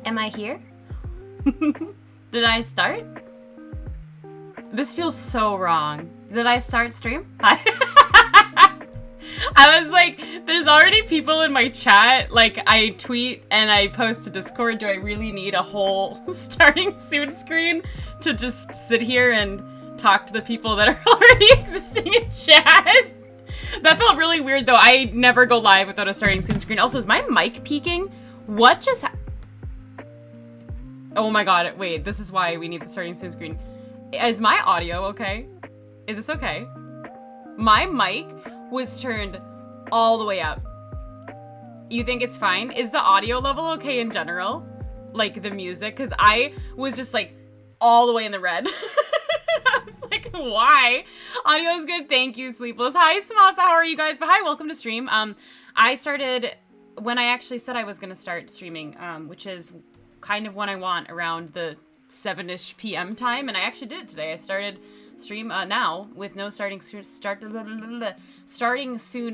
Am I here? Did I start? This feels so wrong. Did I start stream? Hi. I was like, there's already people in my chat. Like, I tweet and I post to Discord, do I really need a whole starting soon screen to just sit here and talk to the people that are already existing in chat? That felt really weird, though. I never go live without a starting soon screen. Also, is my mic peaking? What just Oh my god, wait, this is why we need the starting soon screen. Is my audio okay? Is this okay? My mic was turned all the way up. You think it's fine? Is the audio level okay in general? Like the music? Because I was just like all the way in the red. I was like, why? Audio is good. Thank you, Sleepless. Hi, Samasa. How are you guys? But hi, welcome to stream. I started when I actually said I was going to start streaming, which is kind of when I want, around the 7-ish p.m. time, and I actually did it today. I started stream now with no starting soon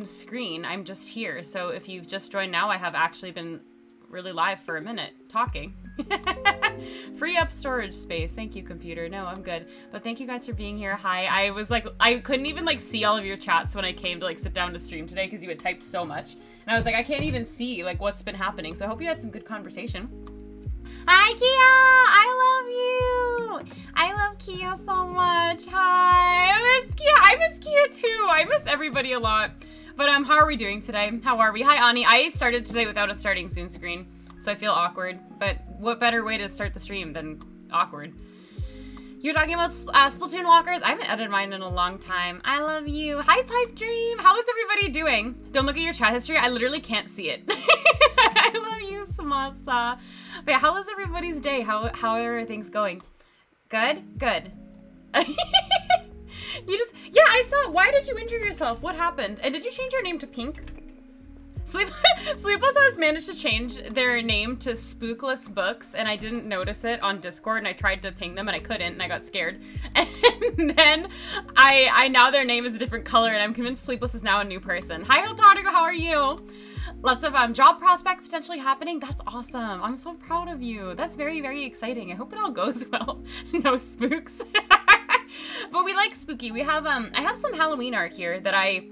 screen. I'm just here, so if you've just joined now, I have actually been really live for a minute talking. Free up storage space. Thank you, computer. No, I'm good, but thank you guys for being here. Hi. I was like, I couldn't even like see all of your chats when I came to like sit down to stream today because you had typed so much, and I was like, I can't even see like what's been happening, so I hope you had some good conversation. Hi, Kia! I love you! I love Kia so much. Hi! I miss Kia. I miss Kia too. I miss everybody a lot. But how are we doing today? How are we? Hi, Ani. I started today without a starting soon screen, so I feel awkward. But what better way to start the stream than awkward? You're talking about Splatoon walkers? I haven't edited mine in a long time. I love you. Hi, Pipe Dream. How is everybody doing? Don't look at your chat history. I literally can't see it. I love you, Samasa. But yeah, how was everybody's day? How are things going? Good? Good. Yeah, I saw. Why did you injure yourself? What happened? And did you change your name to Pink? Sleepless has managed to change their name to Spookless Books, and I didn't notice it on Discord, and I tried to ping them, and I couldn't, and I got scared. And then I now their name is a different color, and I'm convinced Sleepless is now a new person. Hi, Otaru, how are you? Lots of job prospect potentially happening. That's awesome. I'm so proud of you. That's very, very exciting. I hope it all goes well. No spooks. But we like spooky. We have I have some Halloween art here that I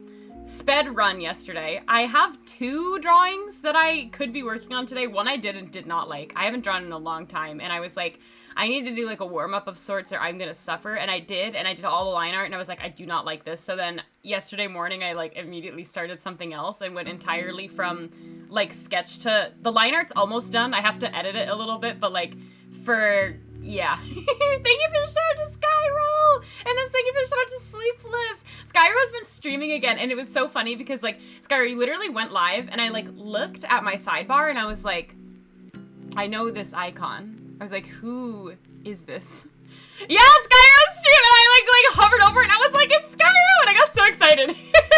sped run yesterday. I have 2 drawings that I could be working on today. One I did and did not like. I haven't drawn in a long time, and I was like, I need to do like a warm-up of sorts or I'm gonna suffer, and I did all the line art, and I was like, I do not like this. So then yesterday morning I like immediately started something else and went entirely from like sketch to the line art's almost done. I have to edit it a little bit, but like yeah. Thank you for the shout out to Skyro! And then thank you for the shout out to Sleepless! Skyro's been streaming again, and it was so funny because, like, Skyro, you literally went live, and I, like, looked at my sidebar, and I was like, I know this icon. I was like, who is this? Yeah, Skyro's stream! And I, like hovered over it, and I was like, it's Skyro! And I got so excited.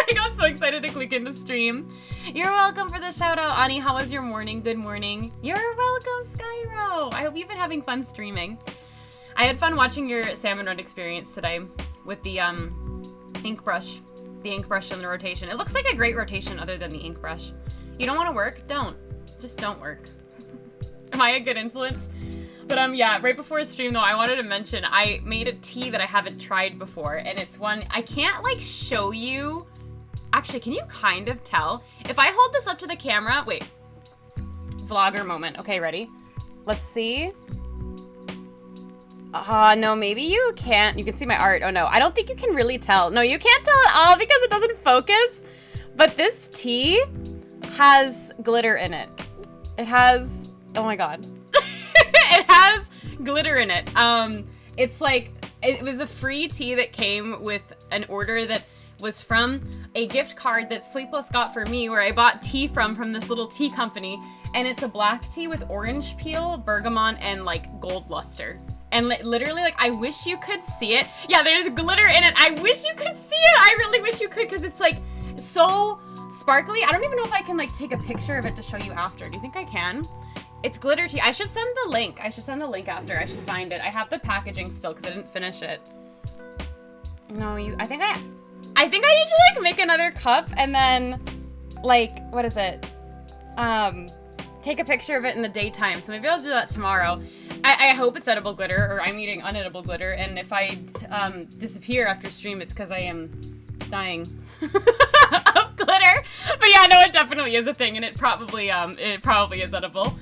I got so excited to click into stream. You're welcome for the shout out, Ani. How was your morning? Good morning. You're welcome, Skyro. I hope you've been having fun streaming. I had fun watching your salmon run experience today with the ink brush. The ink brush in the rotation. It looks like a great rotation other than the ink brush. You don't want to work? Don't. Just don't work. Am I a good influence? But yeah, right before a stream though, I wanted to mention I made a tea that I haven't tried before, and it's one I can't like show you. Actually, can you kind of tell? If I hold this up to the camera, wait. Vlogger moment. Okay, ready? Let's see. No, maybe you can't. You can see my art. Oh no, I don't think you can really tell. No, you can't tell at all because it doesn't focus. But this tea has glitter in it. It has, oh my God. It has glitter in it. It's like, it was a free tea that came with an order that was from a gift card that Sleepless got for me, where I bought tea from this little tea company, and it's a black tea with orange peel, bergamot, and like gold luster. And literally, like, I wish you could see it. Yeah, there's glitter in it. I wish you could see it. I really wish you could, because it's like so sparkly. I don't even know if I can like take a picture of it to show you after. Do you think I can? It's glitter tea. I should send the link. I should send the link after. I should find it. I have the packaging still because I didn't finish it. No, I think I need to like make another cup and then like, what is it? take a picture of it in the daytime, so maybe I'll do that tomorrow. I hope it's edible glitter, or I'm eating unedible glitter, and if I disappear after stream, it's because I am dying of glitter. But yeah, no, it definitely is a thing, and it probably is edible.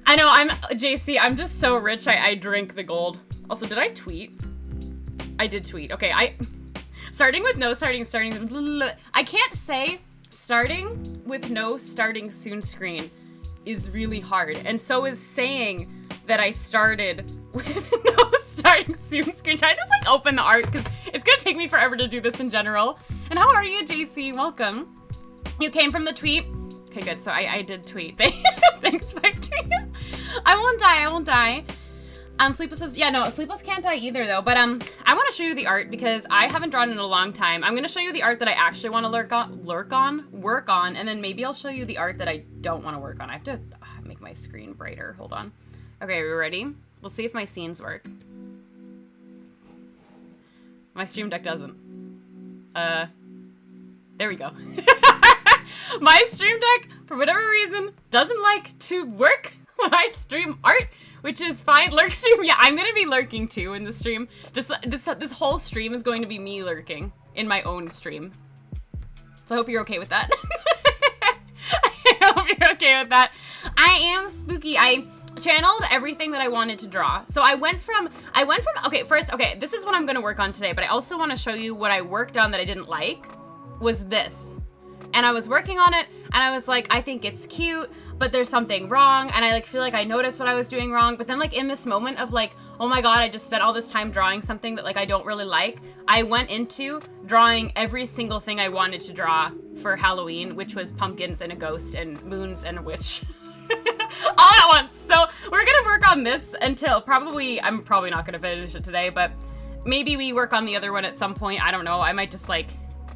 I know, JC, I'm just so rich, I drink the gold. Also, did I tweet? I did tweet. Okay, starting with no starting, I can't say starting with no starting soon screen is really hard, and so is saying that I started with no starting soon screen. Should I just like open the art, because it's gonna take me forever to do this in general. And how are you, JC? Welcome. You came from the tweet? Okay, good. So I did tweet. Thanks for tweeting. I won't die. Sleepless says, yeah, no, Sleepless can't die either though, but I want to show you the art because I haven't drawn in a long time. I'm going to show you the art that I actually want to work on, and then maybe I'll show you the art that I don't want to work on. I have to make my screen brighter. Hold on. Okay, are we ready? We'll see if my scenes work. My stream deck doesn't. There we go. My stream deck, for whatever reason, doesn't like to work when I stream art, which is fine. Lurk stream, yeah, I'm gonna be lurking too in the stream. Just this whole stream is going to be me lurking in my own stream. So I hope you're okay with that. I hope you're okay with that. I am spooky. I channeled everything that I wanted to draw. So I went from, okay, first, okay, this is what I'm gonna work on today, but I also wanna show you what I worked on that I didn't like, was this. And I was working on it, and I was like, I think it's cute, but there's something wrong, and I like feel like I noticed what I was doing wrong, but then like in this moment of like, oh my god, I just spent all this time drawing something that like I don't really like, I went into drawing every single thing I wanted to draw for Halloween, which was pumpkins and a ghost and moons and a witch. All at once. So we're gonna work on this until I'm probably not gonna finish it today, but maybe we work on the other one at some point. I don't know. I might just like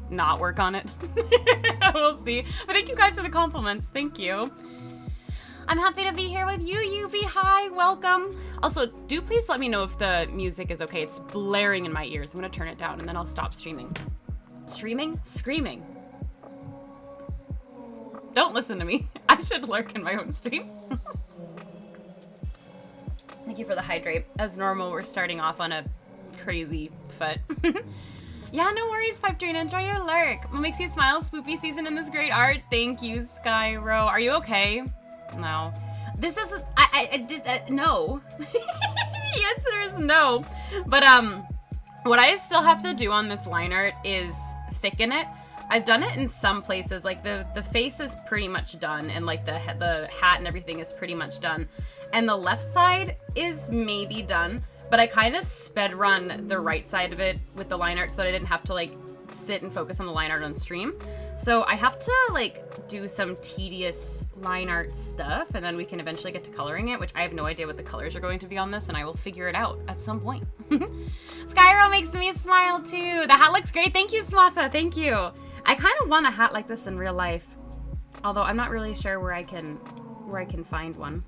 not work on it. We'll see. But thank you guys for the compliments. Thank you. I'm happy to be here with you, Yubi. Hi, welcome. Also, do please let me know if the music is okay. It's blaring in my ears. I'm gonna turn it down and then I'll stop streaming. Streaming? Screaming. Don't listen to me. I should lurk in my own stream. Thank you for the hydrate. As normal, we're starting off on a crazy foot. Yeah, no worries, Pipe Train. Enjoy your lurk. What makes you smile? Spoopy season in this great art. Thank you, Skyro. Are you okay? No. This is no. The answer is no. But what I still have to do on this line art is thicken it. I've done it in some places. Like the face is pretty much done, and like the hat and everything is pretty much done, and the left side is maybe done. But I kind of sped run the right side of it with the line art so that I didn't have to like sit and focus on the line art on stream. So I have to like do some tedious line art stuff, and then we can eventually get to coloring it, which I have no idea what the colors are going to be on this, and I will figure it out at some point. Skyro makes me smile too. The hat looks great. Thank you, Smasa. Thank you. I kind of want a hat like this in real life, although I'm not really sure where I can find one.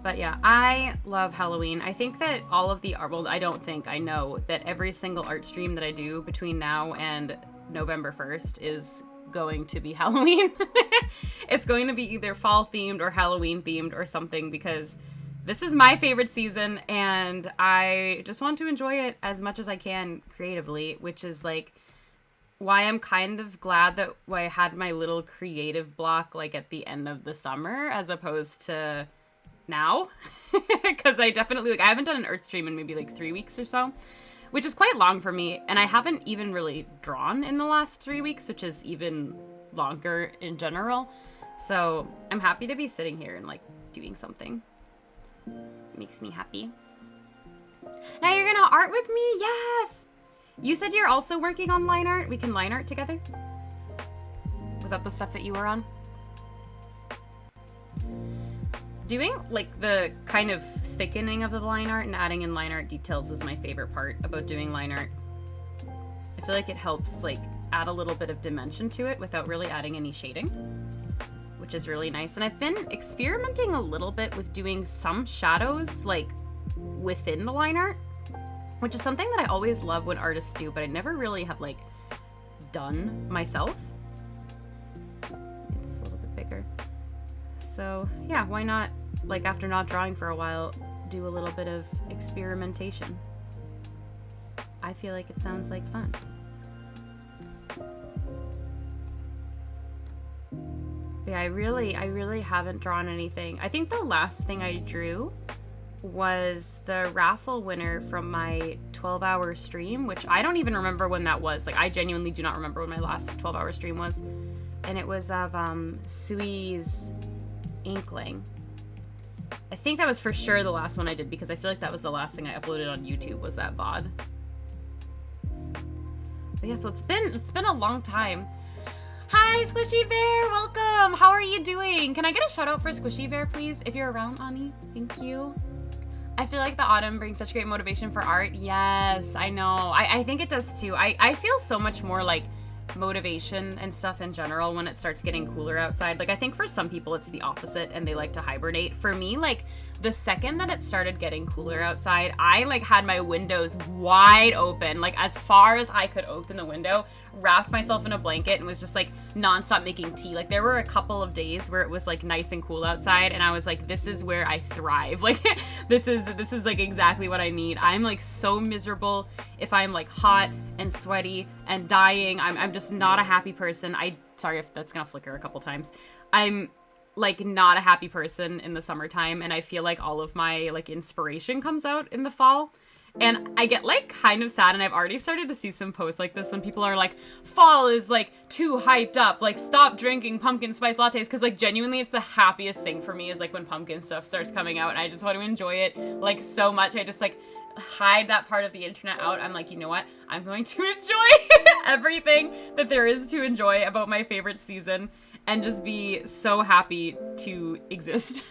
But yeah, I love Halloween. I think that all of the art, well, I know that every single art stream that I do between now and November 1st is going to be Halloween. It's going to be either fall themed or Halloween themed or something, because this is my favorite season and I just want to enjoy it as much as I can creatively, which is like why I'm kind of glad that I had my little creative block like at the end of the summer as opposed to now. Because I definitely I haven't done an art stream in maybe like 3 weeks or so, which is quite long for me, and I haven't even really drawn in the last 3 weeks, which is even longer in general. So I'm happy to be sitting here and like doing something. Makes me happy. Now you're gonna art with me? Yes! You said you're also working on line art? We can line art together? Was that the stuff that you were on? Doing like the kind of thickening of the line art and adding in line art details is my favorite part about doing line art. I feel like it helps like add a little bit of dimension to it without really adding any shading, which is really nice. And I've been experimenting a little bit with doing some shadows like within the line art, which is something that I always love when artists do, but I never really have like done myself. Get this a little bit bigger. So yeah, why not, like after not drawing for a while, do a little bit of experimentation? I feel like it sounds like fun. Yeah, I really haven't drawn anything. I think the last thing I drew was the raffle winner from my 12-hour stream, which I don't even remember when that was. Like, I genuinely do not remember when my last 12-hour stream was. And it was of Sui's Inkling. I think that was for sure the last one I did, because I feel like that was the last thing I uploaded on YouTube, was that VOD. But yeah, so it's been a long time. Hi, Squishy Bear, welcome. How are you doing? Can I get a shout out for Squishy Bear, please? If you're around, Ani, thank you. I feel like the autumn brings such great motivation for art. Yes, I know. I think it does too. I feel so much more like motivation and stuff in general when it starts getting cooler outside. Like, I think for some people it's the opposite and they like to hibernate. For me, like, the second that it started getting cooler outside, I like had my windows wide open, like as far as I could open the window, wrapped myself in a blanket and was just like nonstop making tea. Like, there were a couple of days where it was like nice and cool outside and I was like, this is where I thrive. Like, this is like exactly what I need. I'm like so miserable if I'm like hot and sweaty and dying. I'm just not a happy person. Sorry if that's gonna flicker a couple times. I'm like not a happy person in the summertime, and I feel like all of my like inspiration comes out in the fall. And I get like kind of sad, and I've already started to see some posts like this when people are like, fall is like too hyped up, like stop drinking pumpkin spice lattes, because like genuinely it's the happiest thing for me is like when pumpkin stuff starts coming out and I just want to enjoy it like so much. I just like hide that part of the internet out. I'm like, you know what? I'm going to enjoy everything that there is to enjoy about my favorite season and just be so happy to exist.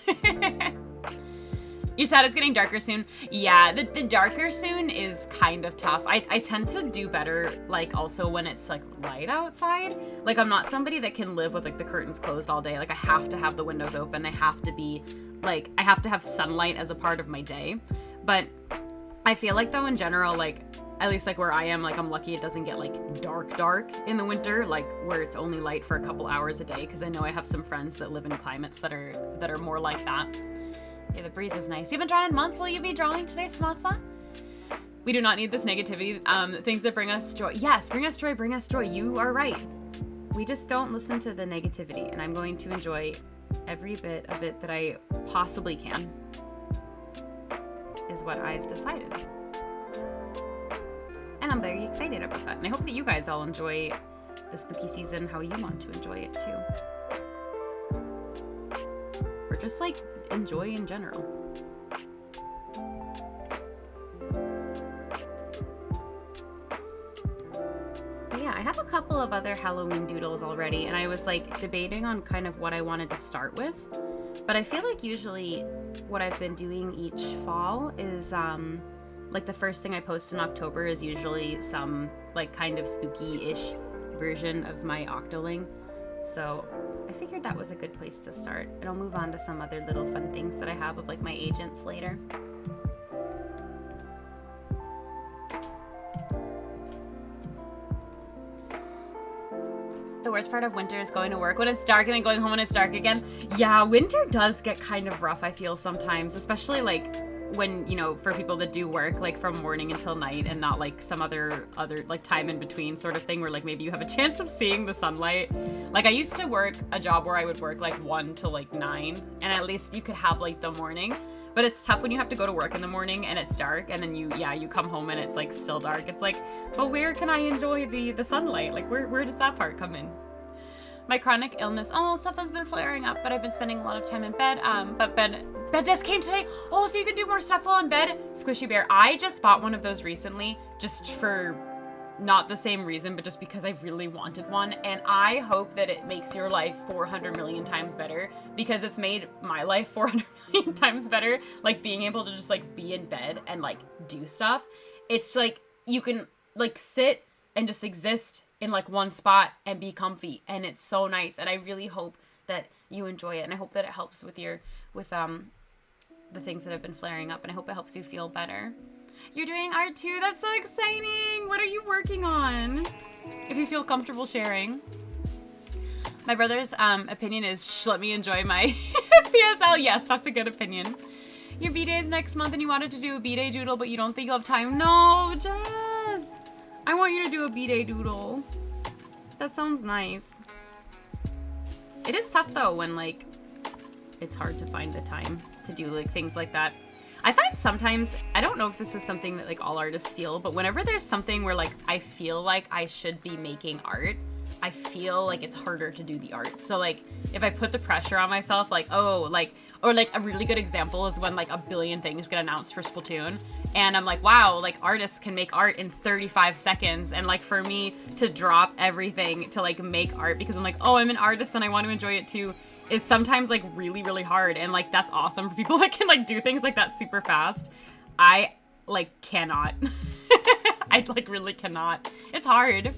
You said it's getting darker soon. Yeah, the darker soon is kind of tough. I tend to do better, like, also when it's, like, light outside. Like, I'm not somebody that can live with, like, the curtains closed all day. Like, I have to have the windows open. I have to be, like, I have to have sunlight as a part of my day. But I feel like, though, in general, like, at least like where I am, like I'm lucky it doesn't get like dark in the winter, like where it's only light for a couple hours a day, because I know I have some friends that live in climates that are more like that. Yeah, the breeze is nice. You haven't drawn in months. Will you be drawing today, Samasa? We do not need this negativity. Things that bring us joy. Yes, bring us joy, bring us joy. You are right. We just don't listen to the negativity, and I'm going to enjoy every bit of it that I possibly can, is what I've decided. And I'm very excited about that. And I hope that you guys all enjoy the spooky season how you want to enjoy it too. Or just like enjoy in general. But yeah, I have a couple of other Halloween doodles already, and I was like debating on kind of what I wanted to start with. But I feel like usually what I've been doing each fall is like the first thing I post in October is usually some like kind of spooky-ish version of my Octoling. So I figured that was a good place to start. And I'll move on to some other little fun things that I have of like my agents later. The worst part of winter is going to work when it's dark and then going home when it's dark again. Yeah, winter does get kind of rough, I feel sometimes, especially like when, you know, for people that do work like from morning until night and not like some other like time in between sort of thing where like maybe you have a chance of seeing the sunlight. Like I used to work a job where I would work like 1 to like 9, and at least you could have like the morning. But it's tough when you have to go to work in the morning and it's dark, and then you come home and it's like still dark. It's like, but where can I enjoy the sunlight? Like where does that part come in? My chronic illness, stuff has been flaring up, but I've been spending a lot of time in bed. But bed just came today. Oh, so you can do more stuff while in bed? Squishy Bear, I just bought one of those recently, just for not the same reason, but just because I really wanted one. And I hope that it makes your life 400 million times better, because it's made my life 400 million times better. Like being able to just like be in bed and like do stuff. It's like you can like sit and just exist in like one spot and be comfy, and it's so nice. And I really hope that you enjoy it, and I hope that it helps with the things that have been flaring up, and I hope it helps you feel better. You're doing art too? That's so exciting! What are you working on? If you feel comfortable sharing. My brother's opinion is let me enjoy my PSL. Yes, that's a good opinion. Your B-Day is next month and you wanted to do a B-Day doodle, but you don't think you'll have time. No, Jess. I want you to do a B-Day doodle. That sounds nice. It is tough though when like it's hard to find the time to do like things like that. I find sometimes, I don't know if this is something that like all artists feel, but whenever there's something where like I feel like I should be making art, I feel like it's harder to do the art. So like if I put the pressure on myself, like, oh, like, or like a really good example is when like a billion things get announced for Splatoon. And I'm like, wow, like artists can make art in 35 seconds. And like for me to drop everything to like make art because I'm like, oh, I'm an artist and I want to enjoy it too, is sometimes like really, really hard. And like, that's awesome for people that can like do things like that super fast. I like cannot. I like really cannot. It's hard.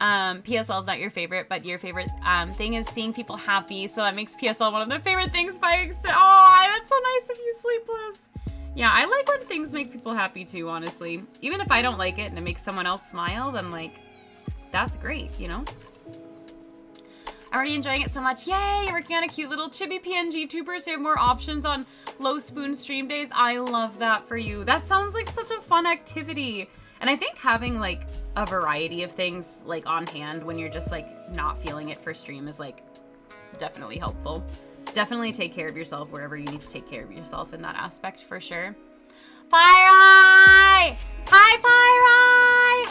PSL is not your favorite, but your favorite thing is seeing people happy. So that makes PSL one of the favorite things by extent. Oh, that's so nice of you, Sleepless. Yeah, I like when things make people happy too, honestly. Even if I don't like it and it makes someone else smile, then like, that's great, you know? Already enjoying it so much. Yay, working on a cute little chibi PNG tuber so you have more options on low spoon stream days. I love that for you. That sounds like such a fun activity. And I think having like a variety of things like on hand when you're just like not feeling it for stream is like definitely helpful. Definitely take care of yourself wherever you need to take care of yourself in that aspect for sure. Pyrai! Hi, Pyrai!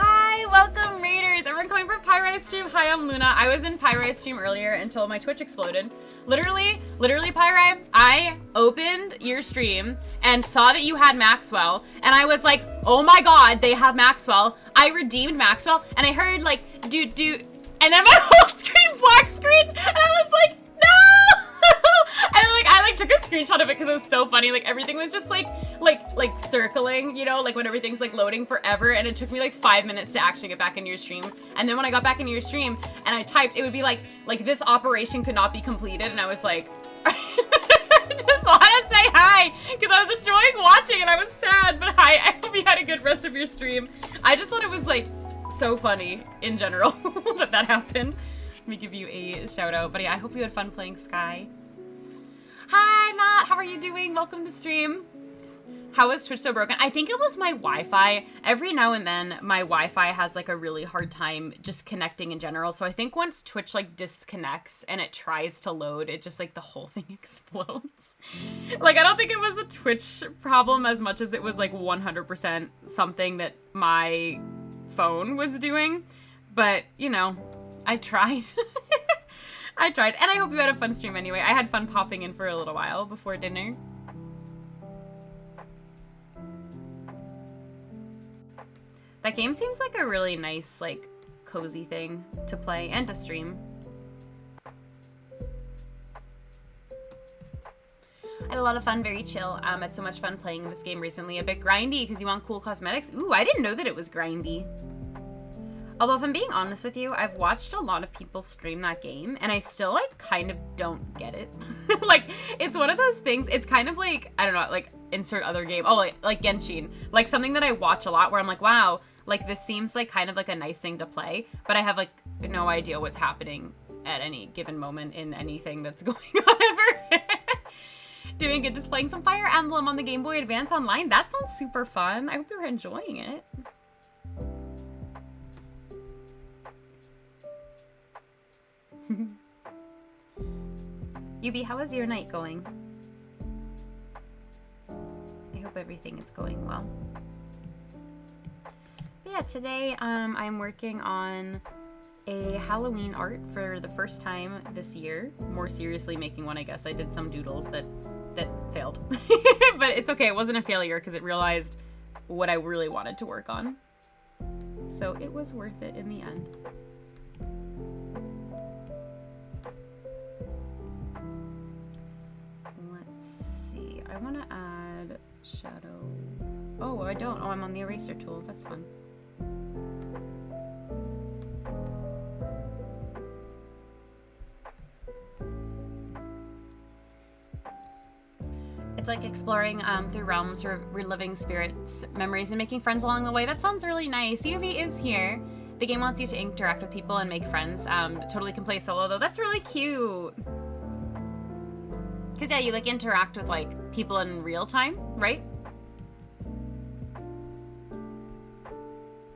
Hi. Welcome, Raiders. Everyone coming for Pyrai's stream. Hi, I'm Luna. I was in Pyrai's stream earlier until my Twitch exploded. Literally, Pyrai, I opened your stream and saw that you had Maxwell, and I was like, oh my god, they have Maxwell. I redeemed Maxwell, and I heard like, do, and then my whole screen black screen, and I was like, no! And I took a screenshot of it because it was so funny. Like everything was just like circling, you know, like when everything's like loading forever, and it took me like 5 minutes to actually get back into your stream. And then when I got back into your stream and I typed, it would be like this operation could not be completed, and I was like, just want to say hi because I was enjoying watching and I was sad, but hi. I hope you had a good rest of your stream. I just thought it was like so funny in general that happened. Let me give you a shout out, but yeah, I hope you had fun playing Sky. Hi, Matt. How are you doing? Welcome to stream. How is Twitch so broken? I think it was my Wi-Fi. Every now and then, my Wi-Fi has like a really hard time just connecting in general. So I think once Twitch like disconnects and it tries to load, it just like the whole thing explodes. Like I don't think it was a Twitch problem as much as it was like 100% something that my phone was doing. But you know, I tried. I tried, and I hope you had a fun stream anyway. I had fun popping in for a little while before dinner. That game seems like a really nice, like, cozy thing to play and to stream. I had a lot of fun, very chill. I had so much fun playing this game recently. A bit grindy because you want cool cosmetics. Ooh, I didn't know that it was grindy. Although, if I'm being honest with you, I've watched a lot of people stream that game, and I still, like, kind of don't get it. Like, it's one of those things, it's kind of like, I don't know, like, insert other game. Oh, like Genshin. Like, something that I watch a lot where I'm like, wow, like, this seems like kind of like a nice thing to play, but I have, like, no idea what's happening at any given moment in anything that's going on ever. Doing good, just playing some Fire Emblem on the Game Boy Advance online. That sounds super fun. I hope you're enjoying it. Yubi, how is your night going? I hope everything is going well. But yeah, today I'm working on a Halloween art for the first time this year. More seriously making one, I guess. I did some doodles that failed. But it's okay, it wasn't a failure because it realized what I really wanted to work on. So it was worth it in the end. I want to add shadow. Oh, I don't. Oh, I'm on the eraser tool. That's fun. It's like exploring through realms, reliving spirits, memories, and making friends along the way. That sounds really nice. UV is here. The game wants you to interact with people and make friends. Totally can play solo though. That's really cute. Cause yeah, you like interact with like people in real time, right?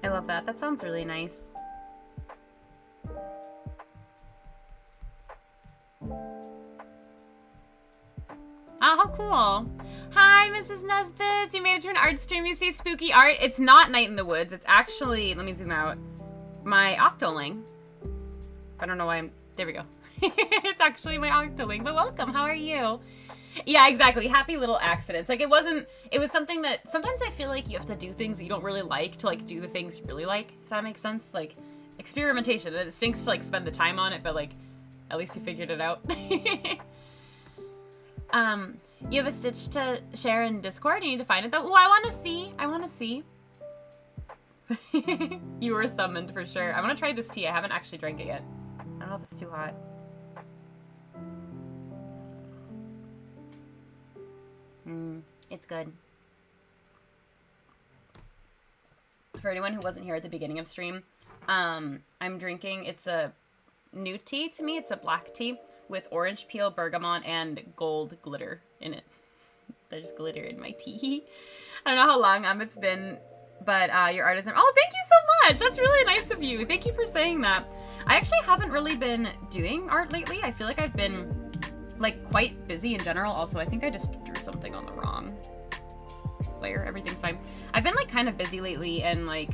I love that. That sounds really nice. Oh, how cool. Hi, Mrs. Nesbitt. You made it to an art stream. You see spooky art. It's not Night in the Woods. It's actually, let me zoom out, my Octoling. I don't know why there we go. It's actually my Octoling, but welcome. How are you? Yeah, exactly. Happy little accidents. Like it was something that sometimes I feel like you have to do things that you don't really like to like do the things you really like, if that makes sense. Like experimentation. And it stinks to like spend the time on it, but like at least you figured it out. You have a stitch to share in Discord. You need to find it though. Oh, I want to see. You were summoned for sure. I want to try this tea. I haven't actually drank it yet. I don't know if it's too hot. It's good. For anyone who wasn't here at the beginning of stream, I'm drinking, it's a new tea to me. It's a black tea with orange peel, bergamot, and gold glitter in it. There's glitter in my tea. I don't know how long it's been, but your art is... Oh, thank you so much! That's really nice of you. Thank you for saying that. I actually haven't really been doing art lately. I feel like I've been like quite busy in general. Also, I think I just drew something on the wrong layer. Everything's fine. I've been like kind of busy lately, and like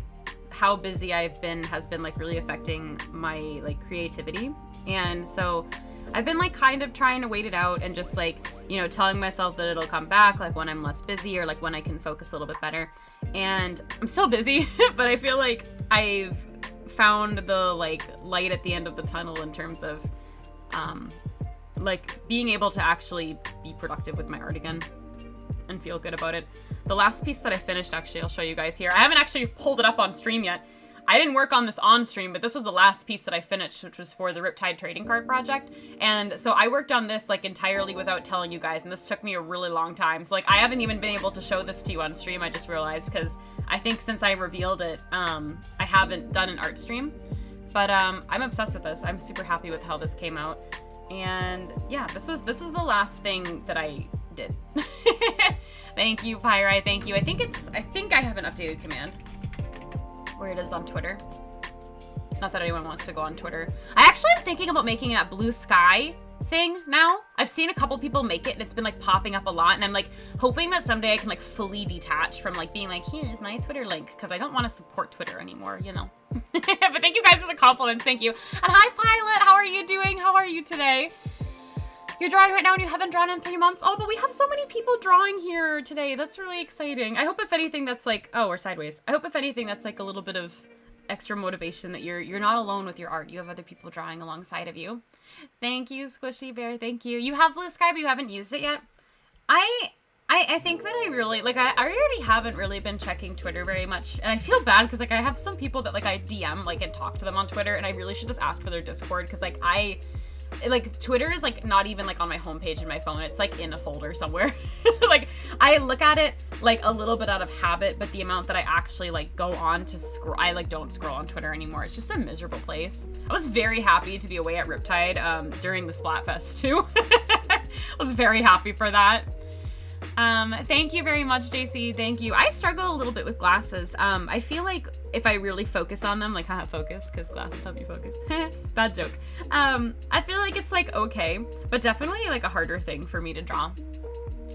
how busy I've been has been like really affecting my like creativity. And so I've been like kind of trying to wait it out and just like, you know, telling myself that it'll come back like when I'm less busy or like when I can focus a little bit better. And I'm still busy, but I feel like I've found the like light at the end of the tunnel in terms of like being able to actually be productive with my art again and feel good about it. The last piece that I finished, actually, I'll show you guys here. I haven't actually pulled it up on stream yet. I didn't work on this on stream, but this was the last piece that I finished, which was for the Riptide trading card project. And so I worked on this like entirely without telling you guys, and this took me a really long time. So like I haven't even been able to show this to you on stream. I just realized because I think since I revealed it, I haven't done an art stream. But I'm obsessed with this. I'm super happy with how this came out. And yeah, this was the last thing that I did. Thank you, Pyri. Thank you. I think I have an updated command where it is on Twitter. Not that anyone wants to go on Twitter. I actually am thinking about making that blue sky thing now. I've seen a couple people make it and it's been like popping up a lot, and I'm like hoping that someday I can like fully detach from like being like, here's my Twitter link, because I don't want to support Twitter anymore, you know. But thank you guys for the compliments. Thank you. And hi, Pilot. How are you doing? How are you today? You're drawing right now and you haven't drawn in 3 months. Oh, but we have so many people drawing here today. That's really exciting. I hope if anything that's like, oh, we're sideways. I hope if anything that's like a little bit of extra motivation that you're not alone with your art. You have other people drawing alongside of you. Thank you, Squishy Bear. Thank you. You have Blue Sky, but you haven't used it yet. I think that I really, like, I already haven't really been checking Twitter very much, and I feel bad because, like, I have some people that, like, I DM, like, and talk to them on Twitter, and I really should just ask for their Discord, because, like, Twitter is, like, not even, like, on my homepage in my phone. It's, like, in a folder somewhere. Like, I look at it, like, a little bit out of habit, but the amount that I actually, like, go on to scroll, I, like, don't scroll on Twitter anymore. It's just a miserable place. I was very happy to be away at Riptide during the Splatfest, too. I was very happy for that. Thank you very much, JC. Thank you. I struggle a little bit with glasses. I feel like if I really focus on them, like, haha, focus, because glasses help you focus. Bad joke. I feel like it's, like, okay, but definitely, like, a harder thing for me to draw.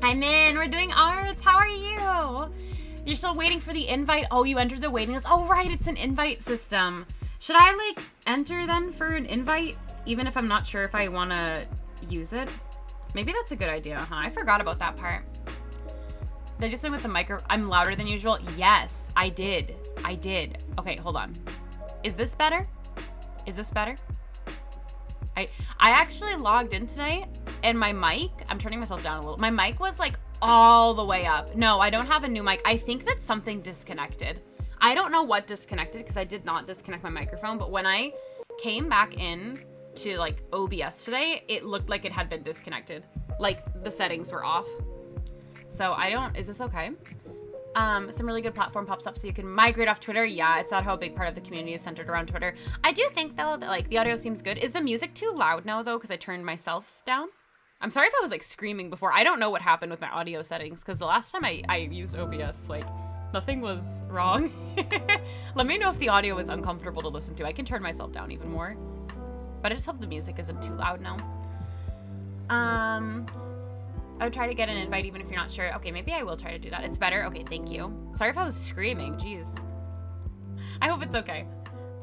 Hi, Min. We're doing arts. How are you? You're still waiting for the invite? Oh, you entered the waiting list. Oh, right. It's an invite system. Should I, like, enter then for an invite, even if I'm not sure if I want to use it? Maybe that's a good idea, huh? I forgot about that part. Did I just went with the micro? I'm louder than usual. Yes, I did. I did. Okay, hold on. Is this better? Is this better? I actually logged in tonight, and my mic, I'm turning myself down a little. My mic was like all the way up. No, I don't have a new mic. I think that something disconnected. I don't know what disconnected because I did not disconnect my microphone, but when I came back in to like OBS today, it looked like it had been disconnected. Like the settings were off. So I don't, is this okay? Some really good platform pops up so you can migrate off Twitter. Yeah, it's not how a big part of the community is centered around Twitter. I do think, though, that, like, the audio seems good. Is the music too loud now, though, because I turned myself down? I'm sorry if I was, like, screaming before. I don't know what happened with my audio settings, because the last time I used OBS, like, nothing was wrong. Let me know if the audio is uncomfortable to listen to. I can turn myself down even more. But I just hope the music isn't too loud now. I would try to get an invite even if you're not sure. Okay, maybe I will try to do that. It's better? Okay, thank you. Sorry if I was screaming. Jeez. I hope it's okay.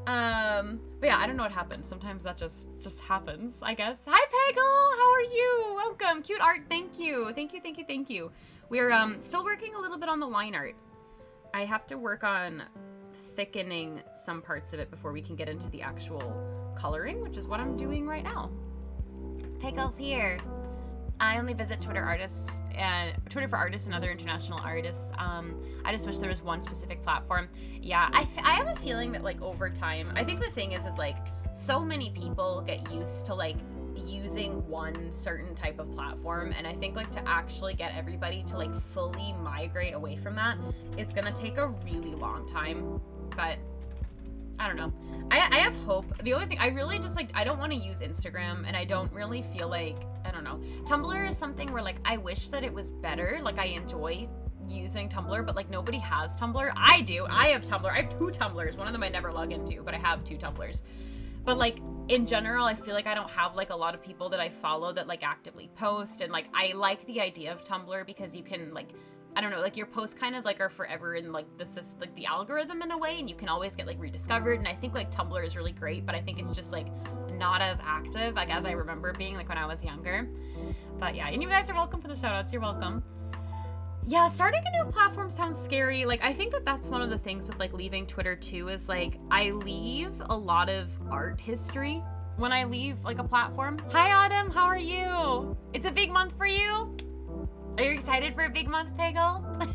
But yeah, I don't know what happened. Sometimes that just happens, I guess. Hi, Peggle! How are you? Welcome. Cute art. Thank you. Thank you, thank you, thank you. We're still working a little bit on the line art. I have to work on thickening some parts of it before we can get into the actual coloring, which is what I'm doing right now. Pickle's here. I only visit Twitter for artists and other international artists. I just wish there was one specific platform. Yeah, I have a feeling that, like, over time, I think the thing is like, so many people get used to, like, using one certain type of platform, and I think, like, to actually get everybody to, like, fully migrate away from that is gonna take a really long time. But I don't know. I have hope. The only thing, I really just, like, I don't want to use Instagram, and I don't really feel like, I don't know. Tumblr is something where, like, I wish that it was better. Like, I enjoy using Tumblr, but, like, nobody has Tumblr. I do. I have Tumblr. I have 2 Tumblrs. One of them I never log into, but I have 2 Tumblrs. But, like, in general, I feel like I don't have, like, a lot of people that I follow that, like, actively post, and, like, I like the idea of Tumblr because you can, like, I don't know, like, your posts kind of, like, are forever in, like, the algorithm in a way, and you can always get, like, rediscovered, and I think, like, Tumblr is really great, but I think it's just, like, not as active, like, as I remember being, like, when I was younger. But, yeah, and you guys are welcome for the shoutouts. You're welcome. Yeah, starting a new platform sounds scary. Like, I think that that's one of the things with, like, leaving Twitter, too, is, like, I leave a lot of art history when I leave, like, a platform. Hi, Autumn. How are you? It's a big month for you? Are you excited for a big month, Peggle?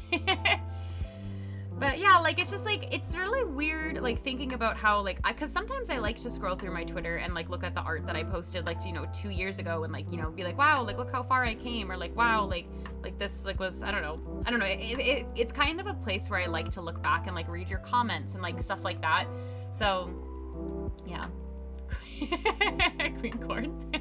But yeah, like, it's just, like, it's really weird, like, thinking about how, like, because sometimes I like to scroll through my Twitter and, like, look at the art that I posted, like, you know, 2 years ago and, like, you know, be like, wow, like, look how far I came, or, like, wow, like this, like, was, I don't know. It's kind of a place where I like to look back and, like, read your comments and, like, stuff like that. So, yeah. Queen corn.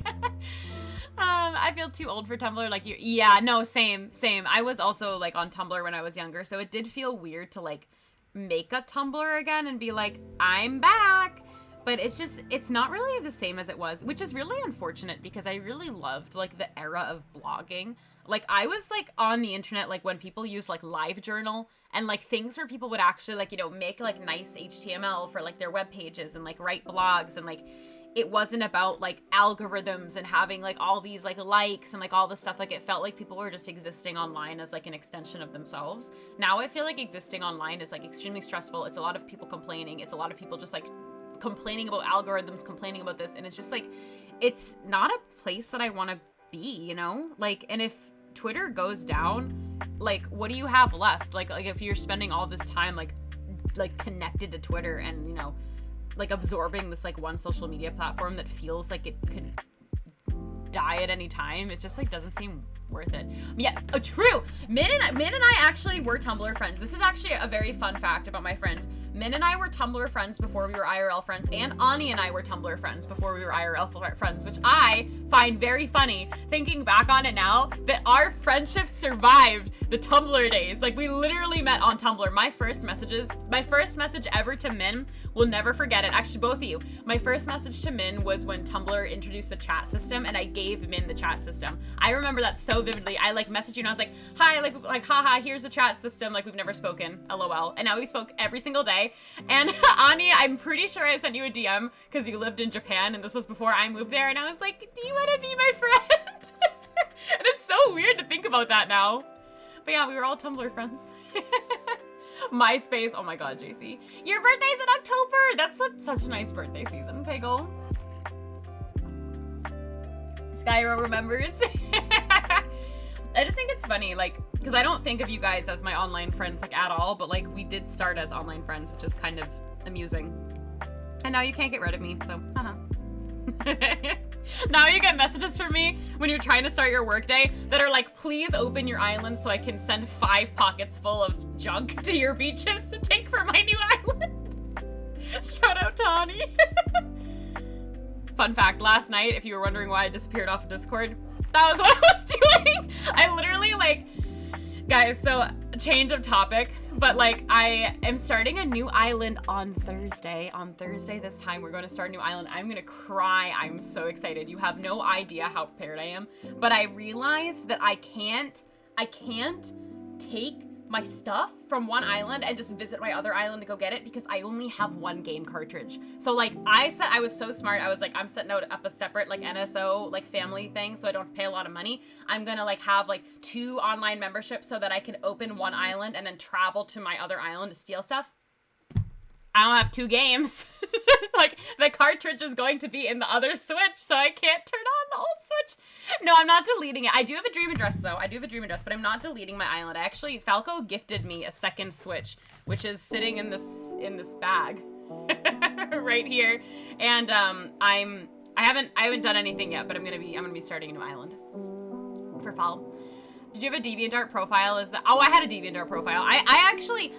I feel too old for Tumblr, like you. Yeah, no, same. I was also, like, on Tumblr when I was younger, so it did feel weird to, like, make a Tumblr again and be like, I'm back. But it's just, it's not really the same as it was, which is really unfortunate because I really loved, like, the era of blogging. Like, I was, like, on the internet, like, when people used, like, LiveJournal and, like, things where people would actually, like, you know, make, like, nice HTML for, like, their web pages and, like, write blogs, and, like, it wasn't about, like, algorithms and having, like, all these, like, likes and, like, all this stuff. Like, it felt like people were just existing online as, like, an extension of themselves. Now I feel like existing online is, like, extremely stressful. It's a lot of people complaining. It's a lot of people just, like, complaining about algorithms, complaining about this. And it's just, like, it's not a place that I want to be, you know? Like, and if Twitter goes down, like, what do you have left? Like if you're spending all this time, like connected to Twitter and, you know, like, absorbing this, like, one social media platform that feels like it could die at any time, it just, like, doesn't seem worth it. Yeah, true. Min and I actually were Tumblr friends. This is actually a very fun fact about my friends. Min and I were Tumblr friends before we were IRL friends, and Ani and I were Tumblr friends before we were IRL friends, which I find very funny, thinking back on it now, that our friendship survived the Tumblr days. Like, we literally met on Tumblr. My first message ever to Min, will never forget it. Actually, both of you. My first message to Min was when Tumblr introduced the chat system, and I gave Min the chat system. I remember that so vividly. I, like, messaged you and I was like, hi, like haha, here's the chat system. Like, we've never spoken, LOL. And now we spoke every single day. And Ani, I'm pretty sure I sent you a DM because you lived in Japan, and this was before I moved there, and I was like, do you want to be my friend? And it's so weird to think about that now. But yeah, we were all Tumblr friends. MySpace, oh my god, JC. Your birthday's in October! That's such a nice birthday season, Peggle. Skyro remembers. I just think it's funny, like, because I don't think of you guys as my online friends, like, at all, but, like, we did start as online friends, which is kind of amusing. And now you can't get rid of me, so, haha. Now you get messages from me when you're trying to start your workday that are like, please open your island so I can send 5 pockets full of junk to your beaches to take for my new island. Shout out to Ani. Fun fact, last night, if you were wondering why I disappeared off of Discord, that was what I was doing. I literally like, guys, so change of topic, but like I am starting a new island on Thursday. On Thursday this time, we're going to start a new island. I'm going to cry. I'm so excited. You have no idea how prepared I am, but I realized that I can't take my stuff from one island and just visit my other island to go get it because I only have 1 game cartridge. So like I said, I was so smart. I was like, I'm setting up a separate like NSO like family thing so I don't pay a lot of money. I'm gonna like have like 2 online memberships so that I can open 1 island and then travel to my other island to steal stuff. I don't have 2 games. Like the cartridge is going to be in the other Switch, so I can't turn on the old Switch. No, I'm not deleting it. I do have a dream address though. I do have a dream address, but I'm not deleting my island. Actually, Falco gifted me a second Switch, which is sitting in this bag right here. And I haven't done anything yet, but I'm gonna be starting a new island for fall. Did you have a DeviantArt profile? Oh, I had a DeviantArt profile. I actually,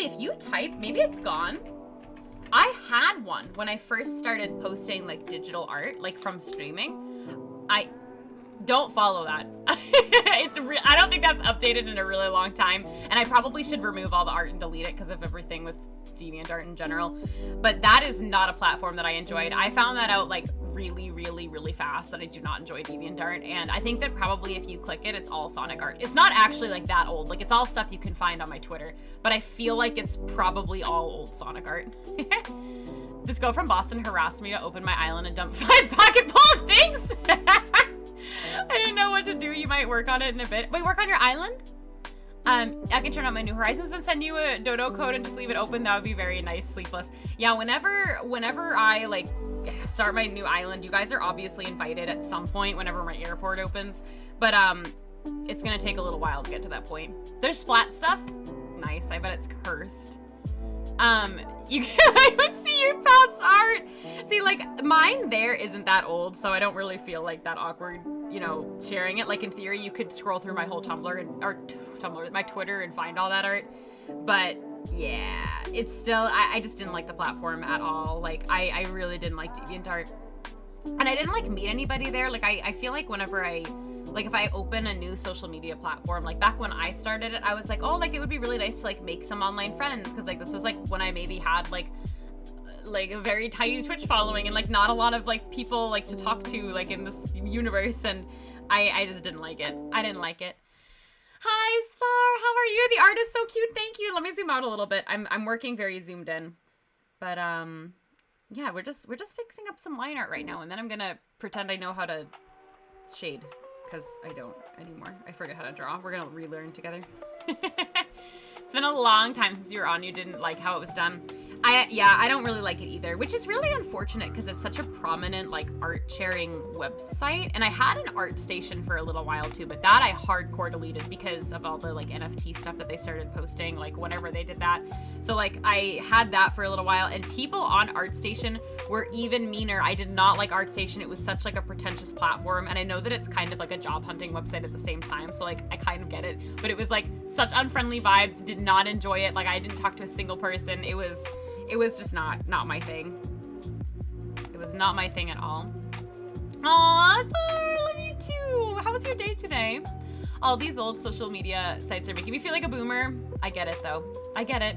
if you type, maybe it's gone. I had one when I first started posting like digital art, like from streaming. I don't follow that. I don't think that's updated in a really long time. And I probably should remove all the art and delete it because of everything with DeviantArt in general. But that is not a platform that I enjoyed. I found that out like really fast that I do not enjoy DeviantArt, and I think that probably if you click it, it's all Sonic art. It's not actually like that old, like it's all stuff you can find on my Twitter, but I feel like it's probably all old Sonic art. This girl from Boston harassed me to open my island and dump 5 pocket full of things. I didn't know what to do. You might work on it in a bit. Wait, work on your island? I can turn on my New Horizons and send you a dodo code and just leave it open. That would be very nice. Sleepless. Yeah, whenever I like start my new island, you guys are obviously invited at some point whenever my airport opens, but it's gonna take a little while to get to that point. There's splat stuff. Nice. I bet it's cursed. You can I would see your past art. See, like mine there isn't that old, so I don't really feel like that awkward, you know, sharing it. Like in theory, you could scroll through my whole my Twitter and find all that art. But yeah, it's still, I just didn't like the platform at all. Like I really didn't like DeviantArt. And I didn't like meet anybody there. Like I feel like whenever if I open a new social media platform, like back when I started it, I was like, oh, like it would be really nice to like make some online friends. Cause like this was like when I maybe had like a very tiny Twitch following and like not a lot of like people like to talk to like in this universe. And I just didn't like it. I didn't like it. Hi, Star. How are you? The art is so cute. Thank you. Let me zoom out a little bit. I'm working very zoomed in. But yeah, we're just fixing up some line art right now, and then I'm gonna pretend I know how to shade, because I don't anymore. I forget how to draw. We're gonna relearn together. It's been a long time since you were on. You didn't like how it was done. I don't really like it either, which is really unfortunate because it's such a prominent like art sharing website. And I had an art station for a little while too, but that I hardcore deleted because of all the like NFT stuff that they started posting like whenever they did that. So like I had that for a little while, and people on ArtStation were even meaner. I did not like ArtStation. It was such like a pretentious platform, and I know that it's kind of like a job hunting website at the same time, so like I kind of get it, but it was like such unfriendly vibes. Did not enjoy it. Like I didn't talk to a single person. It was just not my thing. It was not my thing at all. Aw, Star, love you too. How was your day today? All these old social media sites are making me feel like a boomer. I get it though. I get it.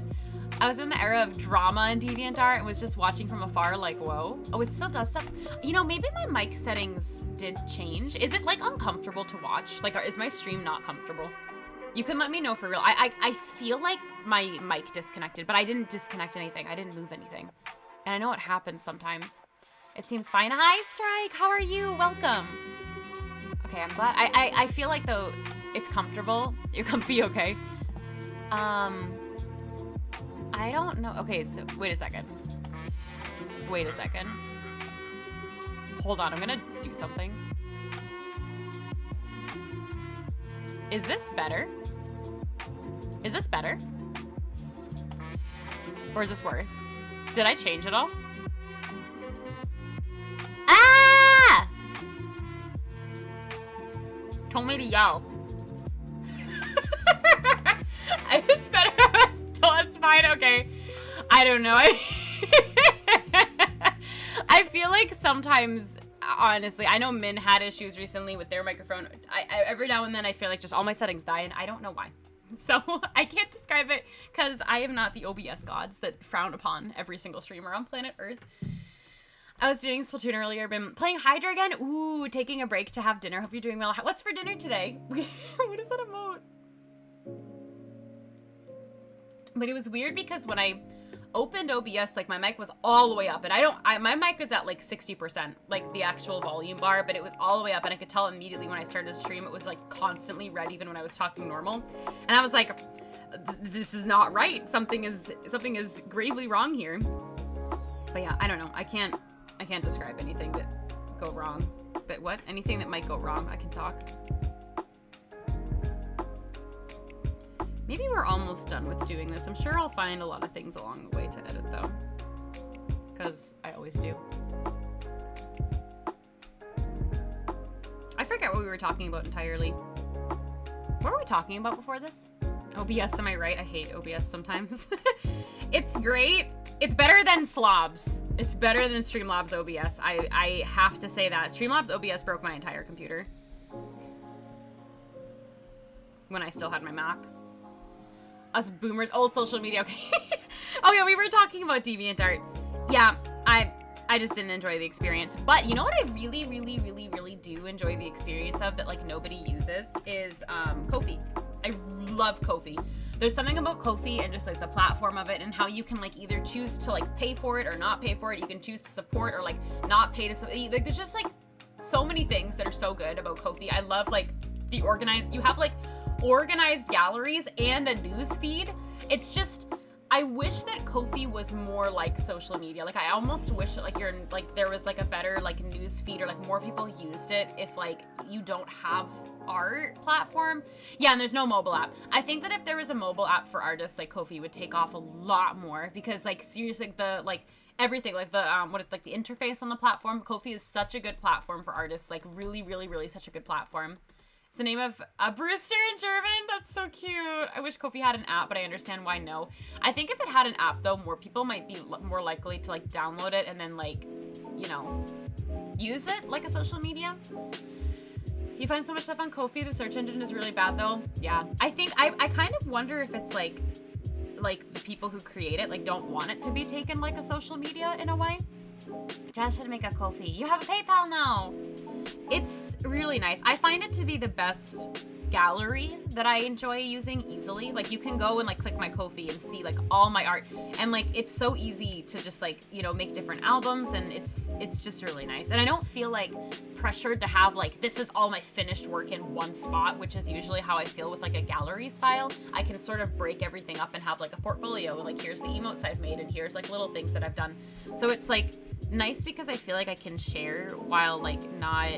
I was in the era of drama and DeviantArt and was just watching from afar like, whoa. Oh, it still does stuff. You know, maybe my mic settings did change. Is it like uncomfortable to watch? Like, is my stream not comfortable? You can let me know for real. I feel like my mic disconnected, but I didn't disconnect anything. I didn't move anything. And I know it happens sometimes. It seems fine. Hi, Strike. How are you? Welcome. Okay, I'm glad. I feel like, though, it's comfortable. You're comfy, okay? I don't know. Okay, so wait a second. Wait a second. Hold on. I'm going to do something. Is this better? Is this better? Or is this worse? Did I change it all? Ah! told me to yell. It's better still, it's fine, okay. I don't know. I feel like sometimes, honestly, I know Min had issues recently with their microphone. I every now and then I feel like just all my settings die, and I don't know why. So I can't describe it because I am not the OBS gods that frown upon every single streamer on planet Earth. I was doing Splatoon earlier, been playing Hydra again. Ooh, taking a break to have dinner. Hope you're doing well. What's for dinner today? What is that emote? But it was weird because when I opened OBS, like my mic was all the way up, and my mic was at like 60%, like the actual volume bar, but it was all the way up, and I could tell immediately when I started to stream, it was like constantly red even when I was talking normal. And I was like, this is not right. Something is gravely wrong here. But yeah, I don't know. I can't describe anything that go wrong. But what? Anything that might go wrong, I can talk. Maybe we're almost done with doing this. I'm sure I'll find a lot of things along the way to edit though. Because I always do. I forget what we were talking about entirely. What were we talking about before this? OBS, am I right? I hate OBS sometimes. It's great. It's better than Slobs. It's better than Streamlabs OBS. I have to say that. Streamlabs OBS broke my entire computer. When I still had my Mac. Us boomers, old social media, okay. Oh yeah, we were talking about DeviantArt. Yeah, I just didn't enjoy the experience. But you know what I really, really, really, really do enjoy the experience of that like nobody uses is Ko-fi. I love Ko-fi. There's something about Ko-fi and just like the platform of it and how you can like either choose to like pay for it or not pay for it. You can choose to support or like not pay to support. Like there's just like so many things that are so good about Ko-fi. I love like the organized, you have like organized galleries and a news feed. It's just, I wish that Ko-fi was more like social media. Like I almost wish that like there was like a better like news feed or like more people used it if like you don't have art platform. Yeah, and there's no mobile app. I think that if there was a mobile app for artists, like Ko-fi would take off a lot more because like seriously the like everything like the what is like the interface on the platform, Ko-fi is such a good platform for artists, like really, really, really such a good platform. It's the name of a Brewster in German. That's so cute. I wish Ko-fi had an app, but I understand why no. I think if it had an app, though, more people might be more likely to, like, download it and then, like, you know, use it like a social media. You find so much stuff on Ko-fi. The search engine is really bad, though. Yeah. I think, I kind of wonder if it's, like the people who create it, like, don't want it to be taken like a social media in a way. Jazz should make a Ko-fi. You have a PayPal now. It's really nice. I find it to be the best gallery that I enjoy using easily. Like you can go and like click my Ko-fi and see like all my art, and like it's so easy to just like, you know, make different albums, and it's just really nice. And I don't feel like pressured to have like this is all my finished work in one spot, which is usually how I feel with like a gallery style. I can sort of break everything up and have like a portfolio, and like here's the emotes I've made and here's like little things that I've done. So it's like nice because I feel like I can share while like not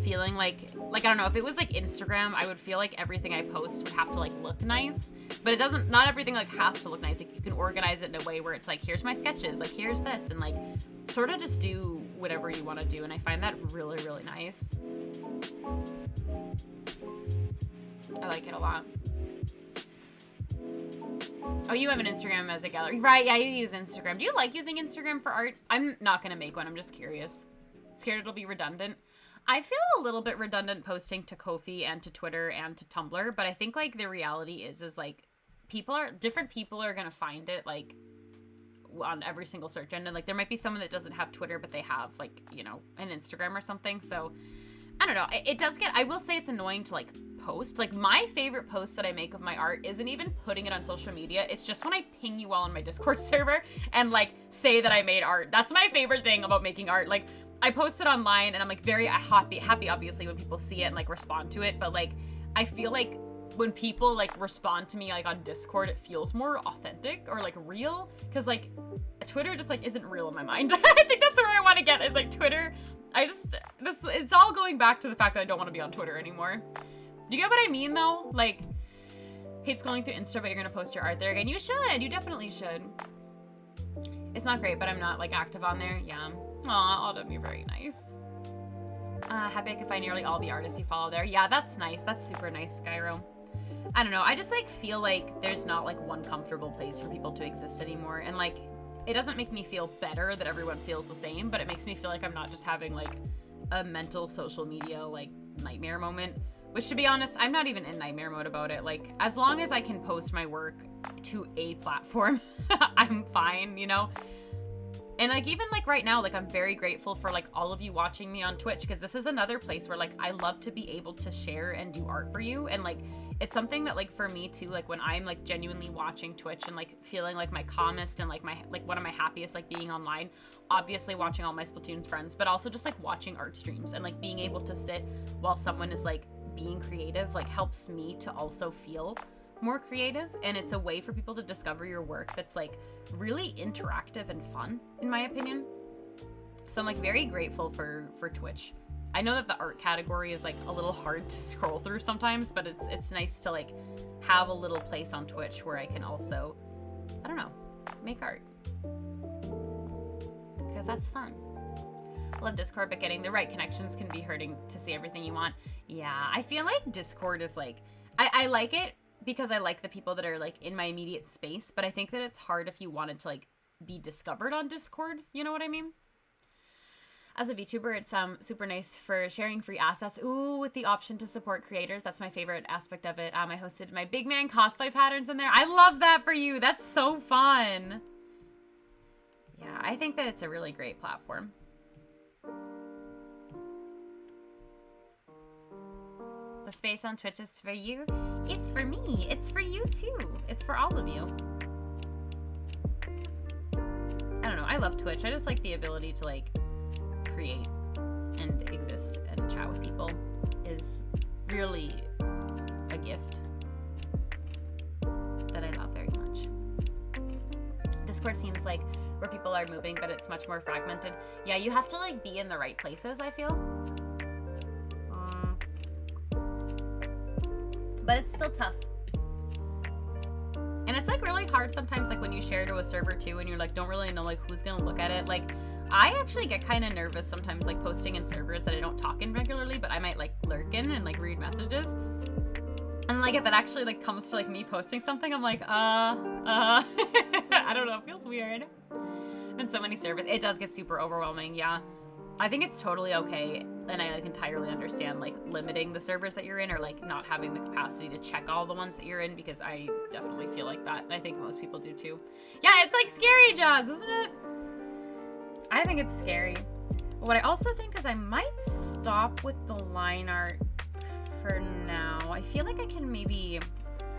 feeling like I don't know, if it was like Instagram, I would feel like everything I post would have to like look nice, but it doesn't, not everything like has to look nice. Like you can organize it in a way where it's like, here's my sketches, like here's this, and like sort of just do whatever you want to do, and I find that really, really nice. I like it a lot. Oh, you have an Instagram as a gallery, right? Yeah, you use Instagram. Do you like using Instagram for art? I'm not gonna make one, I'm just curious. Scared it'll be redundant. I feel a little bit redundant posting to Ko-fi and to Twitter and to Tumblr, but I think like the reality is like different people are gonna find it like on every single search engine. Like there might be someone that doesn't have Twitter, but they have like, you know, an Instagram or something. So I don't know. It does get, I will say it's annoying to like post. Like my favorite post that I make of my art isn't even putting it on social media. It's just when I ping you all on my Discord server and like say that I made art. That's my favorite thing about making art. Like I post it online and I'm like very happy obviously when people see it and like respond to it, but like I feel like when people like respond to me like on Discord, it feels more authentic or like real, because like Twitter just like isn't real in my mind. I think that's where I want to get, is like Twitter. It's all going back to the fact that I don't want to be on Twitter anymore. Do you get what I mean though? Like, hate scrolling through Insta, but you're gonna post your art there again. You definitely should. It's not great, but I'm not like active on there. Yeah. Aw, that'd be very nice. Happy I can find nearly all the artists you follow there. Yeah, that's nice. That's super nice, Skyro. I don't know. I just like feel like there's not like one comfortable place for people to exist anymore. And like, it doesn't make me feel better that everyone feels the same, but it makes me feel like I'm not just having like a mental social media like nightmare moment. Which, to be honest, I'm not even in nightmare mode about it. Like, as long as I can post my work to a platform, I'm fine, you know? And, like, even, like, right now, like, I'm very grateful for, like, all of you watching me on Twitch, because this is another place where, like, I love to be able to share and do art for you. And, like, it's something that, like, for me, too, like, when I'm, like, genuinely watching Twitch and, like, feeling, like, my calmest and, like, one of my happiest, like, being online, obviously watching all my Splatoon friends, but also just, like, watching art streams and, like, being able to sit while someone is, like, being creative, like, helps me to also feel more creative. And it's a way for people to discover your work that's like really interactive and fun, in my opinion. So I'm like very grateful for Twitch. I know that the art category is like a little hard to scroll through sometimes, but it's nice to like have a little place on Twitch where I can also, I don't know, make art, because that's fun. I love Discord, but getting the right connections can be hurting to see everything you want. Yeah, I feel like Discord is like, I like it because I like the people that are like in my immediate space, but I think that it's hard if you wanted to like be discovered on Discord, you know what I mean? As a VTuber, it's super nice for sharing free assets. Ooh, with the option to support creators. That's my favorite aspect of it. I hosted my big man cosplay patterns in there. I love that for you. That's so fun. Yeah, I think that it's a really great platform. The space on Twitch is for you. It's for me. It's for you too. It's for all of you. I don't know. I love Twitch. I just like the ability to like create and exist and chat with people is really a gift that I love very much. Discord seems like where people are moving, but it's much more fragmented. Yeah, you have to like be in the right places, I feel. But it's still tough. And it's like really hard sometimes, like when you share to a server too and you're like don't really know like who's gonna look at it. Like I actually get kind of nervous sometimes like posting in servers that I don't talk in regularly, but I might like lurk in and like read messages. And like if it actually like comes to like me posting something, I'm like I don't know, it feels weird. And so many servers, it does get super overwhelming. Yeah, I think it's totally okay, and I like entirely understand like limiting the servers that you're in or like not having the capacity to check all the ones that you're in, because I definitely feel like that, and I think most people do too. Yeah, it's like scary, Jazz, isn't it? I think it's scary. But what I also think is I might stop with the line art for now. I feel like I can maybe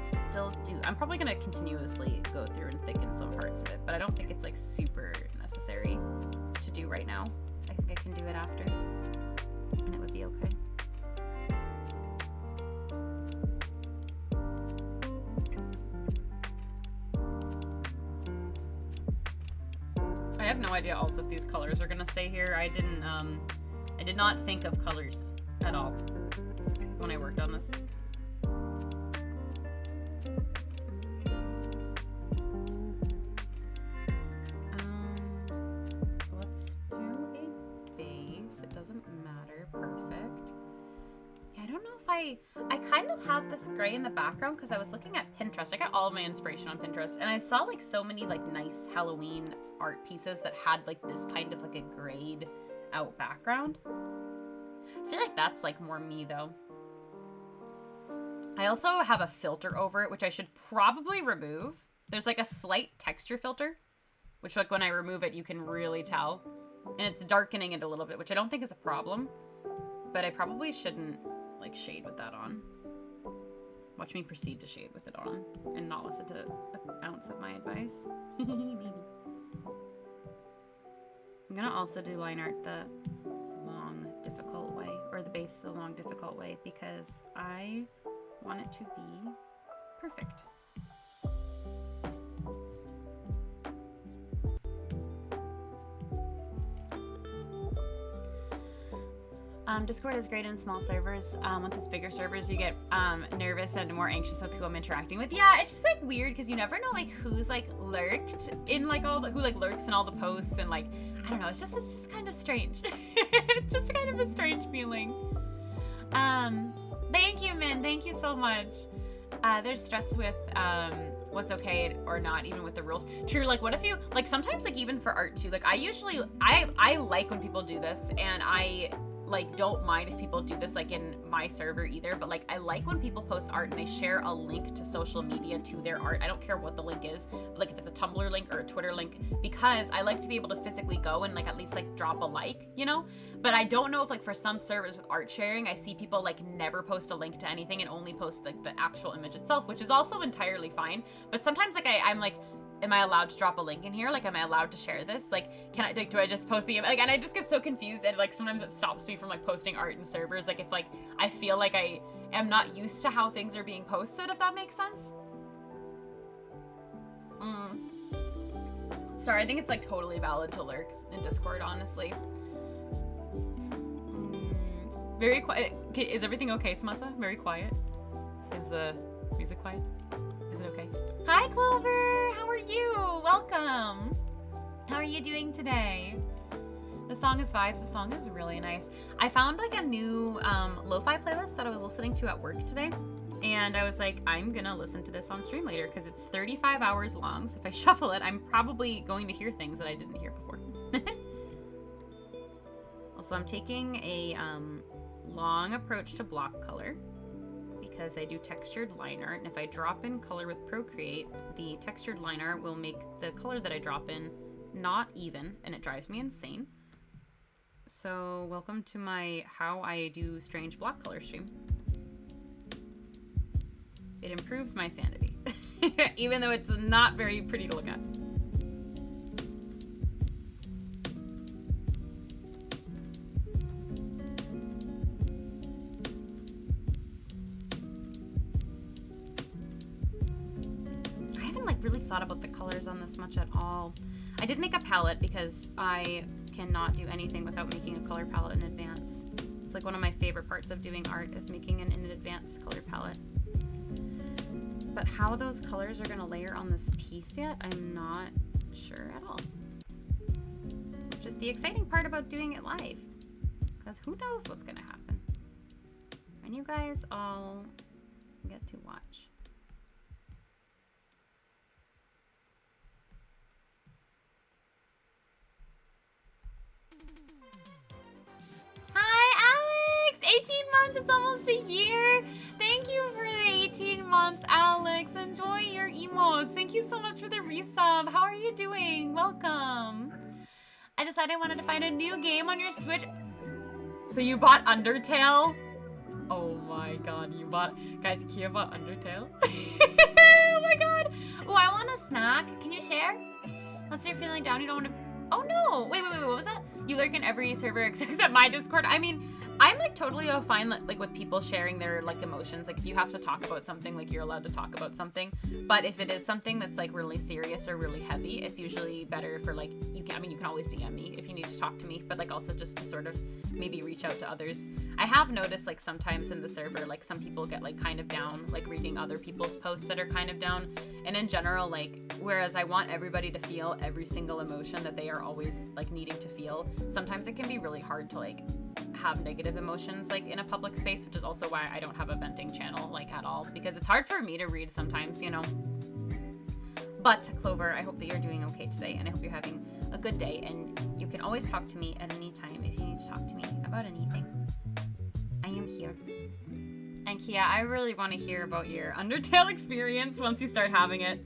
still do, I'm probably gonna continuously go through and thicken some parts of it, but I don't think it's like super necessary to do right now. I think I can do it after, and it would be okay. I have no idea also if these colors are gonna stay here. I did not think of colors at all when I worked on this. Let's do a base. It doesn't matter. Perfect. Yeah, I don't know if I kind of had this gray in the background because I was looking at Pinterest. I got all of my inspiration on Pinterest, and I saw like so many like nice Halloween art pieces that had like this kind of like a grayed out background. I feel like that's like more me though. I also have a filter over it, which I should probably remove. There's like a slight texture filter, which like when I remove it, you can really tell. And it's darkening it a little bit, which I don't think is a problem, but I probably shouldn't like shade with that on. Watch me proceed to shade with it on and not listen to an ounce of my advice. Maybe. I'm gonna also do line art the long, difficult way, or the base the long, difficult way, because I want it to be perfect. Discord is great in small servers. Once it's bigger servers, you get nervous and more anxious with who I'm interacting with. Yeah, it's just like weird because you never know like who's like lurked in like all the who like lurks in all the posts and like I don't know. It's just kind of strange. It's just kind of a strange feeling. Thank you, Min. Thank you so much. There's stress with what's okay or not, even with the rules. True, like what if you like sometimes like even for art too. Like I like when people do this, and I like don't mind if people do this like in my server either, but like I like when people post art and they share a link to social media to their art. I don't care what the link is, but like if it's a Tumblr link or a Twitter link, because I like to be able to physically go and like at least like drop a like, you know? But I don't know if like for some servers with art sharing, I see people like never post a link to anything and only post like the actual image itself, which is also entirely fine. But sometimes like I'm like, am I allowed to drop a link in here? Like, am I allowed to share this? Like, can I, like, do I just post the, like, and I just get so confused, and like, sometimes it stops me from like posting art in servers. Like, if like, I feel like I am not used to how things are being posted, if that makes sense. Sorry, I think it's like totally valid to lurk in Discord, honestly. Very quiet. Okay, is everything okay, Samasa? Very quiet. Is the music quiet? Is it okay? Hi, Clover! How are you? Welcome! How are you doing today? The song is vibes. The song is really nice. I found like a new lo-fi playlist that I was listening to at work today. And I was like, I'm gonna listen to this on stream later because it's 35 hours long. So if I shuffle it, I'm probably going to hear things that I didn't hear before. Also, I'm taking a long approach to block color, because I do textured line art, and if I drop in color with Procreate, the textured line art will make the color that I drop in not even, and it drives me insane. So welcome to my how I do strange block color stream. It improves my sanity, even though it's not very pretty to look at. Really thought about the colors on this much at all. I did make a palette because I cannot do anything without making a color palette in advance. It's like one of my favorite parts of doing art is making an in advance color palette. But how those colors are gonna layer on this piece yet, I'm not sure at all. Which is the exciting part about doing it live, because who knows what's gonna happen. And you guys all get to watch. Hi, Alex! 18 months, it's almost a year. Thank you for the 18 months, Alex. Enjoy your emotes. Thank you so much for the resub. How are you doing? Welcome. I decided I wanted to find a new game on your Switch. So you bought Undertale? Oh my god, you bought... Guys, Kia bought Undertale? Oh my god. Oh, I want a snack. Can you share? Unless you're feeling down, you don't want to... Oh no! Wait, what was that? You lurk in every server except my Discord. I mean, I'm like totally fine like with people sharing their like emotions. Like if you have to talk about something, like you're allowed to talk about something. But if it is something that's like really serious or really heavy, it's usually better for like, you can always DM me if you need to talk to me, but like also just to sort of maybe reach out to others. I have noticed like sometimes in the server, like some people get like kind of down, like reading other people's posts that are kind of down. And in general, like, whereas I want everybody to feel every single emotion that they are always like needing to feel, sometimes it can be really hard to like have negative emotions like in a public space, which is also why I don't have a venting channel like at all, because it's hard for me to read sometimes, you know. But Clover, I hope that you're doing okay today, and I hope you're having a good day, and you can always talk to me at any time if you need to talk to me about anything. I am here. And Kia, I really want to hear about your Undertale experience once you start having it.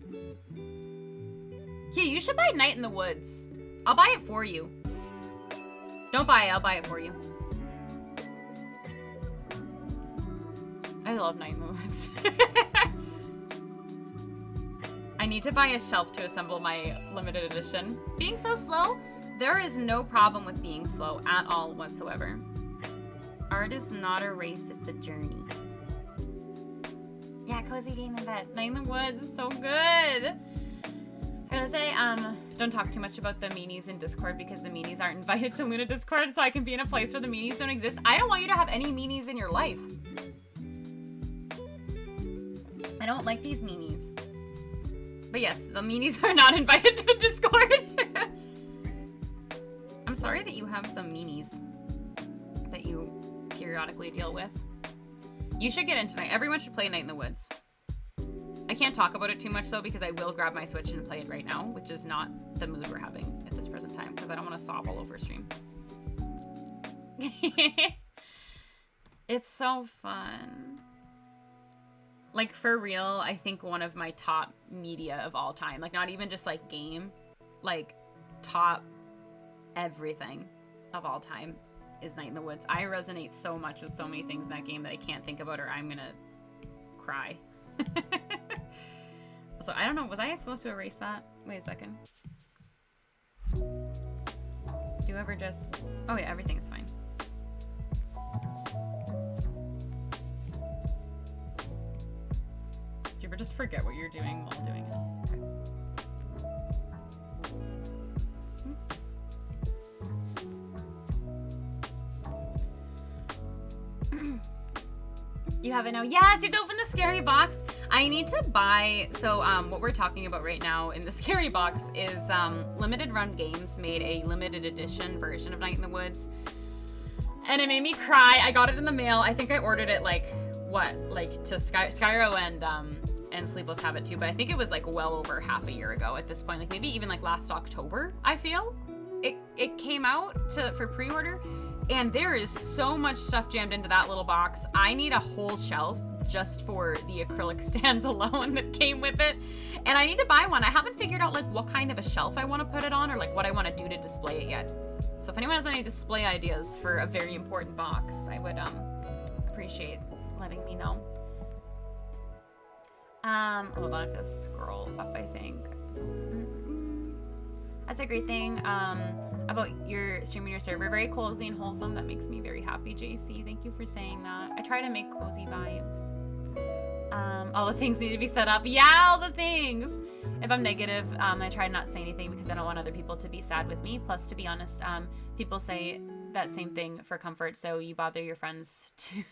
Kia, you should buy Night in the Woods. I'll buy it for you. Don't buy it, I'll buy it for you. I love Night in the Woods. I need to buy a shelf to assemble my limited edition. Being so slow? There is no problem with being slow at all whatsoever. Art is not a race, it's a journey. Yeah, cozy game in bed. Night in the Woods is so good. I gonna say, don't talk too much about the meanies in Discord because the meanies aren't invited to Luna Discord, so I can be in a place where the meanies don't exist. I don't want you to have any meanies in your life. I don't like these meanies. But yes, the meanies are not invited to the Discord. I'm sorry that you have some meanies that you periodically deal with. You should get into Night. Everyone should play Night in the Woods. I can't talk about it too much though because I will grab my Switch and play it right now, which is not the mood we're having at this present time because I don't want to sob all over stream. It's so fun. Like, for real, I think one of my top media of all time, like not even just like game, like top everything of all time is Night in the Woods. I resonate so much with so many things in that game that I can't think about or I'm gonna cry. So I don't know, was I supposed to erase that? Wait a second. Do you ever just... Oh yeah, everything's fine. Do you ever just forget what you're doing while doing it? You haven't know. Yes, you have to open the scary box. I need to buy, so what we're talking about right now in the scary box is Limited Run Games made a limited edition version of Night in the Woods. And it made me cry. I got it in the mail. I think I ordered it like, what? Like to Skyro and Sleepless Habit too, but I think it was like well over half a year ago at this point. Like maybe even like last October, I feel. It came out for pre-order. And there is so much stuff jammed into that little box. I need a whole shelf just for the acrylic stands alone that came with it. And I need to buy one. I haven't figured out like what kind of a shelf I want to put it on or like what I want to do to display it yet. So if anyone has any display ideas for a very important box, I would appreciate letting me know. Hold on, I have to scroll up, I think. That's a great thing. About your streaming your server. Very cozy and wholesome. That makes me very happy, JC. Thank you for saying that. I try to make cozy vibes. All the things need to be set up. Yeah, all the things. If I'm negative, I try to not say anything because I don't want other people to be sad with me. Plus, to be honest, people say that same thing for comfort, so you bother your friends to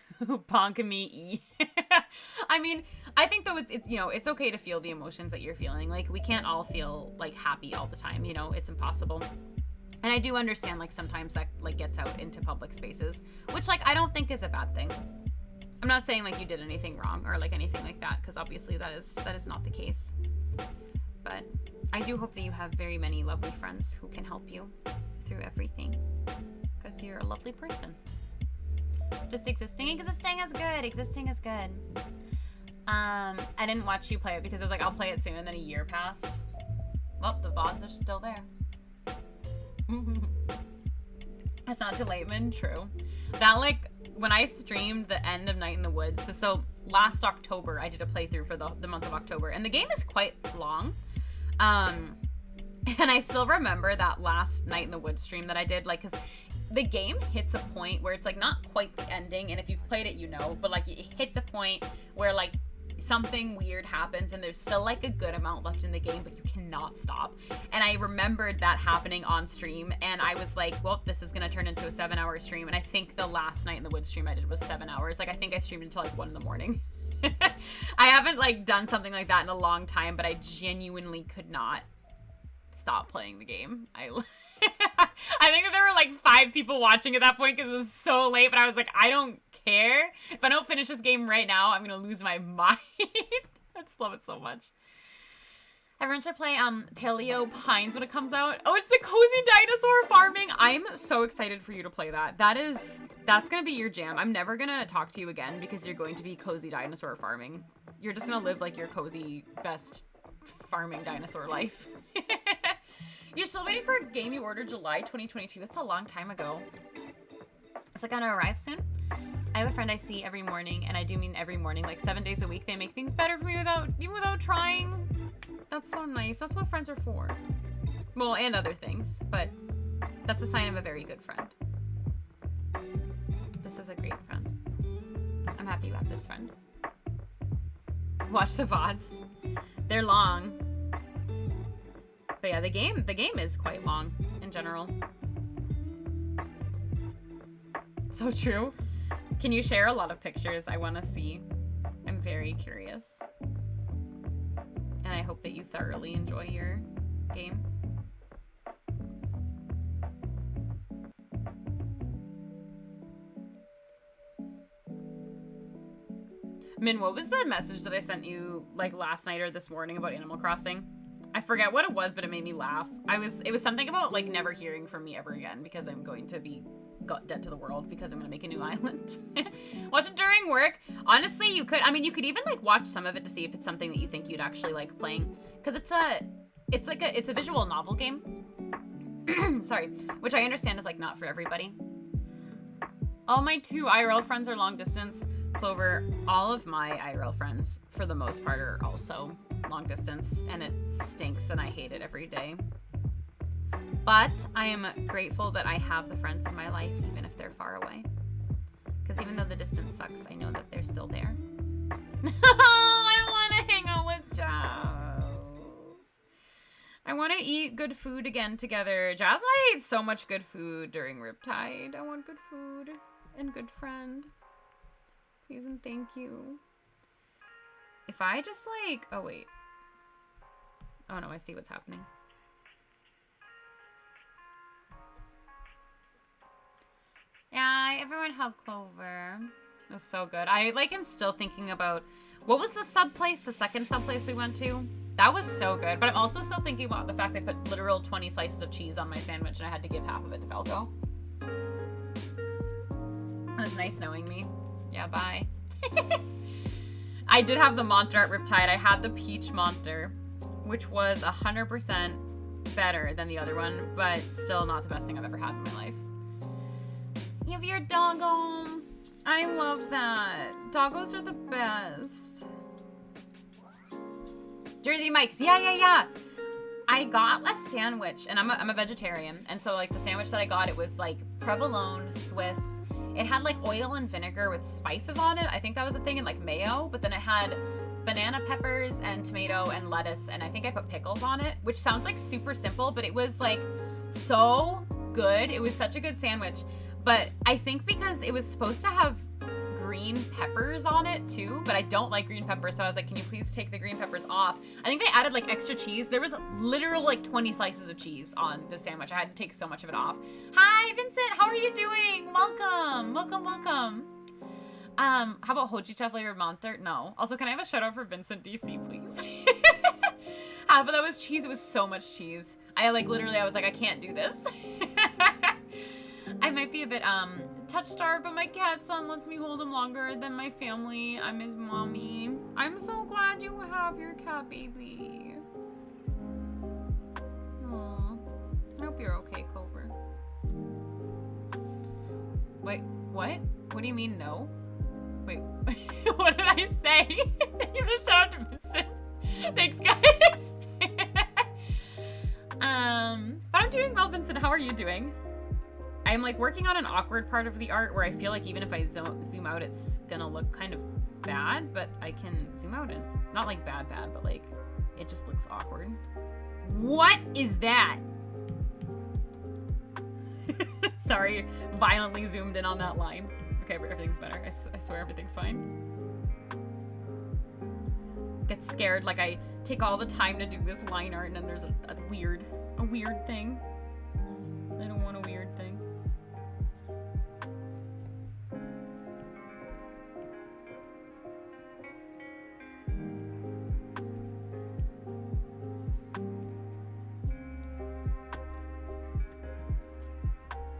bonk me. I mean, I think though it's you know, it's okay to feel the emotions that you're feeling. Like we can't all feel like happy all the time, you know, it's impossible. And I do understand like sometimes that like gets out into public spaces, which like I don't think is a bad thing. I'm not saying like you did anything wrong or like anything like that, because obviously that is not the case. But I do hope that you have very many lovely friends who can help you through everything, because you're a lovely person. Just existing is good. Existing is good. I didn't watch you play it because I was like, I'll play it soon, and then a year passed. Well, the VODs are still there. It's not too late, man. True. That like when I streamed the end of Night in the Woods, so last October I did a playthrough for the month of October, and the game is quite long. And I still remember that last Night in the Woods stream that I did, like, because the game hits a point where it's like not quite the ending, and if you've played it, you know, but like it hits a point where like something weird happens and there's still like a good amount left in the game, but you cannot stop. And I remembered that happening on stream, and I was like, well, this is gonna turn into a 7-hour stream. And I think the last Night in the Woods stream I did was 7 hours. Like I think I streamed until like 1 in the I haven't like done something like that in a long time, but I genuinely could not stop playing the game. I think that there were like 5 people watching at that point because it was so late, but I was like, I don't care. If I don't finish this game right now, I'm gonna lose my mind. I just love it so much. Everyone should play Paleo Pines when it comes out. Oh, it's the cozy dinosaur farming. I'm so excited for you to play that. That's gonna be your jam. I'm never gonna talk to you again because you're going to be cozy dinosaur farming. You're just gonna live like your cozy best farming dinosaur life. You're still waiting for a game you ordered July 2022. That's a long time ago. Is it gonna arrive soon? I have a friend I see every morning, and I do mean every morning, like 7 days a week. They make things better for me without trying. That's so nice. That's what friends are for. Well, and other things, but that's a sign of a very good friend. This is a great friend. I'm happy you have this friend. Watch the VODs. They're long. But yeah, the game is quite long in general. So true. Can you share a lot of pictures? I want to see. I'm very curious. And I hope that you thoroughly enjoy your game. Min, what was the message that I sent you like last night or this morning about Animal Crossing? I forget what it was, but it made me laugh. It was something about like never hearing from me ever again because I'm going to be dead to the world because I'm gonna make a new island. Watch it during work. Honestly, you could even like watch some of it to see if it's something that you think you'd actually like playing, because it's a visual novel game. Sorry, which I understand is like not for everybody. All my 2 IRL friends are long distance. Clover, all of my IRL friends for the most part are also long distance, and it stinks and I hate it every day. But I am grateful that I have the friends in my life, even if they're far away. Because even though the distance sucks, I know that they're still there. I want to hang out with Jazz. I want to eat good food again together. Jazz and I ate so much good food during Riptide. I want good food and good friend. Please and thank you. If I just like... Oh, wait. Oh, no, I see what's happening. Yeah, everyone had Clover. It was so good. I like am still thinking about... What was the the second sub place we went to? That was so good. But I'm also still thinking about the fact they put literal 20 slices of cheese on my sandwich and I had to give half of it to Falco. It was nice knowing me. Yeah, bye. I did have the Monster at Riptide. I had the Peach Monster, which was 100% better than the other one, but still not the best thing I've ever had in my life. You have your doggo. I love that. Doggos are the best. Jersey Mike's. Yeah. I got a sandwich, and I'm a vegetarian, and so like the sandwich that I got, it was like provolone, Swiss. It had like oil and vinegar with spices on it. I think that was a thing, and like mayo, but then it had banana peppers and tomato and lettuce, and I think I put pickles on it, which sounds like super simple, but it was like so good. It was such a good sandwich. But I think because it was supposed to have green peppers on it too, but I don't like green peppers, so I was like, can you please take the green peppers off? I think they added like extra cheese. There was literal like 20 slices of cheese on the sandwich. I had to take so much of it off. Hi, Vincent. How are you doing? Welcome. How about Hojicha flavored Monster? No. Also, can I have a shout out for Vincent DC, please? Half of that was cheese. It was so much cheese. I was like, I can't do this. I might be a bit touch starved, but my cat son lets me hold him longer than my family. I'm his mommy. I'm so glad you have your cat baby. Aww. I hope you're okay, Clover. Wait, what? What do you mean no? Wait, what did I say? Give a shout out to Vincent. Thanks, guys. But I'm doing well, Vincent. How are you doing? I'm like working on an awkward part of the art where I feel like even if I zoom out, it's gonna look kind of bad, but I can zoom out and not like bad, but like it just looks awkward. What is that? Sorry, violently zoomed in on that line. Okay, everything's better. I swear everything's fine. Get scared, like I take all the time to do this line art and then there's a weird thing. I don't want a weird thing.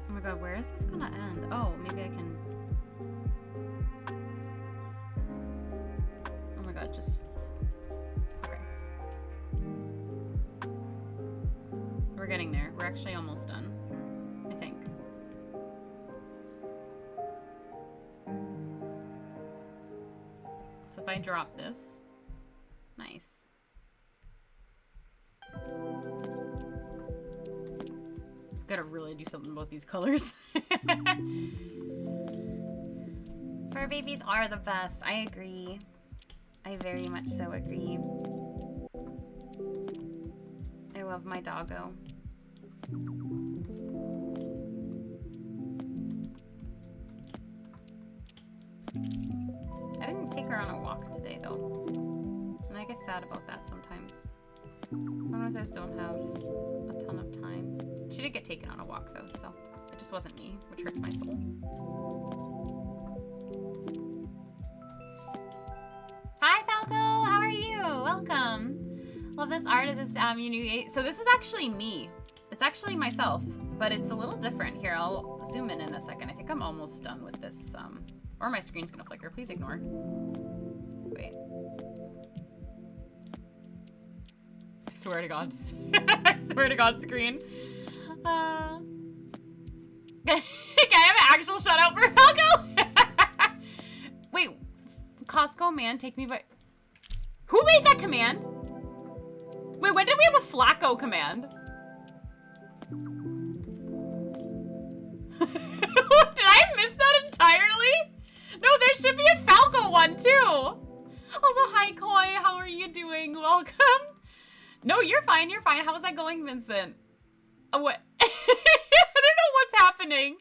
Oh my god, where is this gonna end? Oh, maybe I can... Oh my god, just... Okay. We're getting there. We're actually almost done, I think. So if I drop this... Nice. Gotta really do something about these colors. Fur babies are the best. I agree. I very much so agree. I love my doggo. I didn't take her on a walk today, though. And I get sad about that sometimes. Sometimes I just don't have a ton of time. She did get taken on a walk, though, so it just wasn't me, which hurts my soul. Hi, Falco! How are you? Welcome! Love this art. Is this you knew? So this is actually me. It's actually myself, but it's a little different. Here, I'll zoom in a second. I think I'm almost done with this, or my screen's gonna flicker. Please ignore. Wait. I swear to God. I swear to God, screen. Can I have an actual shout out for Falco? Wait, Costco man, take me by. Who made that command? Wait, when did we have a Flacco command? Did I miss that entirely? No, there should be a Falco one too. Also, hi Koi, how are you doing? Welcome. No, you're fine, you're fine. How's that going, Vincent? Oh, what? I don't know what's happening.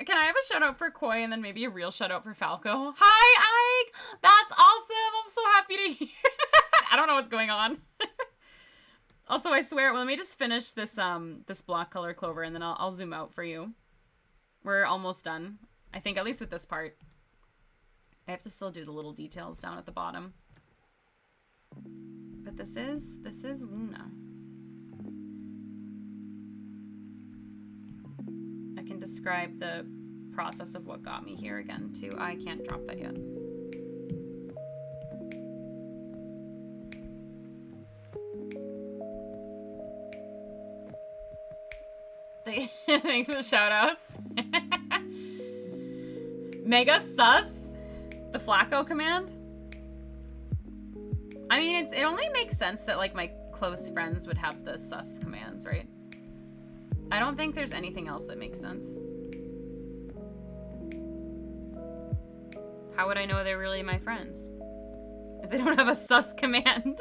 Can I have a shout out for Koi and then maybe a real shout out for Falco? Hi, Ike! That's awesome! I'm so happy to hear that. I don't know what's going on. Also, I swear, well, let me just finish this this block color clover and then I'll zoom out for you. We're almost done. I think, at least with this part. I have to still do the little details down at the bottom. But this is Luna. I can describe the process of what got me here again, too. I can't drop that yet. Thanks for the shout-outs. Mega sus? The Flacco command? I mean, it only makes sense that, like, my close friends would have the sus commands, right? I don't think there's anything else that makes sense. How would I know they're really my friends? If they don't have a sus command.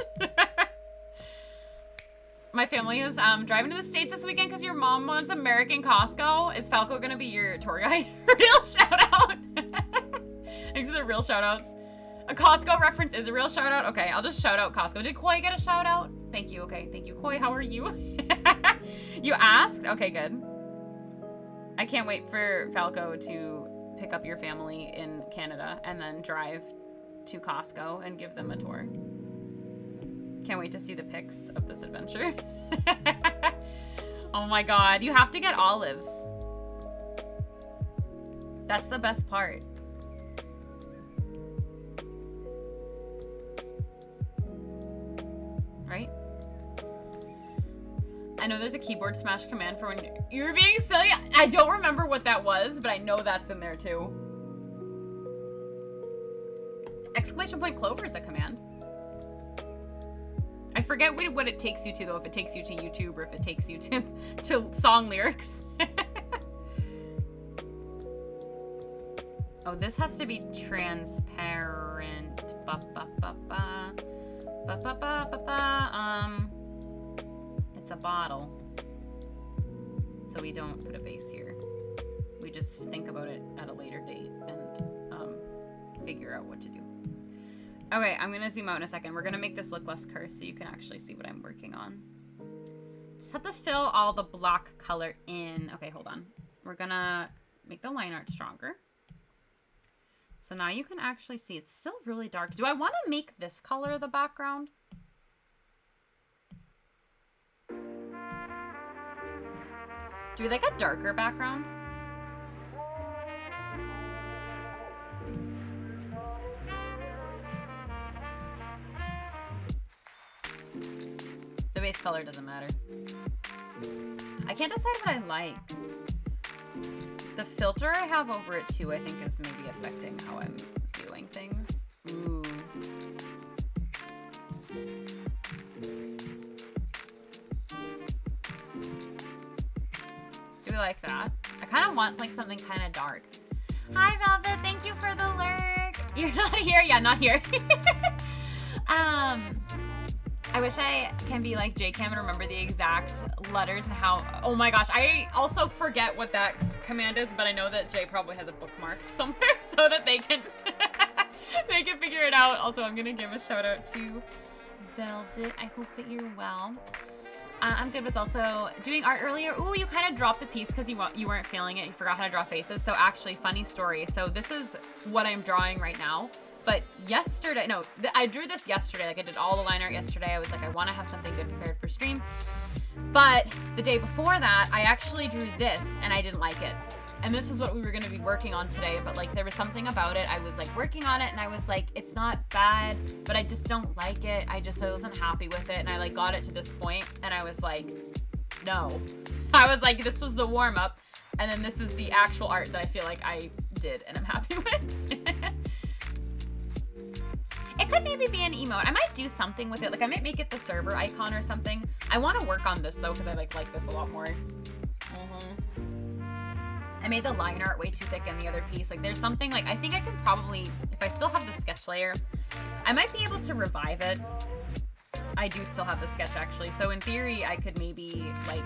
My family is driving to the States this weekend because your mom wants American Costco. Is Falco gonna be your tour guide? Real shout out. Thanks for the real shout outs. A Costco reference is a real shout out. Okay, I'll just shout out Costco. Did Koi get a shout out? Thank you. Okay, thank you. Koi, how are you? You asked? Okay, good. I can't wait for Falco to pick up your family in Canada and then drive to Costco and give them a tour. Can't wait to see the pics of this adventure. Oh my God, you have to get olives. That's the best part. Right? I know there's a keyboard smash command for when you're being silly. I don't remember what that was, but I know that's in there too. Exclamation point clover is a command. I forget what it takes you to, though, if it takes you to YouTube or if it takes you to song lyrics. Oh, this has to be transparent. Ba, ba, ba, ba. Ba, ba, ba, ba, ba. It's a bottle. So we don't put a base here. We just think about it at a later date and figure out what to do. Okay, I'm gonna zoom out in a second. We're gonna make this look less cursed so you can actually see what I'm working on. Just have to fill all the block color in. Okay, hold on. We're gonna make the line art stronger. So now you can actually see it's still really dark. Do I want to make this color the background? Do we like a darker background? The base color doesn't matter. I can't decide what I like. The filter I have over it too, I think, is maybe affecting how I'm viewing things. Ooh. Do we like that? I kind of want like something kind of dark. Hi, Velvet. Thank you for the lurk. You're not here? Yeah, not here. I wish I can be like JCam and remember the exact letters and how, oh my gosh, I also forget what that command is, but I know that Jay probably has a bookmark somewhere so that they can they can figure it out. Also, I'm gonna give a shout out to Velvet. I hope that you're well. I'm good. Was also doing art earlier. Ooh, you kind of dropped the piece because you weren't feeling it. You forgot how to draw faces. So actually, funny story. So this is what I'm drawing right now. But yesterday, no, I drew this yesterday. Like I did all the line art yesterday. I was like, I want to have something good prepared for stream. But the day before that, I actually drew this and I didn't like it. And this was what we were going to be working on today. But like there was something about it. I was like working on it and I was like, it's not bad, but I just don't like it. I wasn't happy with it. And I like got it to this point and I was like, no. I was like, this was the warm up. And then this is the actual art that I feel like I did and I'm happy with. It could maybe be an emote. I might do something with it. Like I might make it the server icon or something. I want to work on this though because I like this a lot more. I made the line art way too thick in the other piece. Like there's something like, I think I could probably, if I still have the sketch layer, I might be able to revive it. I do still have the sketch actually. So in theory, I could maybe like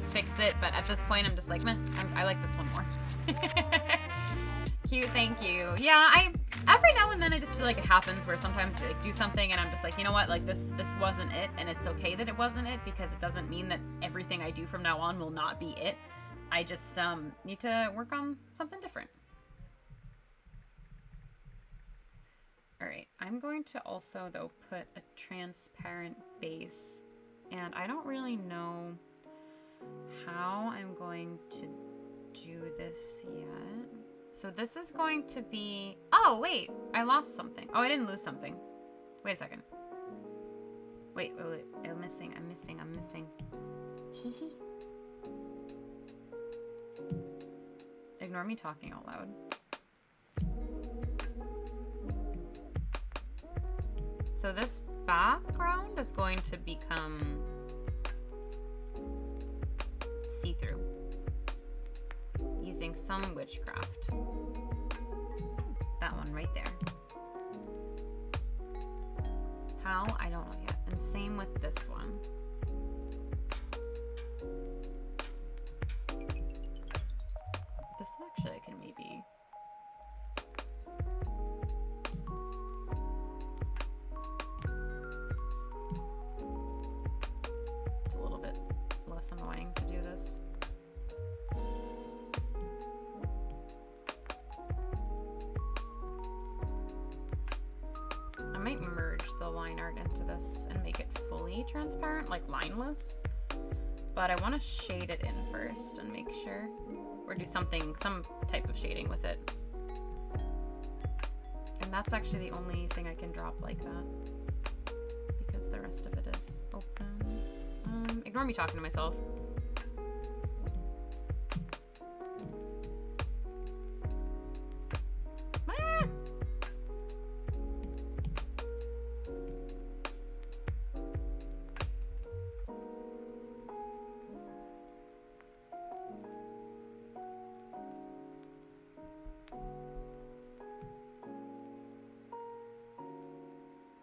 fix it. But at this point, I'm just like, meh, I like this one more. Cute, thank you. Yeah, every now and then I just feel like it happens where sometimes we like do something and I'm just like, you know what, like this wasn't it, and it's okay that it wasn't it because it doesn't mean that everything I do from now on will not be it. I just need to work on something different. All right, I'm going to also though put a transparent base, and I don't really know how I'm going to do this yet. So this is going to be, oh wait, I lost something. Oh, I didn't lose something. Wait a second. Wait, I'm missing. Ignore me talking out loud. So this background is going to become see-through. Using some witchcraft. That one right there. How? I don't know yet. And same with this one. This one actually I can maybe... It's a little bit less annoying to do this. I might merge the line art into this and make it fully transparent, like lineless. But I want to shade it in first and make sure, or do some type of shading with it. And that's actually the only thing I can drop like that, because the rest of it is open. Ignore me talking to myself.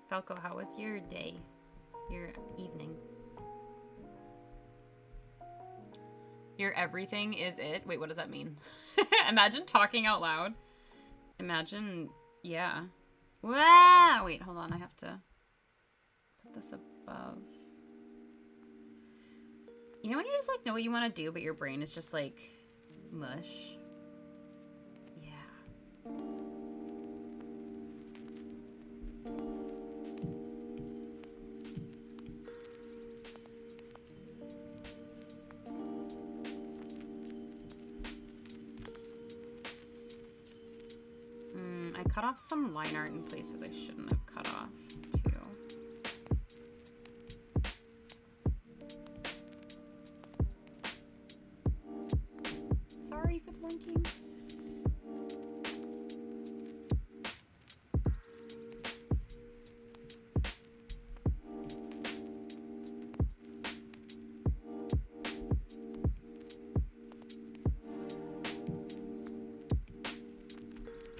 Falco, how was your day? Your evening? Your everything is it? Wait, what does that mean? Imagine talking out loud. Imagine, yeah. Wow! Wait, hold on, I have to put this above. You know when you just like know what you want to do, but your brain is just like mush? Yeah. I cut off some line art in places I shouldn't have cut off, too. Sorry for blinking.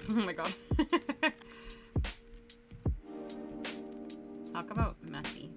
Oh my god. Talk about messy.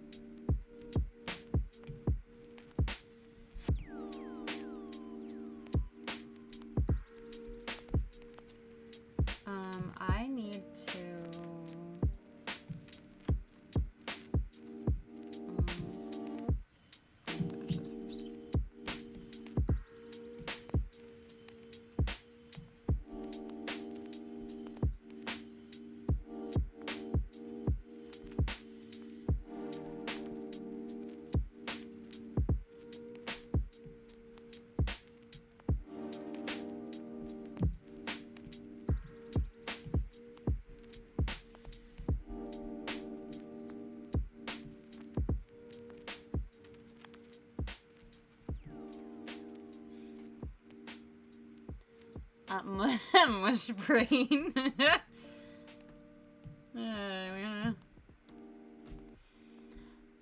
Mush brain.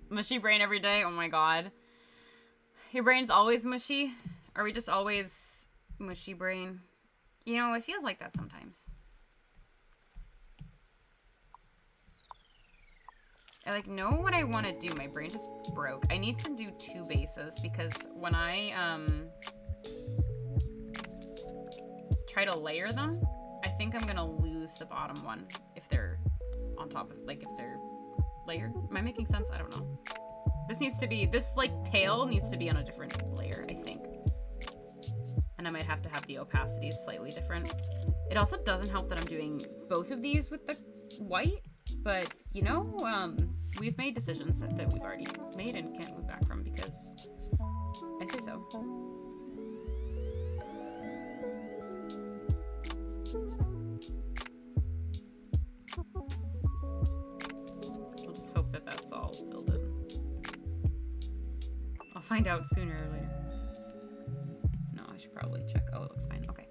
Mushy brain every day. Oh my god. Your brain's always mushy? Are we just always mushy brain? You know, it feels like that sometimes. I like know what I want to do. My brain just broke. I need to do 2 bases because when I try to layer them, I think I'm gonna lose the bottom one if they're on top of, like, if they're layered. Am I making sense? I don't know. This needs to be, this like tail needs to be on a different layer, I think. And I might have to have the opacity slightly different. It also doesn't help that I'm doing both of these with the white, but you know, we've made decisions that we've already made and can't move back from because I say so. We'll just hope that that's all filled in. I'll find out sooner or later. No, I should probably check. Oh, it looks fine. Okay.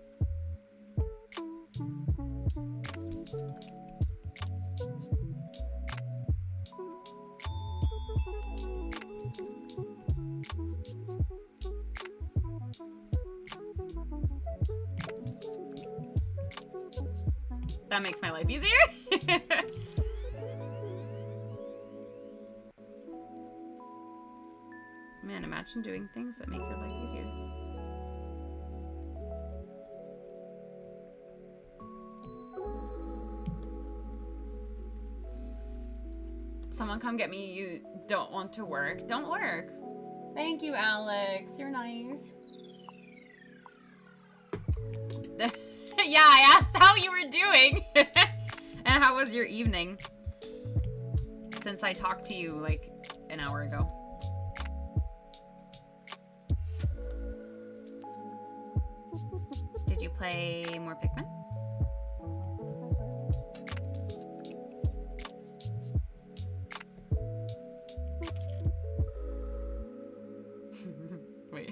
That makes my life easier. Man, imagine doing things that make your life easier. Someone come get me. You don't want to work. Don't work. Thank you, Alex. You're nice. Yeah, I asked how you were doing. And how was your evening? Since I talked to you like an hour ago. Did you play more Pikmin? Wait.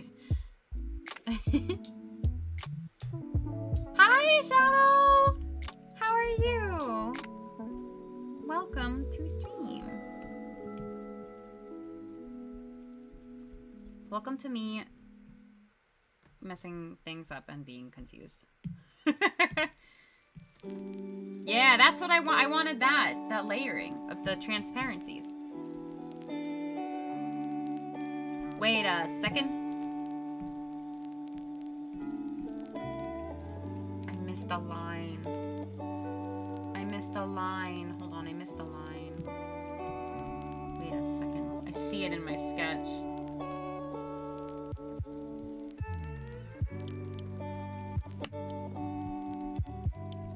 Hi, Shadow! How are you? Welcome to stream. Welcome to me messing things up and being confused. Yeah, that's what I want. I wanted that layering of the transparencies. Wait a second. I missed a line. I missed a line. Hold on, I missed a line. Wait a second. I see it in my sketch.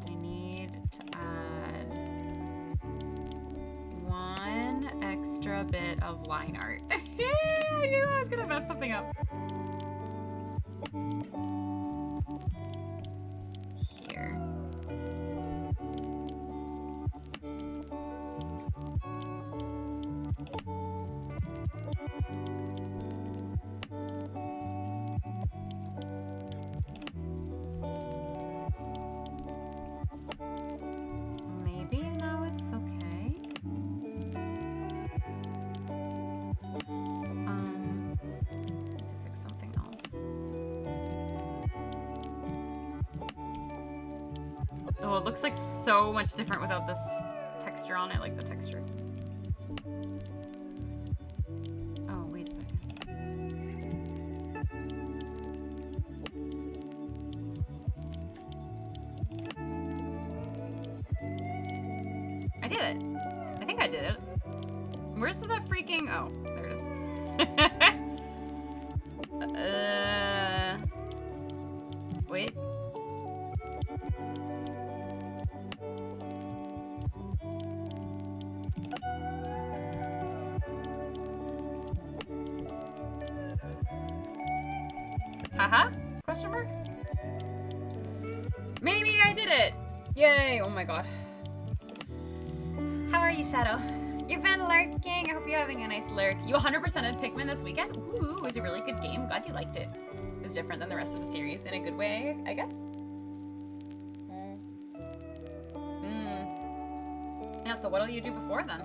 I need to add 1 extra bit of line art. I knew I was gonna mess something up. Here. Maybe now it's okay. Need to fix something else. Oh, it looks like so much different without this texture on it. I like the texture. Oh, wait a second. I did it. I think I did it. Where's the freaking... Oh, there it is. Wait. Haha? Question mark? Maybe I did it! Yay! Oh my god. How are you, Shadow? You've been lurking. I hope you're having a nice lurk. You 100%ed Pikmin this weekend? Ooh, it was a really good game. Glad you liked it. It was different than the rest of the series in a good way, I guess. so what'll you do before then?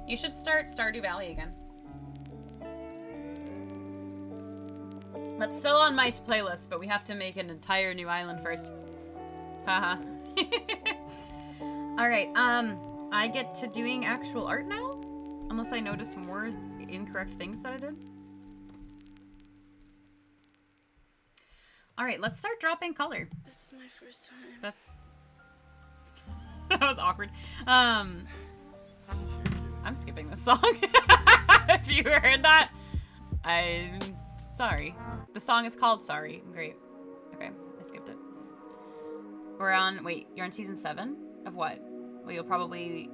You should start Stardew Valley again. That's still on my playlist, but we have to make an entire new island first. Haha. Alright, I get to doing actual art now? Unless I notice more incorrect things that I did. Alright, let's start dropping color. This is my first time. That's... that was awkward. I'm skipping this song. If you heard that, I'm sorry. The song is called Sorry. Great. Okay, I skipped it. We're on... Wait, you're on season 7? Of what? Well, you'll probably...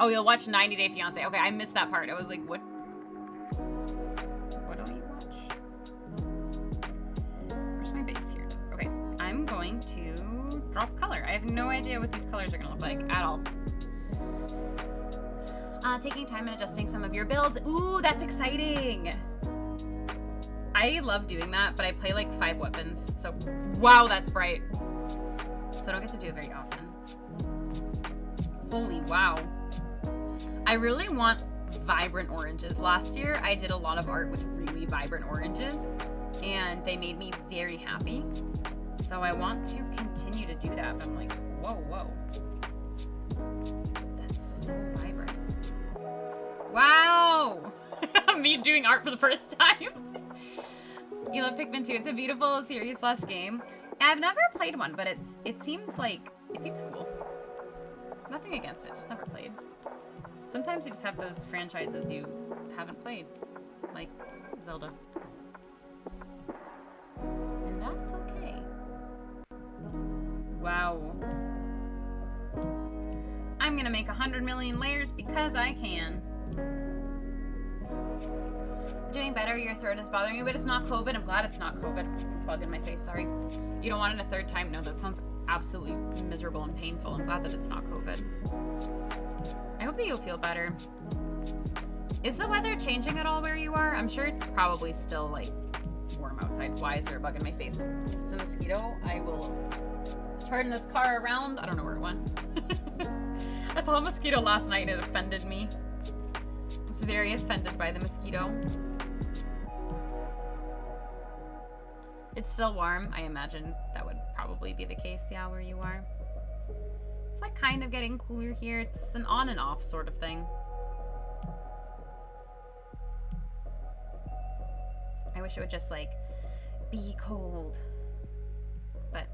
Oh, you'll watch 90 Day Fiancé. Okay, I missed that part. I was like, what? What do you watch? Where's my base here? Okay, I'm going to drop color. I have no idea what these colors are going to look like at all. Taking time and adjusting some of your builds. Ooh, that's exciting. I love doing that, but I play like 5 weapons. So, wow, that's bright. So I don't get to do it very often. Holy wow. I really want vibrant oranges. Last year, I did a lot of art with really vibrant oranges, and they made me very happy. So I want to continue to do that, but I'm like, whoa, whoa. That's so vibrant. Wow! Me doing art for the first time. You love Pikmin 2. It's a beautiful series / game. I've never played one, but it seems cool. Nothing against it, just never played. Sometimes you just have those franchises you haven't played, like Zelda. And that's okay. Wow. I'm gonna make 100 million layers because I can. Doing better, your throat is bothering you, but it's not COVID. I'm glad it's not COVID. Bug in my face, sorry. You don't want it a third time? No, that sounds absolutely miserable and painful. I'm glad that it's not COVID. I hope that you'll feel better. Is the weather changing at all where you are? I'm sure it's probably still like warm outside. Why is there a bug in my face? If it's a mosquito, I will turn this car around. I don't know where it went. I saw a mosquito last night and it offended me. I was very offended by the mosquito. It's still warm. I imagine that would probably be the case, yeah, where you are. It's like kind of getting cooler here. It's an on and off sort of thing. I wish it would just like be cold. But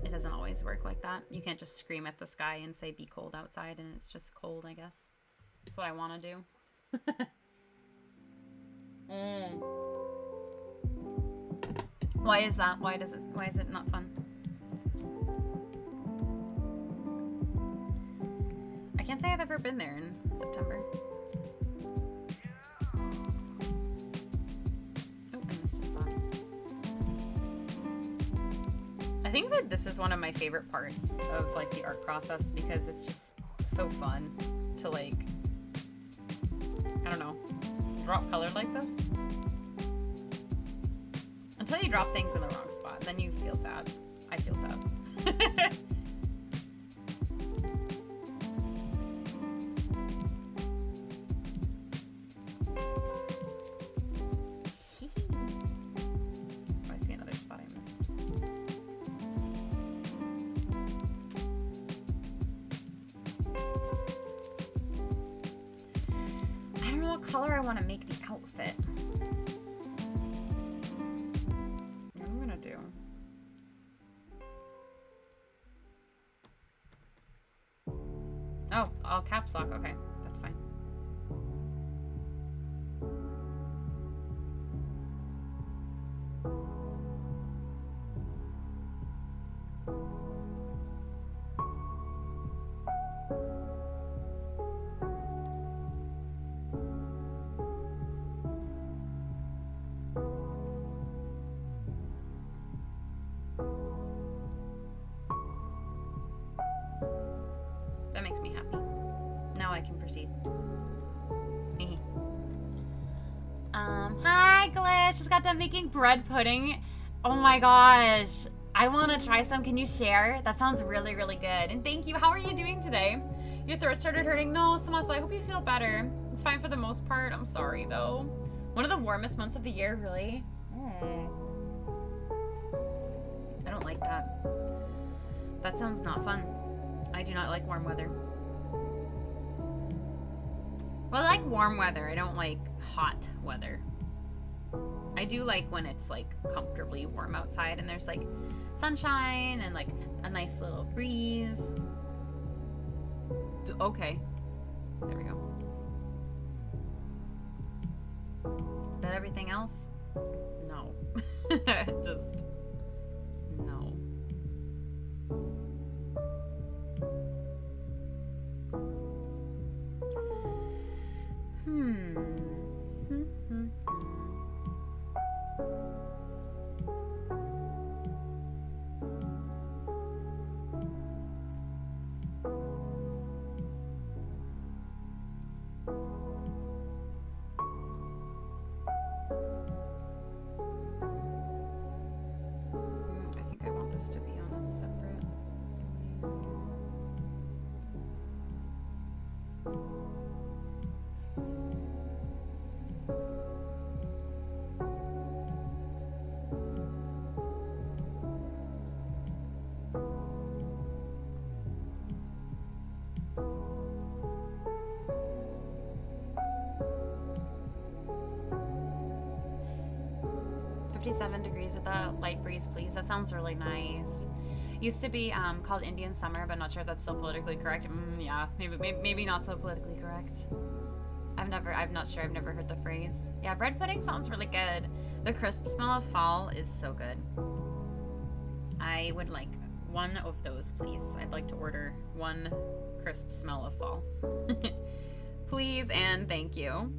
it doesn't always work like that. You can't just scream at the sky and say be cold outside and it's just cold, I guess. That's what I want to do. Why is that? Why is it not fun? I can't say I've ever been there in September. Oh, I missed a spot. I think that this is one of my favorite parts of like the art process because it's just so fun to like, I don't know, drop color like this. Until you drop things in the wrong spot, then you feel sad. I feel sad. Oh, I see another spot I missed. I don't know what color I want to make the outfit. Oh, all caps lock. Okay, that's fine. That makes me happy. Now I can proceed. Hi, Glitch! Just got done making bread pudding. Oh my gosh. I want to try some. Can you share? That sounds really, really good. And thank you. How are you doing today? Your throat started hurting? No, Samasa, I hope you feel better. It's fine for the most part. I'm sorry, though. One of the warmest months of the year, really? I don't like that. That sounds not fun. I do not like warm weather. Well, I like warm weather. I don't like hot weather. I do like when it's like comfortably warm outside and there's like sunshine and like a nice little breeze. Okay. There we go. But everything else? No. Just no. I think I want this to be on a separate degrees with a light breeze, please. That sounds really nice. Used to be called Indian summer, but not sure if that's still politically correct. Yeah, maybe not so politically correct. I'm not sure. I've never heard the phrase. Yeah, bread pudding sounds really good. The crisp smell of fall is so good. I would like one of those, please. I'd like to order one crisp smell of fall. Please and thank you.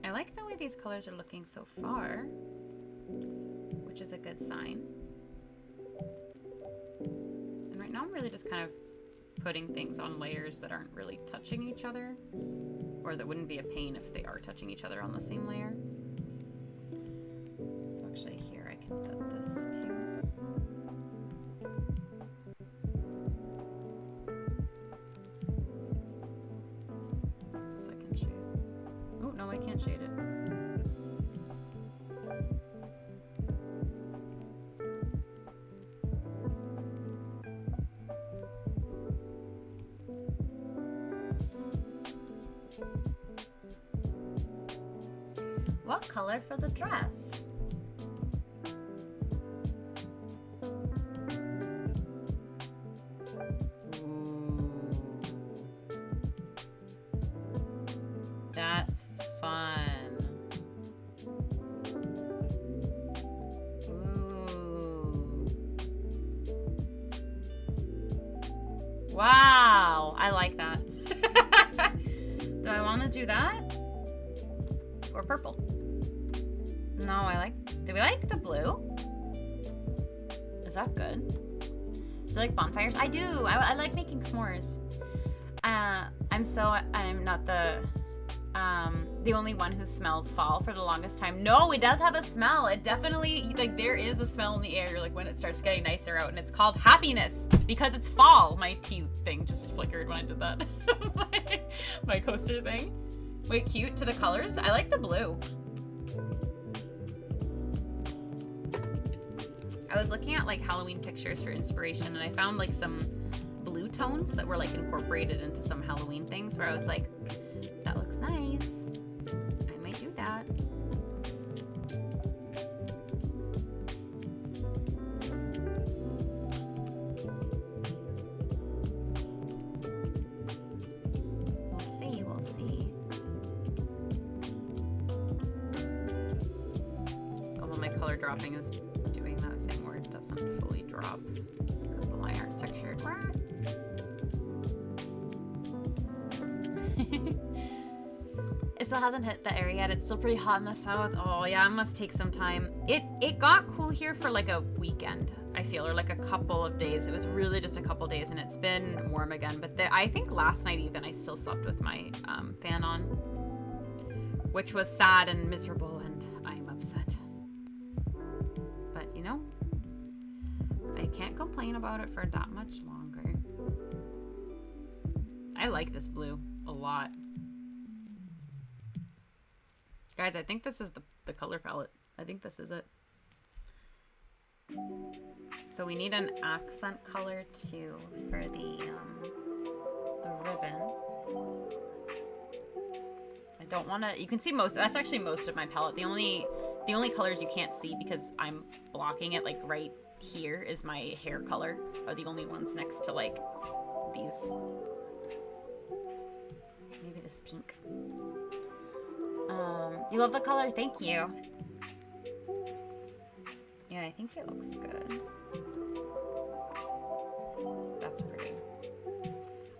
I like the way these colors are looking so far, which is a good sign. And right now I'm really just kind of putting things on layers that aren't really touching each other, or that wouldn't be a pain if they are touching each other on the same layer. So actually here I can put this too. Second shade. Oh, no, I can't shade it. What color for the dress? That's fun. Ooh. Wow, I like that. Do I want to do that? Or purple? No, do we like the blue? Is that good? Do you like bonfires? I do. I like making s'mores. I'm not the only one who smells fall for the longest time. No, it does have a smell. It definitely, like, there is a smell in the air, like, when it starts getting nicer out, and it's called happiness because it's fall. My tea thing just flickered when I did that. my coaster thing. Wait, cute to the colors? I like the blue. I was looking at like Halloween pictures for inspiration, and I found like some blue tones that were like incorporated into some Halloween things where I was like, that looks nice. I might do that. We'll see. Although my color dropping is doing that thing where it doesn't fully drop because the line art's textured. It still hasn't hit the area yet. It's still pretty hot in the south. Oh yeah, it must take some time. It got cool here for like a weekend, I feel, or like a couple of days. It was really just a couple days, and it's been warm again. But I think last night even I still slept with my fan on, which was sad and miserable, and I'm upset. But you know, I can't complain about it for that much longer. I like this blue a lot. Guys, I think this is the color palette. I think this is it. So we need an accent color too for the ribbon. I don't want to. You can see most. That's actually most of my palette. The only colors you can't see because I'm blocking it like right here is my hair color. Are the only ones next to like these. Maybe this pink. You love the color? Thank you. Yeah, I think it looks good. That's pretty.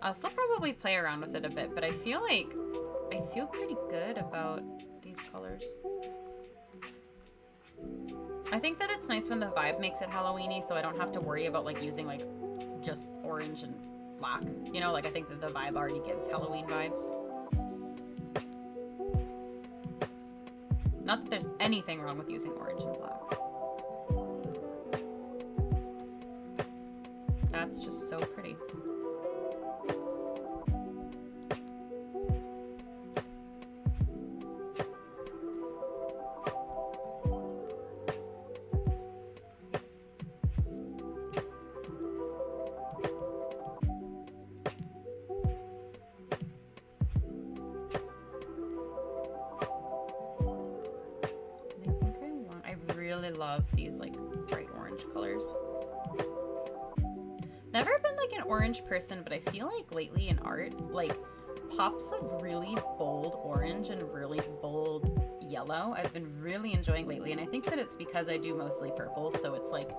I'll still probably play around with it a bit, but I feel pretty good about these colors. I think that it's nice when the vibe makes it Halloweeny, so I don't have to worry about like using like just orange and black. You know, like I think that the vibe already gives Halloween vibes. Not that there's anything wrong with using orange and black. That's just so pretty. Love these like bright orange colors. Never been like an orange person, but I feel like lately in art, like pops of really bold orange and really bold yellow I've been really enjoying lately, and I think that it's because I do mostly purple, so it's like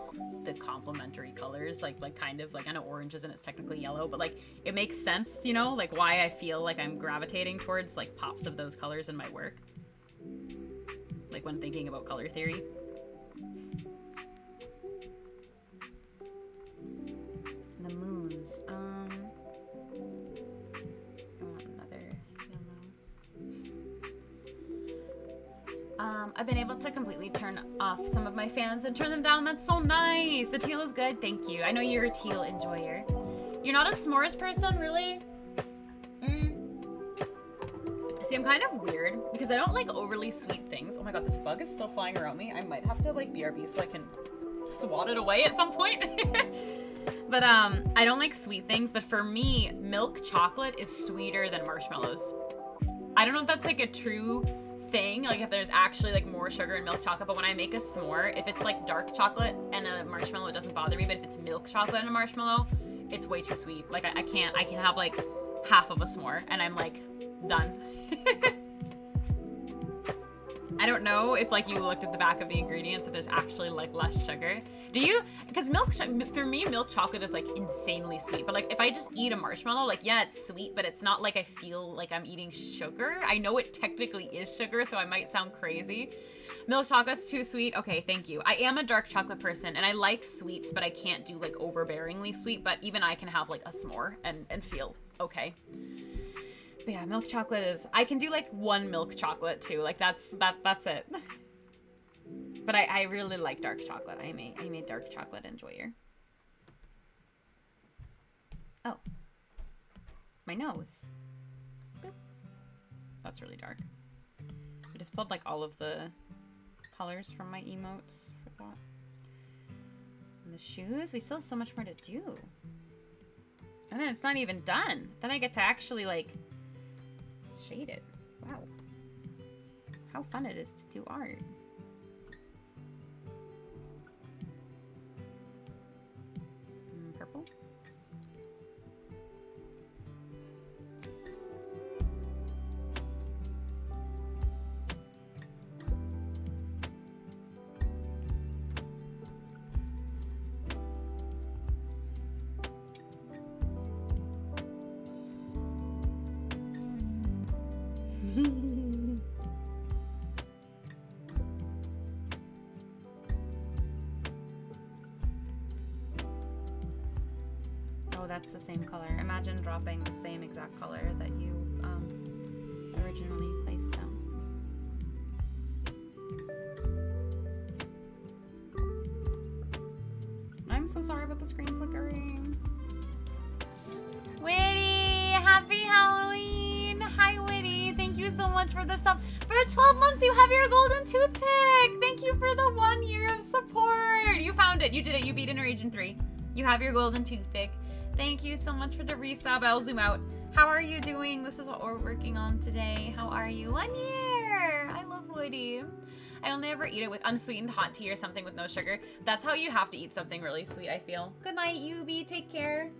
the complementary colors, like kind of like, I know orange isn't, it's technically yellow, but like it makes sense, you know, like why I feel like I'm gravitating towards like pops of those colors in my work, like when thinking about color theory. The moons. I want another yellow. I've been able to completely turn off some of my fans and turn them down. That's so nice. The teal is good. Thank you. I know you're a teal enjoyer. You're not a s'mores person, really? See, I'm kind of weird because I don't like overly sweet things. Oh my god, this bug is still flying around me. I might have to like BRB so I can swat it away at some point. But I don't like sweet things, but for me, milk chocolate is sweeter than marshmallows. I don't know if that's like a true thing, like if there's actually like more sugar in milk chocolate, but when I make a s'more, if it's like dark chocolate and a marshmallow, it doesn't bother me, but if it's milk chocolate and a marshmallow, it's way too sweet. Like I can have like half of a s'more and I'm like done. I don't know if like you looked at the back of the ingredients if there's actually like less sugar. Do you? Because for me, milk chocolate is like insanely sweet. But like if I just eat a marshmallow, like yeah, it's sweet, but it's not like I feel like I'm eating sugar. I know it technically is sugar, so I might sound crazy. Milk chocolate's too sweet. Okay, thank you. I am a dark chocolate person and I like sweets, but I can't do like overbearingly sweet. But even I can have like a s'more and feel okay. But yeah, milk chocolate is, I can do like one milk chocolate too. Like that's it. But I really like dark chocolate. I'm a dark chocolate enjoyer. Oh. My nose. Boop. That's really dark. I just pulled like all of the colors from my emotes for that. And the shoes, we still have so much more to do. And then it's not even done. Then I get to actually like shade it. Wow. How fun it is to do art. Purple. that's the same color. Imagine dropping the same exact color that you originally placed down. I'm so sorry about the screen flickering. Witty, happy Halloween. Hi, Witty. Thank you so much for the sub. For 12 months, you have your golden toothpick. Thank you for the 1 year of support. You found it. You did it. You beat Inner Agent 3. You have your golden toothpick. Thank you so much for the resub. I'll zoom out. How are you doing? This is what we're working on today. How are you? 1 year. I love Woody. I only ever eat it with unsweetened hot tea or something with no sugar. That's how you have to eat something really sweet, I feel. Good night, UV. Take care.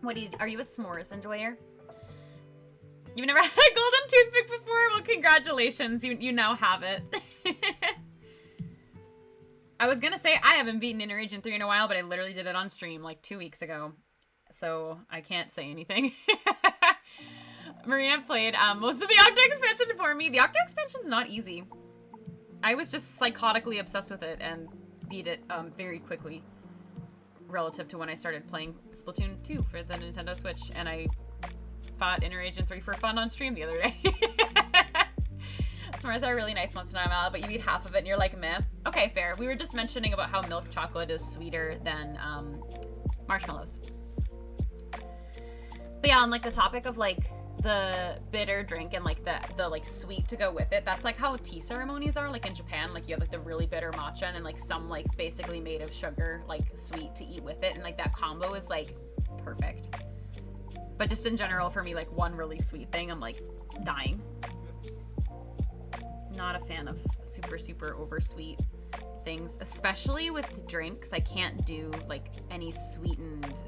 What are you a s'mores enjoyer? You've never had a golden toothpick before? Well, congratulations. You now have it. I was gonna say I haven't beaten Inner Agent 3 in a while, but I literally did it on stream like 2 weeks ago. So I can't say anything. Marina played most of the Octo expansion for me. The Octo expansion's not easy. I was just psychotically obsessed with it and beat it very quickly relative to when I started playing Splatoon 2 for the Nintendo Switch, and I fought Inner Agent 3 for fun on stream the other day. S'mores are really nice once in a while, but you eat half of it and you're like, meh. Okay, fair. We were just mentioning about how milk chocolate is sweeter than marshmallows. But yeah, on like the topic of like the bitter drink and like the like sweet to go with it, that's like how tea ceremonies are. Like in Japan, like you have like the really bitter matcha and then like some like basically made of sugar, like sweet to eat with it, and like that combo is like perfect. But just in general, for me, like one really sweet thing, I'm like dying. Not a fan of super over sweet things, especially with drinks. I can't do like any sweetened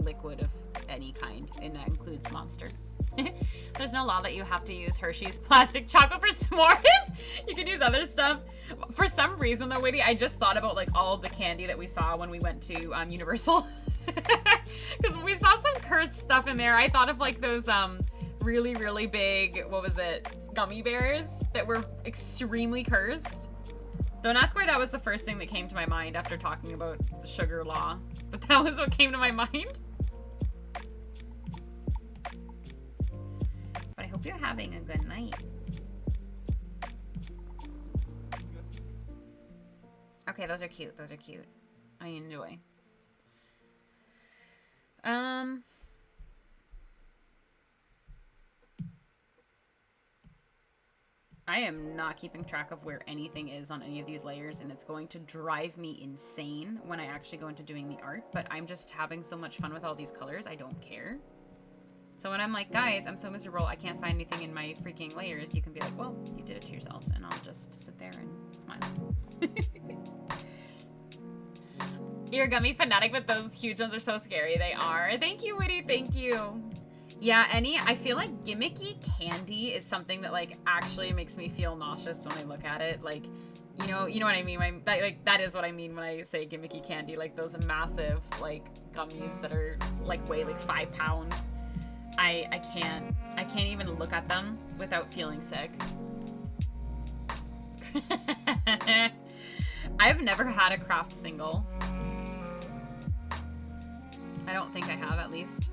liquid of any kind, and that includes Monster. There's no law that you have to use Hershey's plastic chocolate for s'mores. You can use other stuff. For some reason though, Witty, I just thought about like all of the candy that we saw when we went to Universal. Because we saw some cursed stuff in there. I thought of like those really big, what was it, gummy bears that were extremely cursed. Don't ask why that was the first thing that came to my mind after talking about the sugar law, but that was what came to my mind. But I hope you're having a good night. Okay, those are cute. Those are cute. I enjoy. I am not keeping track of where anything is on any of these layers, and it's going to drive me insane when I actually go into doing the art, but I'm just having so much fun with all these colors, I don't care. So when I'm like, guys, I'm so miserable, I can't find anything in my freaking layers, you can be like, well, you did it to yourself, and I'll just sit there and smile. You're a gummy fanatic, but those huge ones are so scary. They are. Thank you, Witty. Thank you. Yeah, I feel like gimmicky candy is something that like actually makes me feel nauseous when I look at it. Like, you know what I mean? That is what I mean when I say gimmicky candy. Like those massive like gummies that are like weigh like 5 pounds. I can't even look at them without feeling sick. I've never had a craft single. I don't think I have, at least.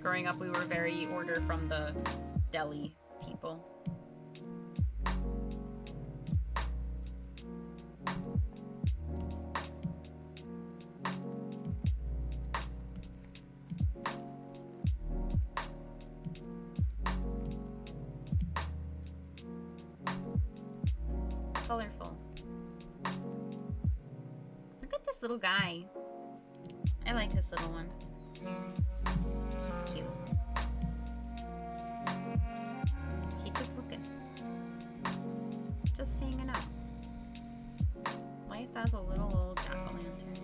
Growing up, we were very order from the deli people. Colorful. Look at this little guy. I like this little one. He's cute. He's just looking. Just hanging out. Life as a little old jack-o'-lantern.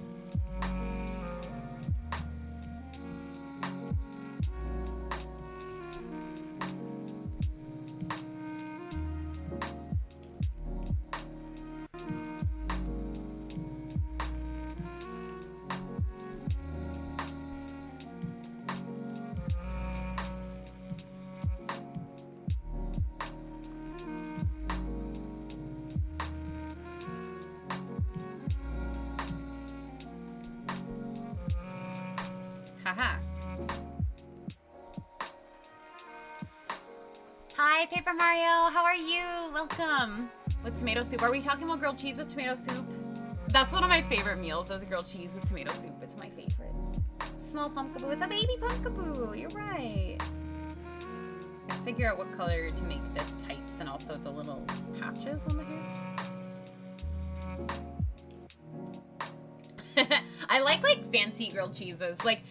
Haha. Hi, Paper Mario. How are you? Welcome. With tomato soup. Are we talking about grilled cheese with tomato soup? That's one of my favorite meals, is grilled cheese with tomato soup. It's my favorite. Small pumpkaboo. It's a baby pumpkaboo. You're right. I figure out what color to make the tights and also the little patches on the hair. I like fancy grilled cheeses. Like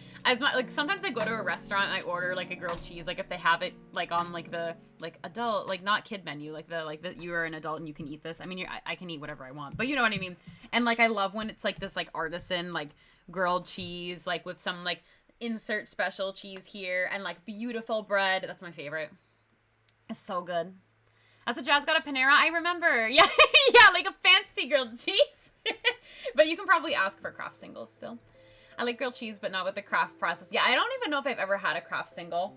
sometimes I go to a restaurant and I order like a grilled cheese, like if they have it like on like the adult, like not kid menu, like the you are an adult and you can eat this. I mean, I can eat whatever I want, but you know what I mean. And like I love when it's like this like artisan like grilled cheese, like with some like insert special cheese here and like beautiful bread. That's my favorite. It's so good. That's what Jazz got at Panera. I remember. Yeah, yeah, like a fancy grilled cheese. But you can probably ask for Kraft singles still. I like grilled cheese, but not with the Kraft process. Yeah, I don't even know if I've ever had a Kraft single.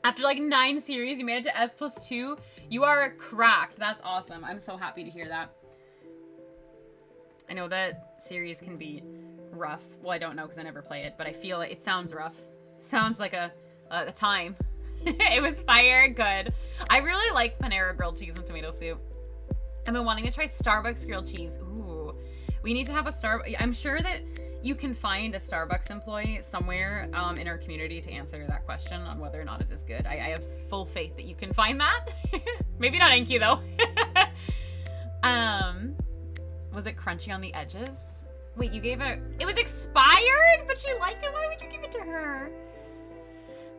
After like 9 series, you made it to S+2. You are cracked. That's awesome. I'm so happy to hear that. I know that series can be rough. Well, I don't know because I never play it, but I feel it sounds rough. Sounds like a time. It was fire good. I really like Panera grilled cheese and tomato soup. I've been wanting to try Starbucks grilled cheese. Ooh, we need to have a I'm sure that you can find a Starbucks employee somewhere in our community to answer that question on whether or not it is good. I have full faith that you can find that. Maybe not Inky though. Was it crunchy on the edges? Wait, you gave it was expired, but she liked it. Why would you give it to her?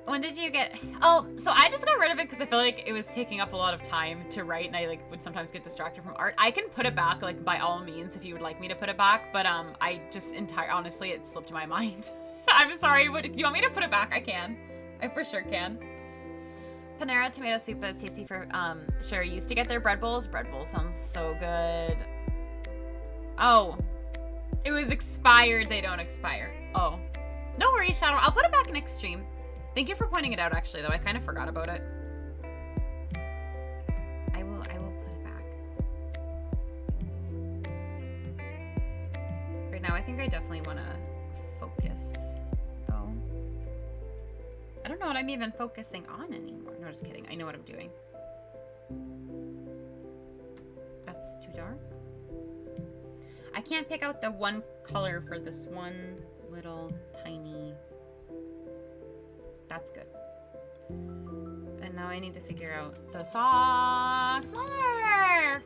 When did you get... Oh, so I just got rid of it because I feel like it was taking up a lot of time to write, and I like would sometimes get distracted from art. I can put it back, like, by all means, if you would like me to put it back, but I just honestly, it slipped my mind. I'm sorry, do you want me to put it back? I can. I for sure can. Panera tomato soup is tasty for, sure. Used to get their bread bowls. Bread bowl sounds so good. Oh, it was expired. They don't expire. Oh, no worries, Shadow. I'll put it back next stream. Thank you for pointing it out, actually, though. I kind of forgot about it. I will put it back. Right now, I think I definitely want to focus, though. I don't know what I'm even focusing on anymore. No, just kidding. I know what I'm doing. That's too dark. I can't pick out the one color for this one little tiny... That's good. And now I need to figure out the socks more.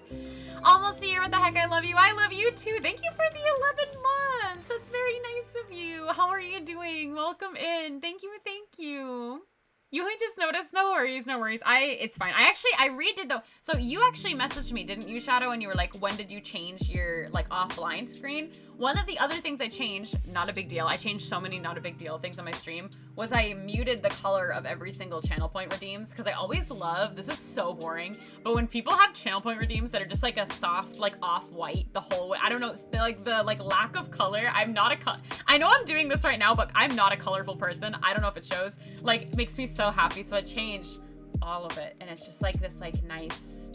Almost a year. What the heck? I love you. I love you too. Thank you for the 11 months. That's very nice of you. How are you doing? Welcome in. Thank you. Thank you. You only just noticed. No worries. No worries. It's fine. I redid though. So you actually messaged me, didn't you, Shadow? And you were like, when did you change your like offline screen? One of the other things I changed, not a big deal. I changed so many not a big deal things on my stream, was I muted the color of every single channel point redeems, because I always love, this is so boring, but when people have channel point redeems that are just like a soft, like off-white the whole way, I don't know, the lack of color, I know I'm doing this right now, but I'm not a colorful person. I don't know if it shows. Like, it makes me so happy, so I changed all of it, and it's just like this like nice,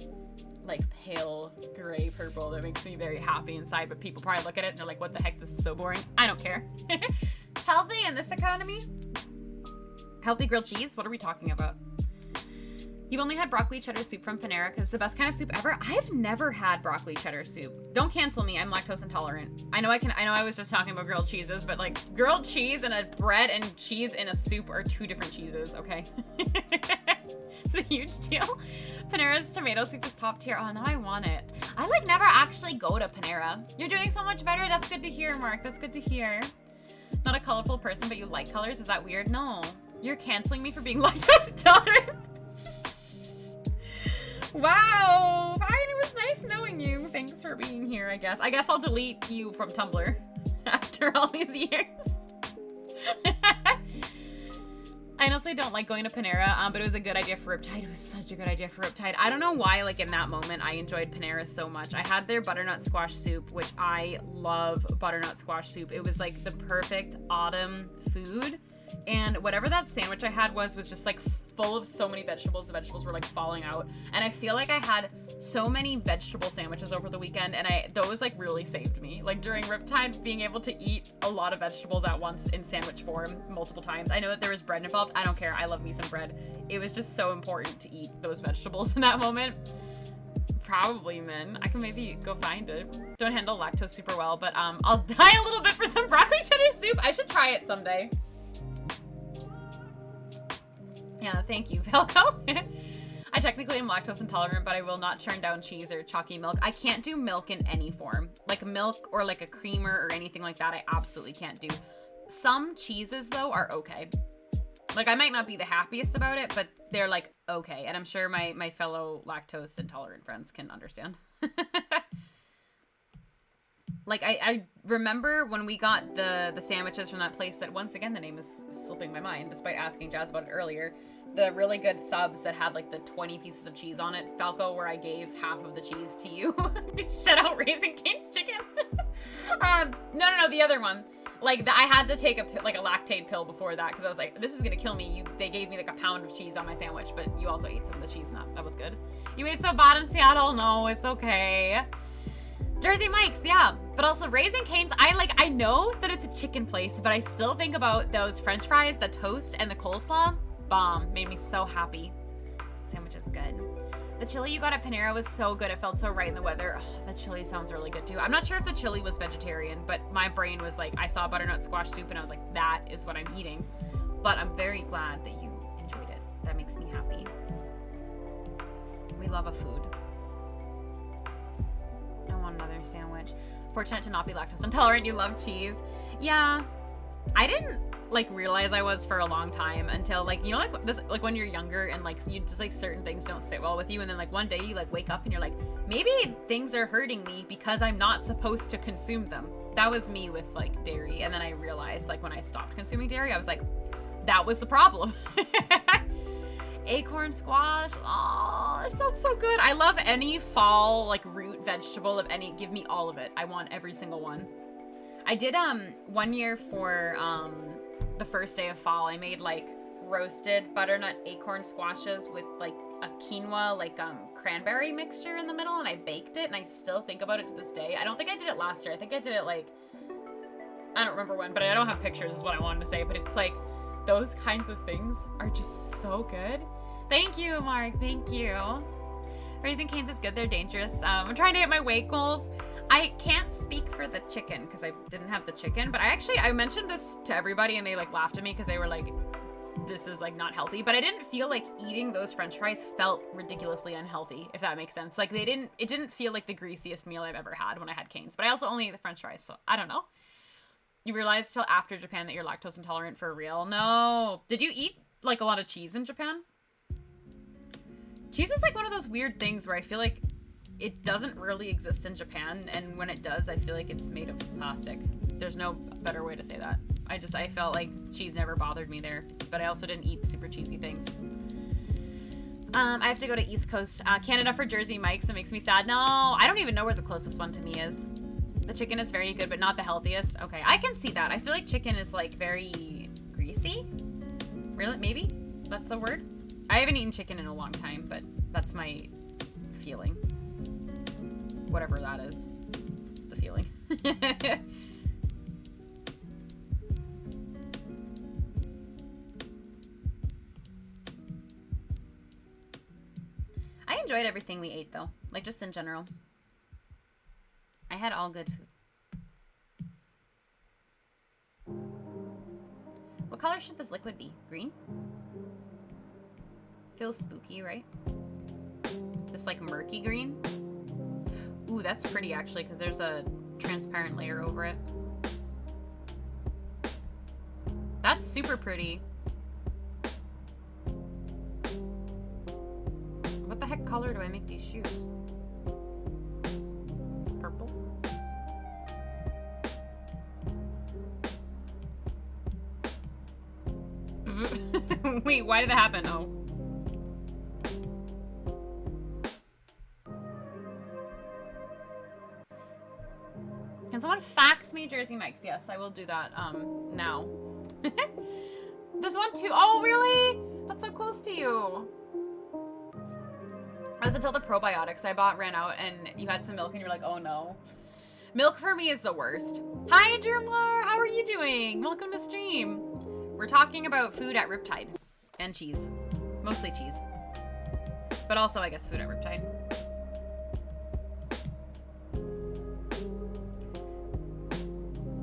like pale gray purple that makes me very happy inside, but people probably look at it and they're like, what the heck, this is so boring. I don't care. Healthy in this economy? Healthy grilled cheese? What are we talking about? You've only had broccoli cheddar soup from Panera because it's the best kind of soup ever. I've never had broccoli cheddar soup. Don't cancel me. I'm lactose intolerant. I know I was just talking about grilled cheeses, but like grilled cheese and a bread and cheese in a soup are 2 different cheeses, okay? It's a huge deal. Panera's tomato soup is top tier. Oh, now I want it. I like never actually go to Panera. You're doing so much better. That's good to hear, Mark. That's good to hear. Not a colorful person, but you like colors. Is that weird? No. You're canceling me for being lactose intolerant. Wow. Fine. It was nice knowing you. Thanks for being here, I guess. I guess I'll delete you from Tumblr after all these years. I honestly don't like going to Panera, but it was a good idea for Riptide. It was such a good idea for Riptide. I don't know why, like, in that moment, I enjoyed Panera so much. I had their butternut squash soup, which I love butternut squash soup. It was, like, the perfect autumn food. And whatever that sandwich I had was just like full of so many vegetables. The vegetables were like falling out. And I feel like I had so many vegetable sandwiches over the weekend, and those like really saved me. Like during Riptide, being able to eat a lot of vegetables at once in sandwich form multiple times. I know that there was bread involved. I don't care. I love me some bread. It was just so important to eat those vegetables in that moment. Probably, man. I can maybe go find it. Don't handle lactose super well, but I'll die a little bit for some broccoli cheddar soup. I should try it someday. Yeah, thank you, Falco. I technically am lactose intolerant, but I will not turn down cheese or chalky milk. I can't do milk in any form. Like milk or like a creamer or anything like that, I absolutely can't do. Some cheeses, though, are okay. Like, I might not be the happiest about it, but they're, like, okay. And I'm sure my fellow lactose intolerant friends can understand. Like, I remember when we got the sandwiches from that place that, once again, the name is slipping my mind, despite asking Jazz about it earlier. The really good subs that had, like, the 20 pieces of cheese on it, Falco, where I gave half of the cheese to you. Shout out Raising Cane's Chicken. No, the other one. Like, I had to take a lactate pill before that, because I was like, this is gonna kill me. They gave me, like, a pound of cheese on my sandwich, but you also ate some of the cheese, and that was good. You ate so bad in Seattle? No, it's okay. Jersey Mike's, yeah. But also Raising Cane's, I know that it's a chicken place, but I still think about those french fries, the toast, and the coleslaw. Bomb. Made me so happy. Sandwich is good. The chili you got at Panera was so good. It felt so right in the weather. Oh, the chili sounds really good too. I'm not sure if the chili was vegetarian, but my brain was like, I saw butternut squash soup and I was like, that is what I'm eating. But I'm very glad that you enjoyed it. That makes me happy. We love a food. I want another sandwich. Fortunate to not be lactose intolerant. You love cheese. Yeah. I didn't realize I was for a long time until you know, like when you're younger and you just certain things don't sit well with you, and then one day you wake up and you're like, maybe things are hurting me because I'm not supposed to consume them. That was me with dairy, and then I realized when I stopped consuming dairy, I was like, that was the problem. Acorn squash, oh, it sounds so good. I love any fall root vegetable of any. Give me all of it. I want every single one. I did 1 year for the first day of fall, I made roasted butternut acorn squashes with a quinoa cranberry mixture in the middle, and I baked it, and I still think about it to this day. I don't think I did it last year. I think I did it I don't remember when, but I don't have pictures is what I wanted to say, but it's those kinds of things are just so good. Thank you, Mark. Thank you. Raising Cane's is good. They're dangerous. I'm trying to hit my weight goals. I can't speak for the chicken because I didn't have the chicken, but I mentioned this to everybody and they laughed at me because they were like, this is not healthy, but I didn't feel like eating those french fries felt ridiculously unhealthy, if that makes sense. It didn't feel like the greasiest meal I've ever had when I had Cane's, but I also only ate the french fries, so I don't know. You realized till after Japan that you're lactose intolerant for real? No. Did you eat a lot of cheese in Japan? Cheese is one of those weird things where I feel like it doesn't really exist in Japan, and when it does, I feel like it's made of plastic. There's no better way to say that. I felt like cheese never bothered me there, but I also didn't eat super cheesy things. I have to go to East Coast, Canada for Jersey Mike's. It makes me sad. No, I don't even know where the closest one to me is. The chicken is very good, but not the healthiest. Okay, I can see that. I feel like chicken is very greasy. Really? Maybe? That's the word? I haven't eaten chicken in a long time, but that's my feeling. Whatever that is. The feeling. I enjoyed everything we ate though. Just in general. I had all good food. What color should this liquid be? Green? Feels spooky, right? This murky green? Ooh, that's pretty actually, because there's a transparent layer over it. That's super pretty. What the heck color do I make these shoes? Purple? Wait, why did that happen? Oh. Can someone fax me Jersey Mike's? Yes, I will do that now. There's one too. Oh, really? That's so close to you. It was until the probiotics I bought ran out and you had some milk and you're like, oh no. Milk for me is the worst. Hi, Germlar. How are you doing? Welcome to stream. We're talking about food at Riptide and cheese. Mostly cheese. But also, I guess, food at Riptide.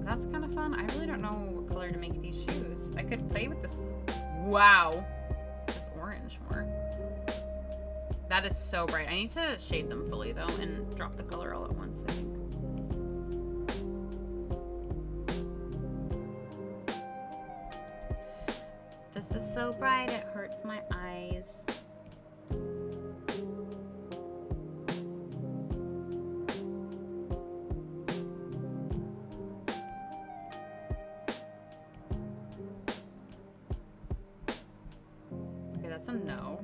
That's kind of fun. I really don't know what color to make these shoes. I could play with this. Wow. This orange more. That is so bright. I need to shade them fully, though, and drop the color all at once, I think. This is so bright, it hurts my eyes. Okay, that's a no.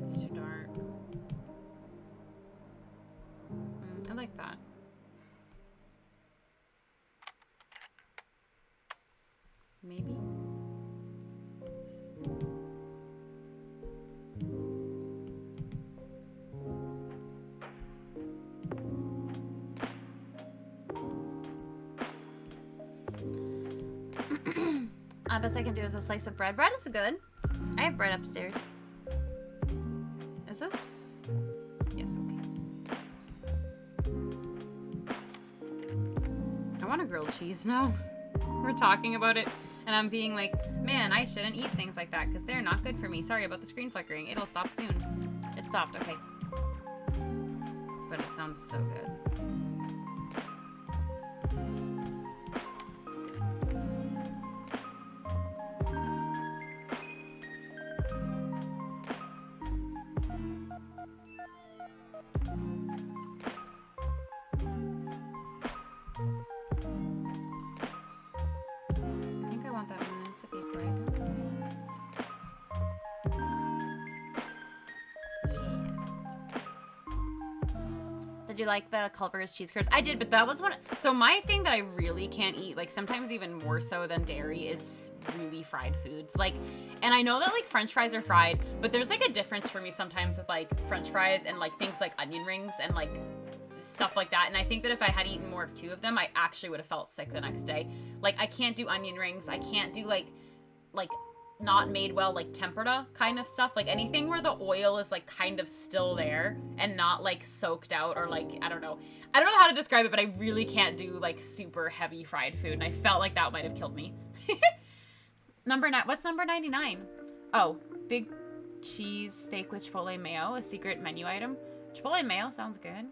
It's too dark. I like that. Maybe. Best I can do is a slice of bread. Bread is good. I have bread upstairs. Is this? Yes, okay. I want a grilled cheese now. We're talking about it. And I'm being like, man, I shouldn't eat things like that because they're not good for me. Sorry about the screen flickering. It'll stop soon. It stopped, okay. But it sounds so good. Did you like the Culver's cheese curds? I did, but that was one. So my thing that I really can't eat, like sometimes even more so than dairy, is really fried foods. Like, and I know that like French fries are fried, but there's like a difference for me sometimes with like French fries and like things like onion rings and like stuff like that. And I think that if I had eaten more of two of them, I actually would have felt sick the next day. Like I can't do onion rings. I can't do like not made well, like tempura kind of stuff, like anything where the oil is like kind of still there and not like soaked out, or like I don't know how to describe it, but I really can't do like super heavy fried food, and I felt like that might have killed me. Number 9. What's number 99? Oh, big cheese steak with chipotle mayo, a secret menu item. Chipotle mayo sounds good.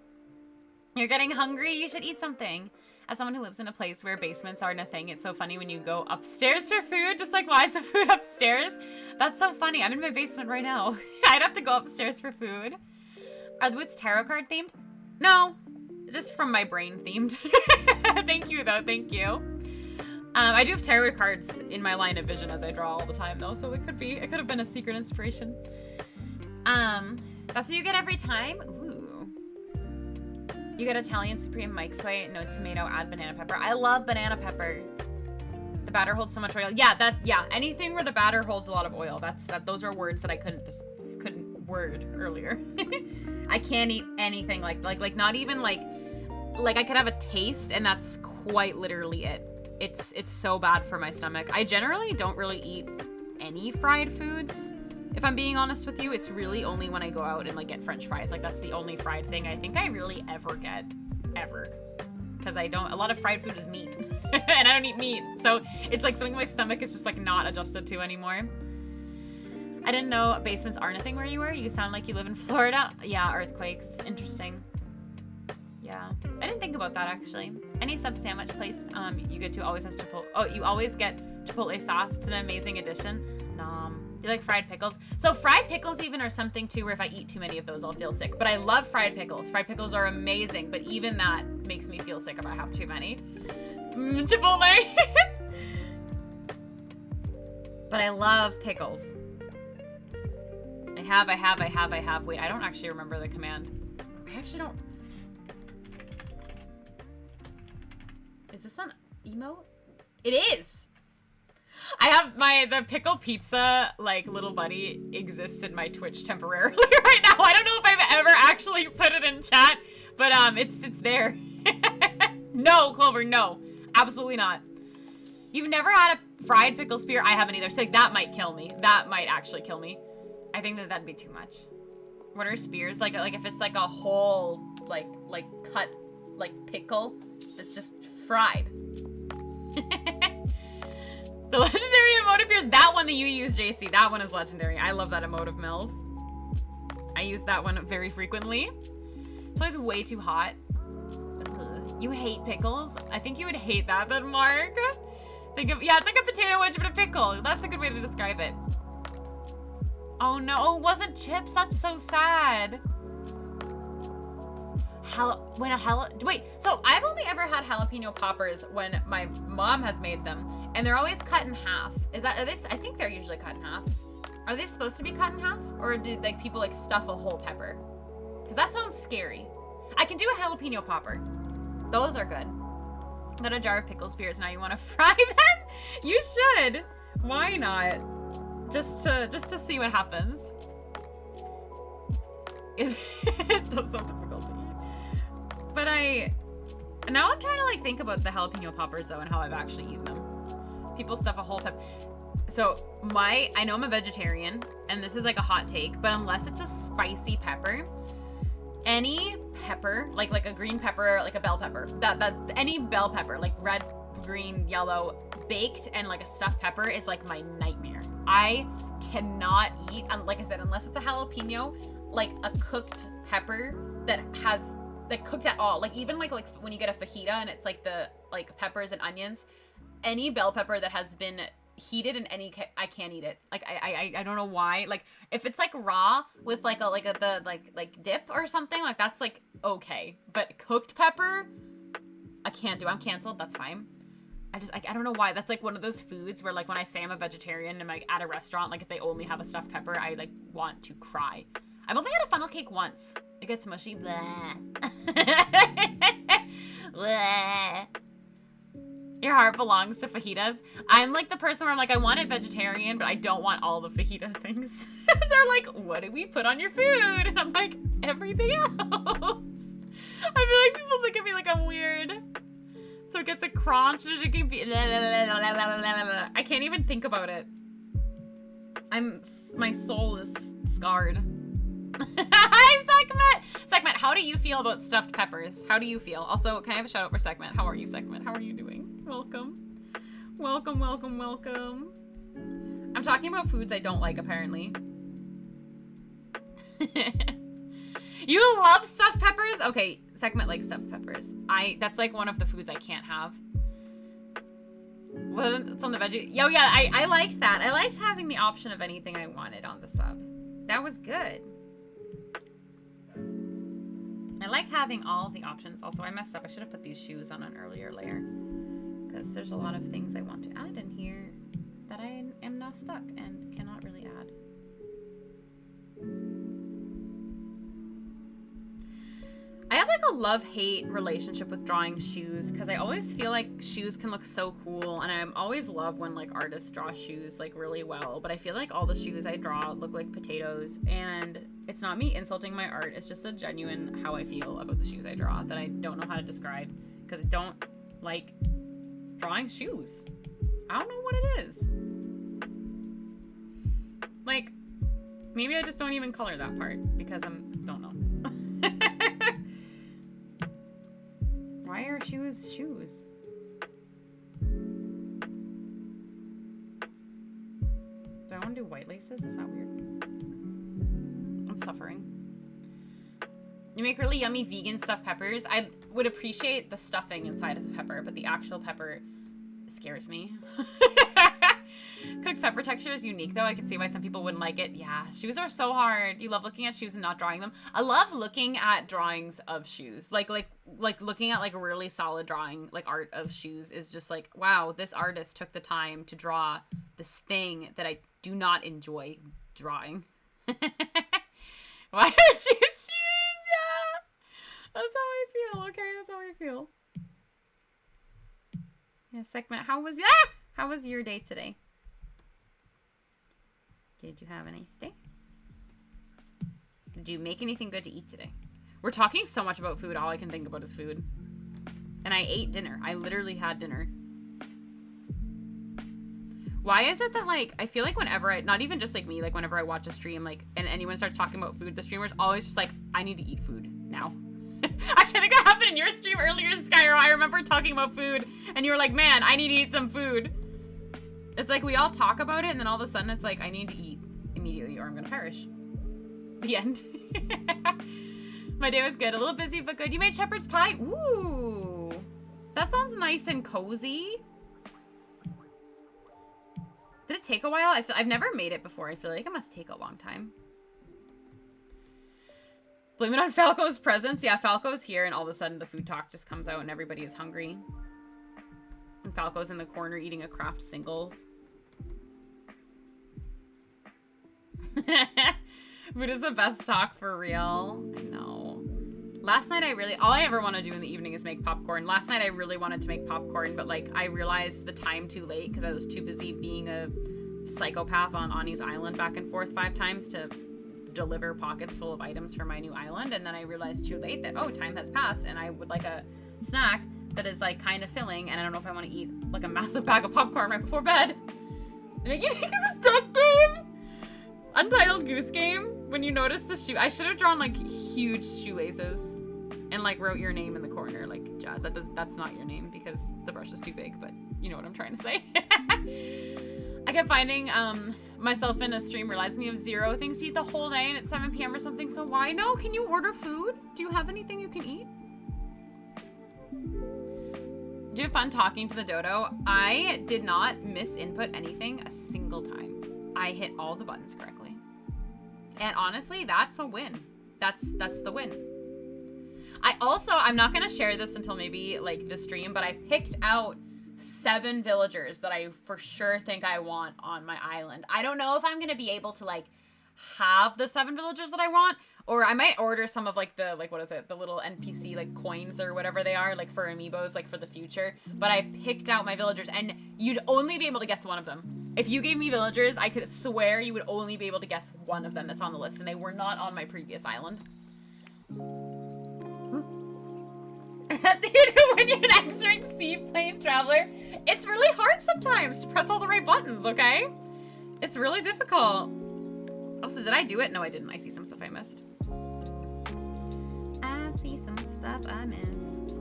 You're getting hungry, you should eat something. As someone who lives in a place where basements aren't a thing, it's so funny when you go upstairs for food. Just like, why is the food upstairs? That's so funny. I'm in my basement right now. I'd have to go upstairs for food. Are the boots tarot card themed? No, just from my brain themed. Thank you, though. Thank you. I do have tarot cards in my line of vision as I draw all the time, though, so it could have been a secret inspiration. That's what you get every time. Ooh. You get Italian Supreme Mike's Way, no tomato, add banana pepper. I love banana pepper. The batter holds so much oil. Yeah, anything where the batter holds a lot of oil. Those are words that I couldn't word earlier. I can't eat anything like not even like I could have a taste, and that's quite literally it. It's so bad for my stomach. I generally don't really eat any fried foods. If I'm being honest with you, it's really only when I go out and like get French fries. Like that's the only fried thing I think I really ever get, ever. Because a lot of fried food is meat and I don't eat meat. So it's like something my stomach is just like not adjusted to anymore. I didn't know basements aren't a thing where you were. You sound like you live in Florida. Yeah, earthquakes. Interesting. Yeah, I didn't think about that actually. Any sub sandwich place you get to always has Chipotle. Oh, you always get Chipotle sauce. It's an amazing addition. You like fried pickles? So fried pickles even are something too where if I eat too many of those, I'll feel sick. But I love fried pickles. Fried pickles are amazing, but even that makes me feel sick if I have too many. Chipotle. But I love pickles. I have. Wait, I don't actually remember the command. I actually don't. Is this on? emote? It is. I have the pickle pizza, like, little buddy exists in my Twitch temporarily right now. I don't know if I've ever actually put it in chat, but it's there. No, Clover, no. Absolutely not. You've never had a fried pickle spear? I haven't either. So like, that might kill me. That might actually kill me. I think that'd be too much. What are spears? Like if it's like a whole, like cut, like pickle that's just fried. The legendary emote appears. That one that you use, JC. That one is legendary. I love that emote of Mills. I use that one very frequently. It's always way too hot. Ugh. You hate pickles? I think you would hate that then, Mark. Yeah, it's like a potato wedge but a pickle. That's a good way to describe it. Oh no, it wasn't chips. That's so sad. Wait, so I've only ever had jalapeno poppers when my mom has made them, and they're always cut in half. Are they? I think they're usually cut in half. Are they supposed to be cut in half, or do like people like stuff a whole pepper? Because that sounds scary. I can do a jalapeno popper. Those are good. Got a jar of pickle spears. Now you want to fry them? You should. Why not? Just to see what happens. It does sound difficult to eat. But now I'm trying to like think about the jalapeno poppers though and how I've actually eaten them. People stuff a whole pepper. So I know I'm a vegetarian and this is like a hot take, but unless it's a spicy pepper, any pepper, like a green pepper, like a bell pepper, any bell pepper, like red, green, yellow, baked and like a stuffed pepper is like my nightmare. I cannot eat, like I said, unless it's a jalapeno, like a cooked pepper that has like cooked at all. Like even like when you get a fajita and it's like the like peppers and onions, any bell pepper that has been heated in any I can't eat it. Like I don't know why. Like if it's like raw with like the dip or something, like that's like okay. But cooked pepper, I can't do. I'm canceled. That's fine. I don't know why. That's like one of those foods where like when I say I'm a vegetarian and like at a restaurant, like if they only have a stuffed pepper, I like want to cry. I've only had a funnel cake once. It gets mushy. Blah. Blah. Your heart belongs to fajitas. I'm like the person where I'm like, I want it vegetarian, but I don't want all the fajita things. They're like, what do we put on your food? And I'm like, everything else. I feel like people look at me like I'm weird. So it gets a crunch. It can be. I can't even think about it. My soul is scarred. Hi, Sekhmet! Sekhmet, how do you feel about stuffed peppers? How do you feel? Also, can I have a shout out for Sekhmet? How are you, Sekhmet? How are you doing? Welcome. Welcome, welcome, welcome. I'm talking about foods I don't like, apparently. You love stuffed peppers? Okay, Sekhmet likes stuffed peppers. That's like one of the foods I can't have. Well, it's on the veggie. Yo, yeah, I liked that. I liked having the option of anything I wanted on the sub. That was good. I like having all of the options. Also, I messed up. I should have put these shoes on an earlier layer because there's a lot of things I want to add in here that I am now stuck and cannot really add. I have like a love-hate relationship with drawing shoes because I always feel like shoes can look so cool, and I always love when like artists draw shoes like really well, but I feel like all the shoes I draw look like potatoes, and it's not me insulting my art, it's just a genuine how I feel about the shoes I draw that I don't know how to describe because I don't like drawing shoes. I don't know what it is. Like, maybe I just don't even color that part because don't know. Why are shoes shoes? Do I want to do white laces? Is that weird? I'm suffering. You make really yummy vegan stuffed peppers. I would appreciate the stuffing inside of the pepper, but the actual pepper scares me. Cooked pepper texture is unique, though. I can see why some people wouldn't like it. Yeah, shoes are so hard. You love looking at shoes and not drawing them. I love looking at drawings of shoes. Like looking at like a really solid drawing, like art of shoes is just like, wow, this artist took the time to draw this thing that I do not enjoy drawing. Why are shoes shoes? Yeah, that's how I feel. Okay, that's how I feel. Yeah, segment. How was your day today? Did you have a nice day? Did you make anything good to eat today? We're talking so much about food. All I can think about is food. And I ate dinner. I literally had dinner. Why is it that, like, I feel like whenever not even just like me, like whenever I watch a stream, like, and anyone starts talking about food, the streamer's always just like, I need to eat food now. Actually, I think that happened in your stream earlier, Skyro. I remember talking about food, and you were like, man, I need to eat some food. It's like we all talk about it, and then all of a sudden it's like, I need to eat immediately or I'm gonna perish. The end. My day was good. A little busy, but good. You made shepherd's pie? Ooh. That sounds nice and cozy. Did it take a while? I've never made it before. I feel like it must take a long time. Blame it on Falco's presence. Yeah, Falco's here, and all of a sudden the food talk just comes out and everybody is hungry. And Falco's in the corner eating a Kraft Singles. Food is the best talk for real. I know. Last night all I ever want to do in the evening is make popcorn. Last night I really wanted to make popcorn, but like I realized the time too late because I was too busy being a psychopath on Ani's island back and forth 5 times to deliver pockets full of items for my new island. And then I realized too late that, oh, time has passed and I would like a snack that is like kind of filling, and I don't know if I want to eat like a massive bag of popcorn right before bed. Make you think of the duck game? Untitled Goose Game? When you notice the shoe, I should have drawn like huge shoelaces and like wrote your name in the corner, like Jazz. That's not your name because the brush is too big, but you know what I'm trying to say. I kept finding myself in a stream realizing you have 0 things to eat the whole day and it's 7 p.m. or something, so why? No, can you order food? Do you have anything you can eat? Did you have fun talking to the dodo? I did not misinput anything a single time. I hit all the buttons correctly. And honestly, that's a win. That's the win. I'm not going to share this until maybe like the stream, but I picked out 7 villagers that I for sure think I want on my island. I don't know if I'm going to be able to like have the 7 villagers that I want, or I might order some of like the, like, what is it? The little NPC like coins or whatever they are, like for amiibos, like for the future. But I picked out my villagers and you'd only be able to guess one of them. If you gave me villagers, I could swear you would only be able to guess one of them that's on the list, and they were not on my previous island. That's how you do when you're an X-Rank Seaplane Traveler. It's really hard sometimes to press all the right buttons, okay? It's really difficult. Also, did I do it? No, I didn't. I see some stuff I missed. I see some stuff I missed.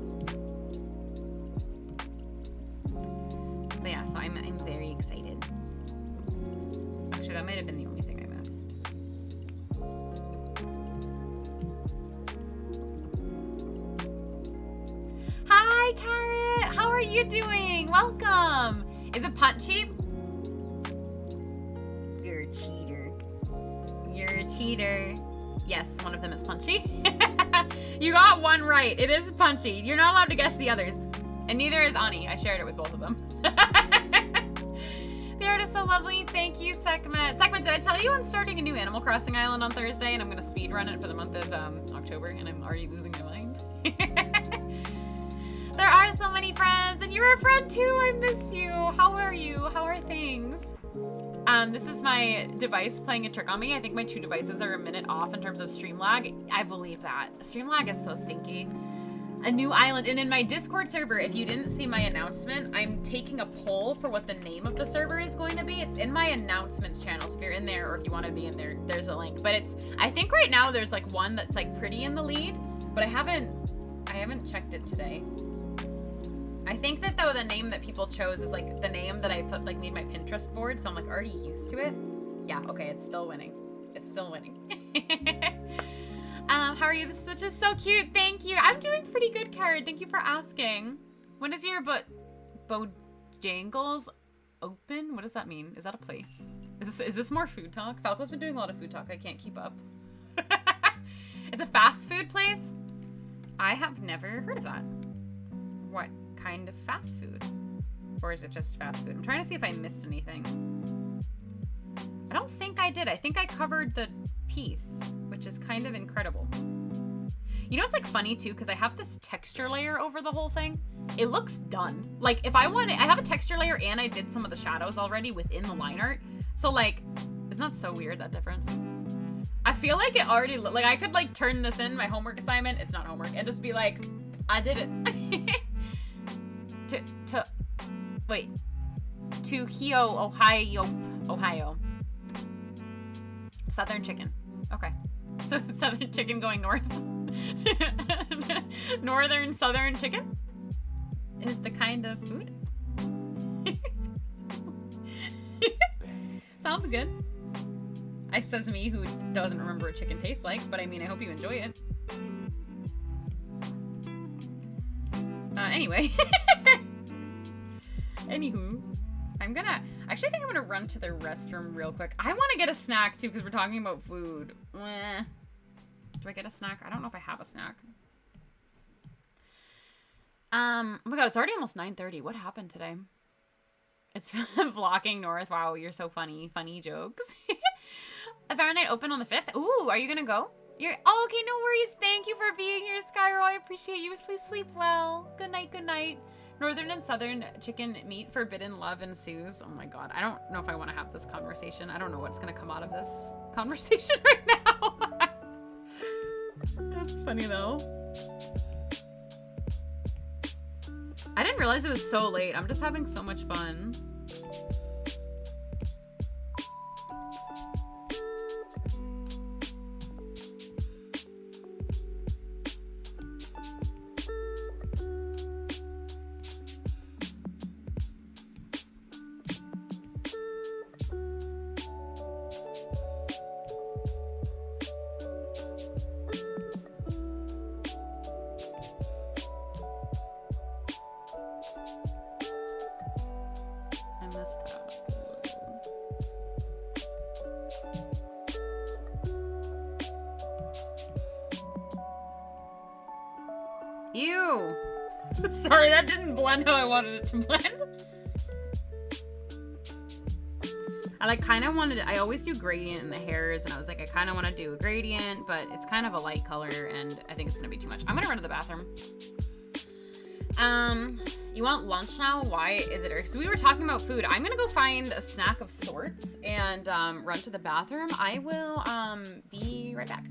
But yeah, so I'm very excited. Actually, that might have been the only thing I missed. Hi, Carrot! How are you doing? Welcome! Is it punchy? You're a cheater. You're a cheater. Yes, one of them is punchy. You got one right. It is punchy. You're not allowed to guess the others. And neither is Ani. I shared it with both of them. The art is so lovely. Thank you, Sekhmet. Sekhmet, did I tell you I'm starting a new Animal Crossing island on Thursday, and I'm going to speedrun it for the month of October, and I'm already losing my mind. There are so many friends, and you're a friend too. I miss you. How are you? How are things? This is my device playing a trick on me. I think my 2 devices are a minute off in terms of stream lag. I believe that. Stream lag is so stinky. A new island, and in my Discord server, if you didn't see my announcement, I'm taking a poll for what the name of the server is going to be. It's in my announcements channel, so if you're in there or if you want to be in there, there's a link. But I think right now there's like one that's like pretty in the lead, but I haven't checked it today. I think that though the name that people chose is like the name that I put, like, made my Pinterest board, so I'm like already used to it. Yeah, okay, it's still winning. It's still winning. How are you? This is just so cute. Thank you. I'm doing pretty good, Carrot. Thank you for asking. When is your Bojangles open? What does that mean? Is that a place? Is this more food talk? Falco's been doing a lot of food talk. I can't keep up. It's a fast food place? I have never heard of that. What kind of fast food? Or is it just fast food? I'm trying to see if I missed anything. I don't think I did. I think I covered the piece, which is kind of incredible. You know, it's like funny too, because I have this texture layer over the whole thing. it looks done. Like, if I want it, I have a texture layer and I did some of the shadows already within the line art. So, like, isn't that so weird, that difference? I feel like it already, like, I could, like, turn this in my homework assignment. It's not homework. And just be like, I did it. To Hio, Ohio. Southern chicken. Okay. So southern chicken going north. Northern southern chicken is the kind of food. Sounds good. I says me who doesn't remember what chicken tastes like, but I mean, I hope you enjoy it. Anyway. Anywho, I think I'm gonna run to the restroom real quick. I want to get a snack too, because we're talking about food. Do I get a snack? I don't know if I have a snack. Oh my god, it's already almost 9:30. What happened today? It's vlogging north. Wow, you're so funny. Funny jokes. A Fahrenheit open on the 5th. Ooh, are you gonna go? Okay, no worries. Thank you for being here, Skyro. I appreciate you. Please sleep well. Good night, good night. Northern and southern chicken meat, forbidden love ensues. Oh my god, I don't know if I want to have this conversation. I don't know what's gonna come out of this conversation right now. That's funny though. I didn't realize it was so late. I'm just having so much fun. Ew. Sorry, that didn't blend how I wanted it to blend. I I always do gradient in the hairs, and I was like, I kind of want to do a gradient, but it's kind of a light color, and I think it's going to be too much. I'm going to run to the bathroom. You want lunch now? Why is it? Because we were talking about food. I'm going to go find a snack of sorts and run to the bathroom. I will be right back.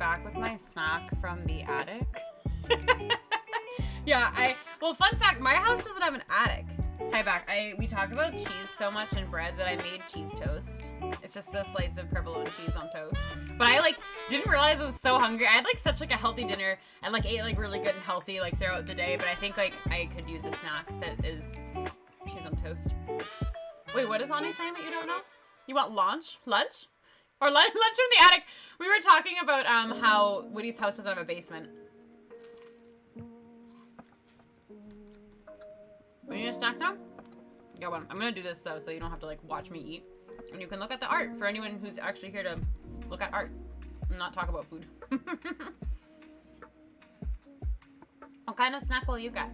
back with my snack from the attic. Yeah, well, fun fact, my house doesn't have an attic. Hi, back. We talked about cheese so much and bread that I made cheese toast. It's just a slice of provolone cheese on toast. But I, like, didn't realize I was so hungry. I had, like, such, like, a healthy dinner and, like, ate, like, really good and healthy, like, throughout the day. But I think, like, I could use a snack that is cheese on toast. Wait, what is Lonnie saying that you don't know? You want lunch? Lunch? Or lunch from the attic. We were talking about how Woody's house doesn't have a basement. We need a snack now? Got one. I'm gonna do this though, so you don't have to like watch me eat. And you can look at the art for anyone who's actually here to look at art and not talk about food. What kind of snack will you get?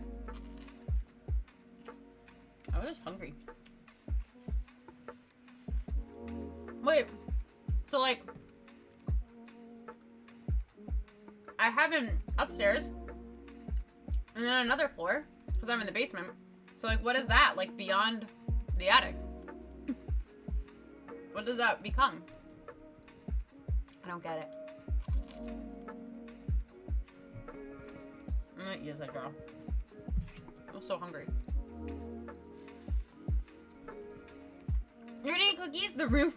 I was hungry. Wait, so like, I have an upstairs and then another floor because I'm in the basement. So like, what is that? Like beyond the attic? What does that become? I don't get it. I'm gonna eat as I go. I'm so hungry. You're gonna eat cookies? The roof.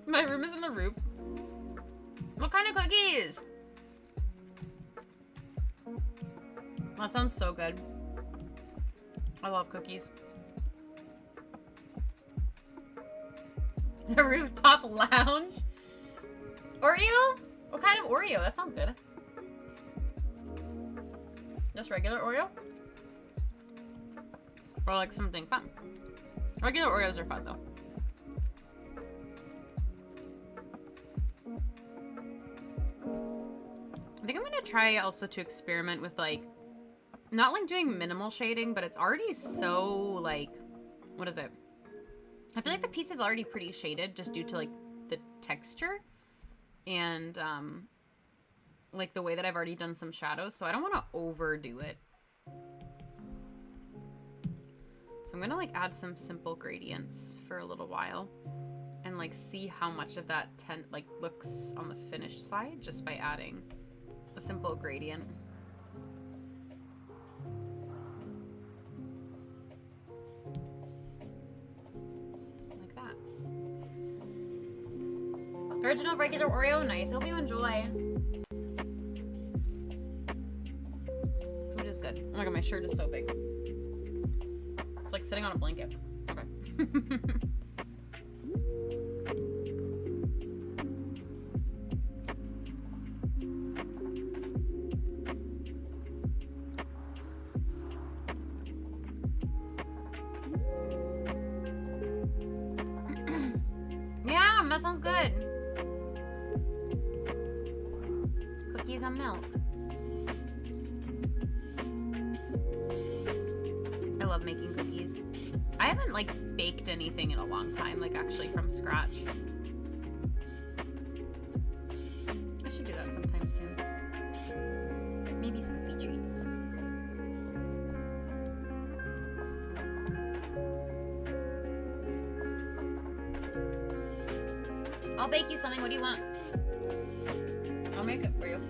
My room is in the roof. What kind of cookies? That sounds so good. I love cookies. A rooftop lounge? Oreo? What kind of Oreo? That sounds good. Just regular Oreo? Or like something fun? Regular Oreos are fun though. I think I'm gonna try also to experiment with like, not like doing minimal shading, but it's already so like, what is it? I feel like the piece is already pretty shaded just due to like the texture and like the way that I've already done some shadows. So I don't want to overdo it. So I'm gonna like add some simple gradients for a little while and like see how much of that tint like looks on the finished side just by adding a simple gradient. Like that. Original regular Oreo, nice. Hope you enjoy. Food is good. Oh my god, my shirt is so big. It's like sitting on a blanket. Okay. Yeah, that sounds good. Cookies and milk. I love making cookies. I haven't like baked anything in a long time, like actually from scratch. I should do that sometime soon. Maybe spooky treats. I'll bake you something. What do you want? I'll make it for you.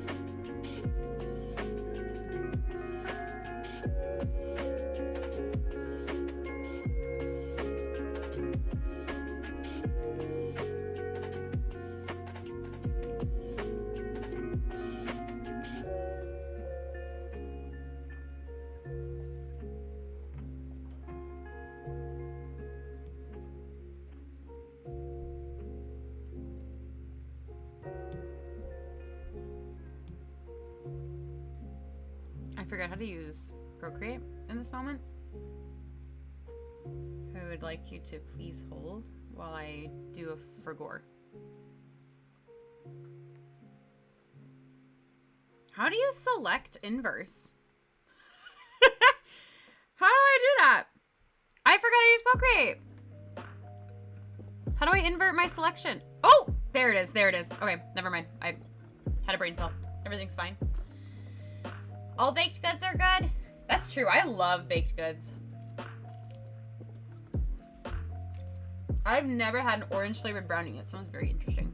I forgot how to use Procreate in this moment. I would like you to please hold while I do a Frigor. How do you select inverse? How do I do that? I forgot to use Procreate. How do I invert my selection? Oh, there it is. There it is. Okay, never mind. I had a brain cell. Everything's fine. All baked goods are good? That's true. I love baked goods. I've never had an orange flavored brownie. That sounds very interesting.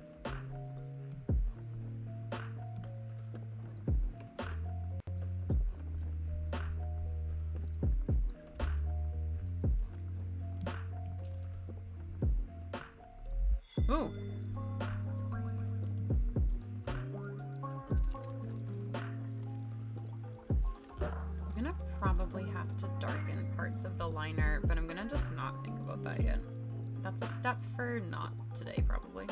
Ooh. I'm gonna probably have to darken parts of the liner, but I'm gonna just not think about that yet. That's a step for not today, probably.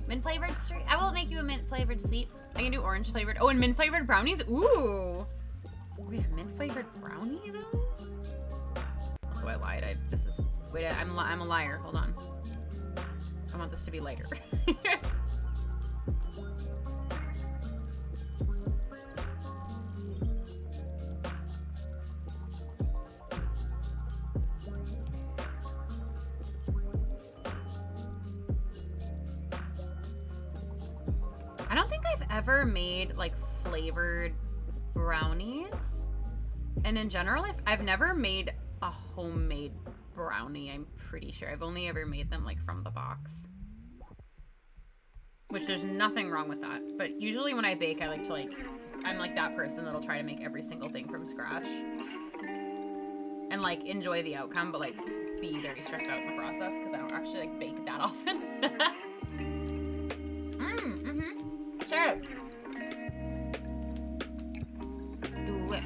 Mint flavored street. I will make you a mint flavored sweet. I can do orange flavored. Oh, and mint flavored brownies? Ooh. Wait, a mint flavored brownie though? Also, I lied. Wait, I'm a liar. Hold on. I want this to be lighter. I don't think I've ever made like flavored brownies. And in general, I've never made a homemade brownie, I'm pretty sure. I've only ever made them like from the box. Which there's nothing wrong with that. But usually when I bake, I like to I'm like that person that'll try to make every single thing from scratch. And like enjoy the outcome, but like be very stressed out in the process because I don't actually like bake that often. Sure. Do it.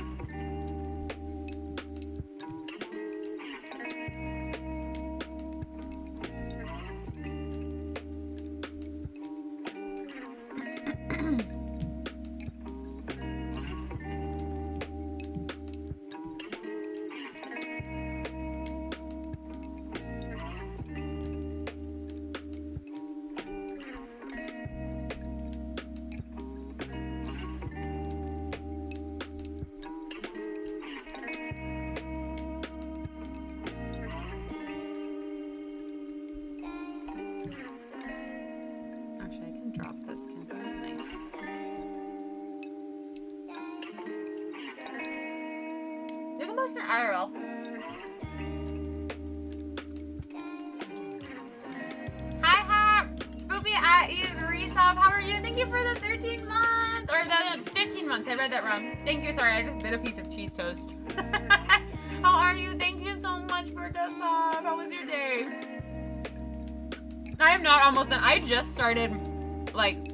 IRL. Hi, Ruby at you, Resov. How are you? Thank you for the 13 months. Or the 15 months. I read that wrong. Thank you. Sorry, I just bit a piece of cheese toast. How are you? Thank you so much for the sub. How was your day? I am not almost done. I just started, like,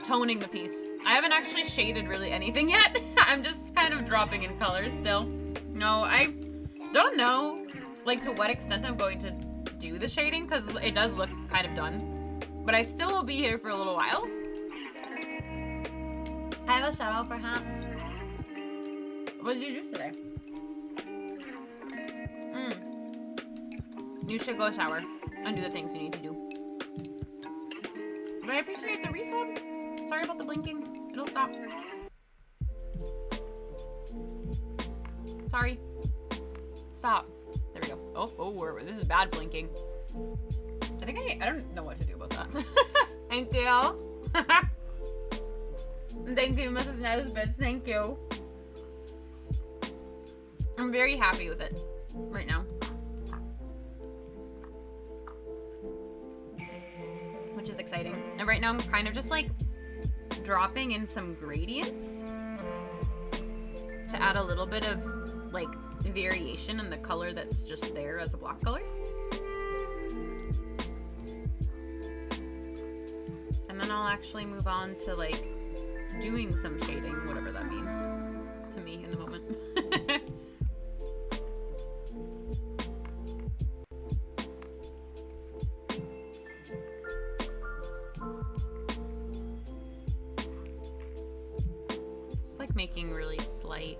toning the piece. I haven't actually shaded really anything yet. I'm just kind of dropping in colors still. No, I don't know, like, to what extent I'm going to do the shading, because it does look kind of done. But I still will be here for a little while. I have a shout out for Hap. What did you do today? You should go shower and do the things you need to do. But I appreciate the resub. Sorry about the blinking. It'll stop. Sorry. Stop. There we go. Oh, this is bad blinking. I think I don't know what to do about that. Thank you. Thank you, Mrs. Nesbitt. Thank you. I'm very happy with it right now. Which is exciting. And right now I'm kind of just like dropping in some gradients to add a little bit of like variation in the color that's just there as a block color. And then I'll actually move on to like doing some shading, whatever that means to me in the moment. Just like making really slight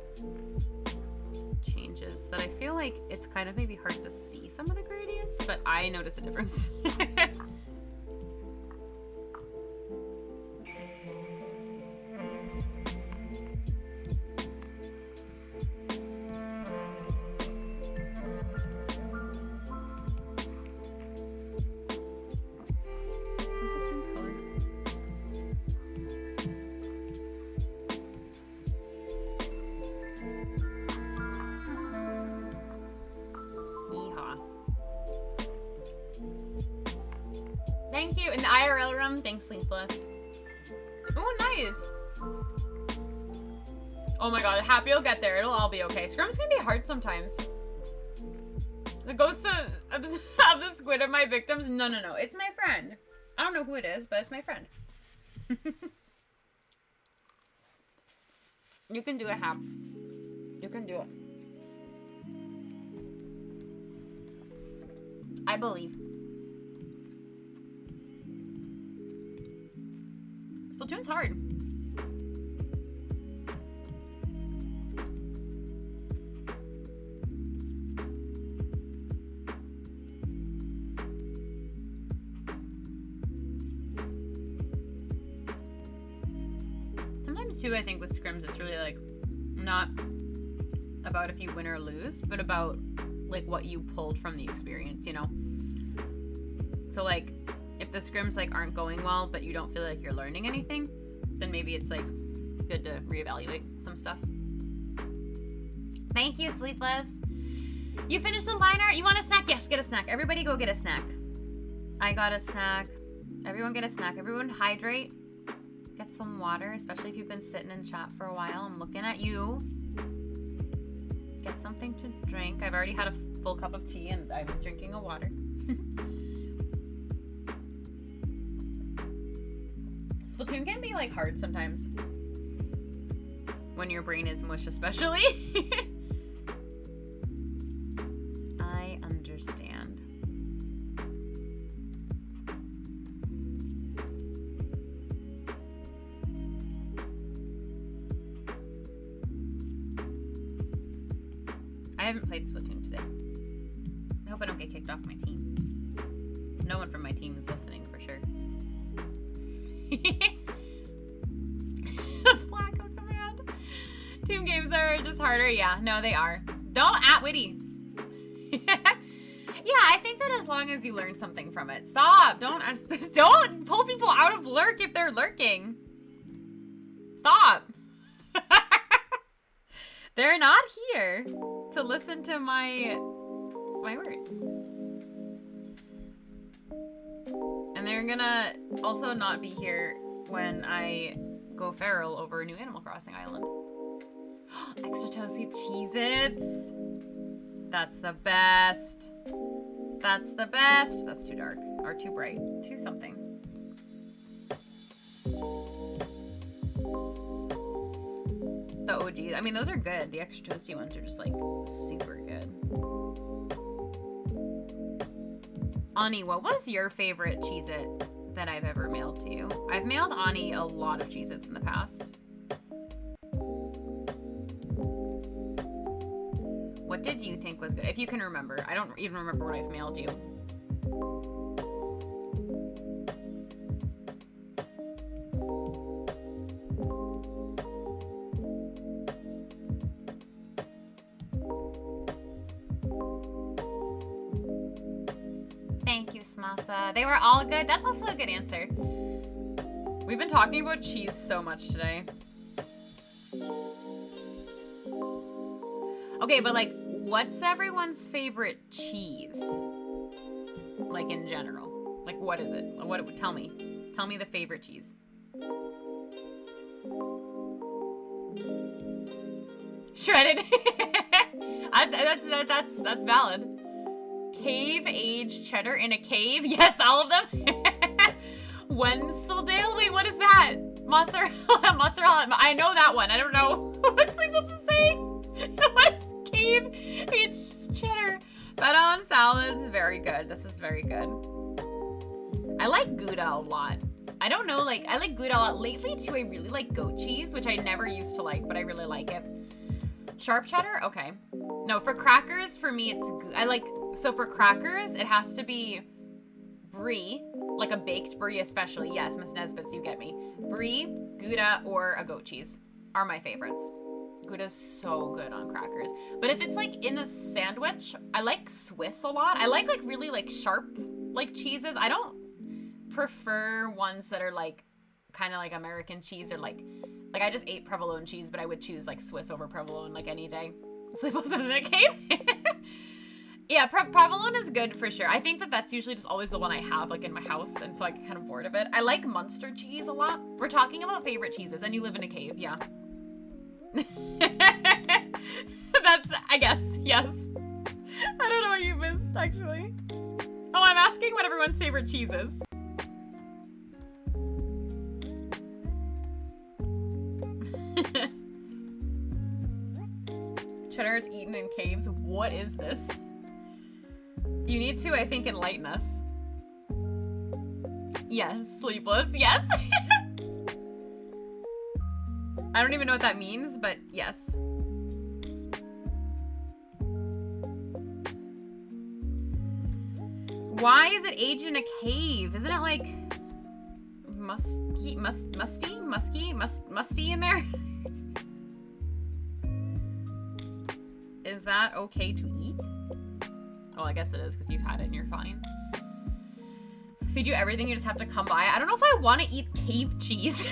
changes that I feel like it's kind of maybe hard to see some of the gradients, but I notice a difference. Thank you. In the IRL room, thanks, Sleepless. Oh, nice. Oh my god, happy you'll get there. It'll all be okay. Scrum's gonna be hard sometimes. The ghost of the squid of my victims? No. It's my friend. I don't know who it is, but it's my friend. You can do it, Hap. You can do it. I believe. Splatoon's hard. Sometimes too, I think with scrims, it's really like not about if you win or lose, but about like what you pulled from the experience, you know? So like if the scrims like aren't going well, but you don't feel like you're learning anything, then maybe it's like good to reevaluate some stuff. Thank you, Sleepless. You finished the line art? You want a snack? Yes, get a snack. Everybody go get a snack. I got a snack. Everyone get a snack. Everyone hydrate. Get some water, especially if you've been sitting in chat for a while. I'm looking at you. Get something to drink. I've already had a full cup of tea and I'm drinking a water. Splatoon can be like hard sometimes. When your brain is mush especially. I understand. I haven't played Splatoon today. I hope I don't get kicked off my team. No one from my team is listening for sure. Flacco command. Team games are just harder. Yeah, no, they are. Don't at Witty. Yeah, I think that as long as you learn something from it. Stop. Don't pull people out of lurk if they're lurking. Stop. They're not here to listen to my words. And they're gonna also not be here when I go feral over a new Animal Crossing island. Extra toasty Cheez-Its. That's the best. That's the best. That's too dark. Or too bright. Too something. The OGs. I mean, those are good. The extra toasty ones are just like super good. Ani, what was your favorite Cheez-It that I've ever mailed to you? I've mailed Ani a lot of Cheez-Its in the past. What did you think was good? If you can remember. I don't even remember what I've mailed you. Thank you, Smasa. They were all good. That's also a good answer. We've been talking about cheese so much today. Okay, but like, what's everyone's favorite cheese? Like in general. Like, what is it? What? Tell me. Tell me the favorite cheese. Shredded. That's valid. Cave aged cheddar in a cave? Yes, all of them. Wensleydale? Wait, what is that? Mozzarella. I know that one. I don't know what I'm supposed to say. What is cave aged cheddar? Feta on salads. Very good. This is very good. I like Gouda a lot. I don't know, like, I like Gouda a lot. Lately, too, I really like goat cheese, which I never used to like, but I really like it. Sharp cheddar? Okay. No, for crackers, for me, it's, so for crackers, it has to be brie, like a baked brie especially. Yes, Miss Nesbitt's, you get me. Brie, Gouda, or a goat cheese are my favorites. Gouda's so good on crackers. But if it's like in a sandwich, I like Swiss a lot. I like really like sharp like cheeses. I don't prefer ones that are like kind of like American cheese or like I just ate provolone cheese, but I would choose like Swiss over provolone like any day. Sleepless lives in a cave. Yeah, provolone is good for sure. I think that that's usually just always the one I have like in my house, and so I get kind of bored of it. I like Munster cheese a lot. We're talking about favorite cheeses, and you live in a cave, yeah. That's, I guess, yes. I don't know what you missed, actually. Oh, I'm asking what everyone's favorite cheese is. Cheddar is eaten in caves. What is this? You need to, I think, enlighten us. Yes, sleepless. Yes. I don't even know what that means, but yes. Why is it aged in a cave? Isn't it like musty in there? Is that okay to eat? Well, I guess it is because you've had it and you're fine. Feed you everything, you just have to come by. I don't know if I want to eat cave cheese.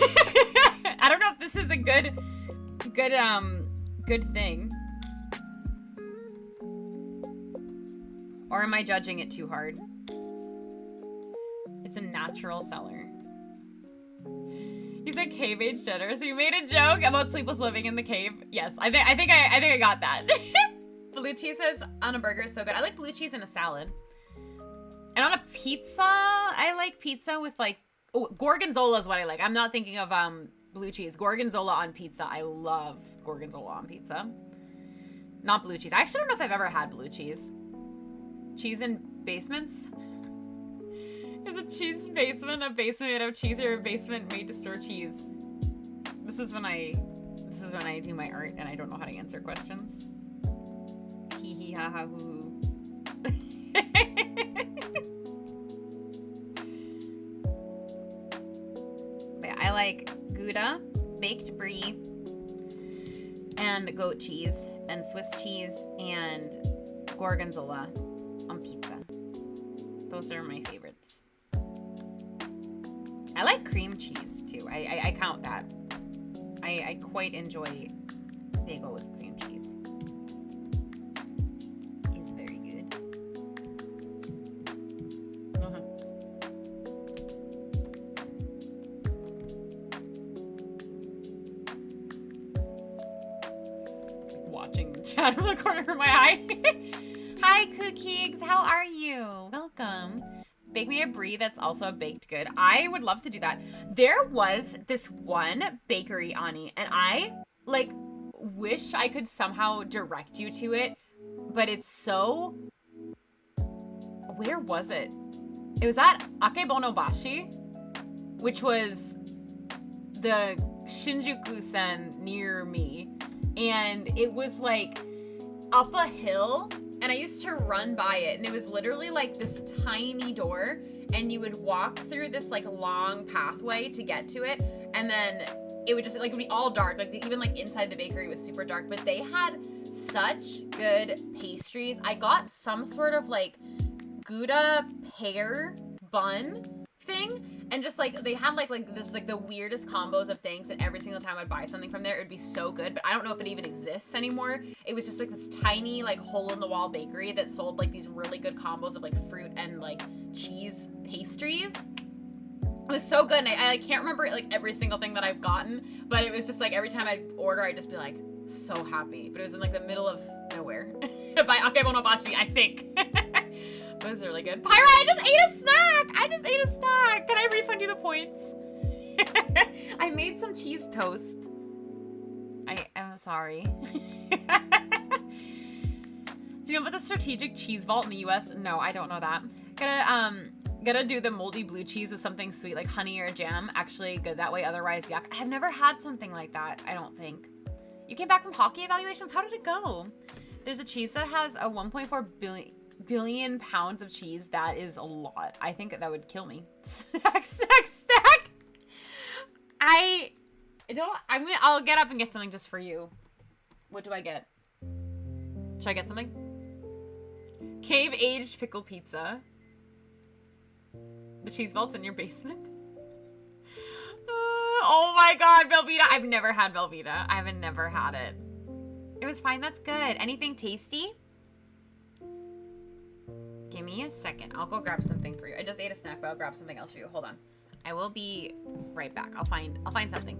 I don't know if this is a good thing. Or am I judging it too hard? It's a natural seller. You said cave age cheddar, so you made a joke about sleepless living in the cave. Yes, I think I got that. Blue cheese is on a burger is so good. I like blue cheese in a salad. And on a pizza, I like pizza with like, oh, gorgonzola is what I like. I'm not thinking of blue cheese. Gorgonzola on pizza. I love gorgonzola on pizza. Not blue cheese. I actually don't know if I've ever had blue cheese. Cheese in basements? Is a cheese basement a basement made of cheese or a basement made to store cheese? This is when I do my art and I don't know how to answer questions. Hee hee ha ha hoo. I like Gouda, baked brie, and goat cheese, and Swiss cheese, and gorgonzola on pizza. Those are my favorites. I like cream cheese too. I count that. I quite enjoy bagel with cream cheese. It's very good. Watching the chat from the corner of my eye. Hi, Cookies. How are you? Welcome. Bake me a brie that's also baked good. I would love to do that. There was this one bakery, Ani, and I like wish I could somehow direct you to it, but it's so... Where was it? It was at Akebonobashi, which was the Shinjuku-sen near me, and it was like up a hill. And I used to run by it, and it was literally like this tiny door, and you would walk through this like long pathway to get to it, and then it would just like it would be all dark. Like even like inside the bakery was super dark, but they had such good pastries. I got some sort of like Gouda pear bun thing, and just like they had like this like the weirdest combos of things, and every single time I'd buy something from there, it'd be so good. But I don't know if it even exists anymore. It was just like this tiny like hole in the wall bakery that sold like these really good combos of like fruit and like cheese pastries. It was so good, and I can't remember like every single thing that I've gotten, but it was just like every time I'd order, I'd just be like so happy. But it was in like the middle of nowhere by Akebonobashi, I think. It was really good. Pyra, I just ate a snack! Can I refund you the points? I made some cheese toast. I'm sorry. Do you know about the strategic cheese vault in the US? No, I don't know that. Gotta do the moldy blue cheese with something sweet like honey or jam. Actually good that way, otherwise yuck. I've never had something like that, I don't think. You came back from hockey evaluations? How did it go? There's a cheese that has a 1.4 billion pounds of cheese. That is a lot. I think that would kill me. Snack. I'll get up and get something just for you. What do I get? Should I get something? Cave aged pickle pizza. The cheese vault's in your basement. Oh my god, Velveeta. I've never had Velveeta. I've never had it. It was fine. That's good. Anything tasty? Give me a second. I'll go grab something for you. I just ate a snack, but I'll grab something else for you. Hold on. I will be right back. I'll find something.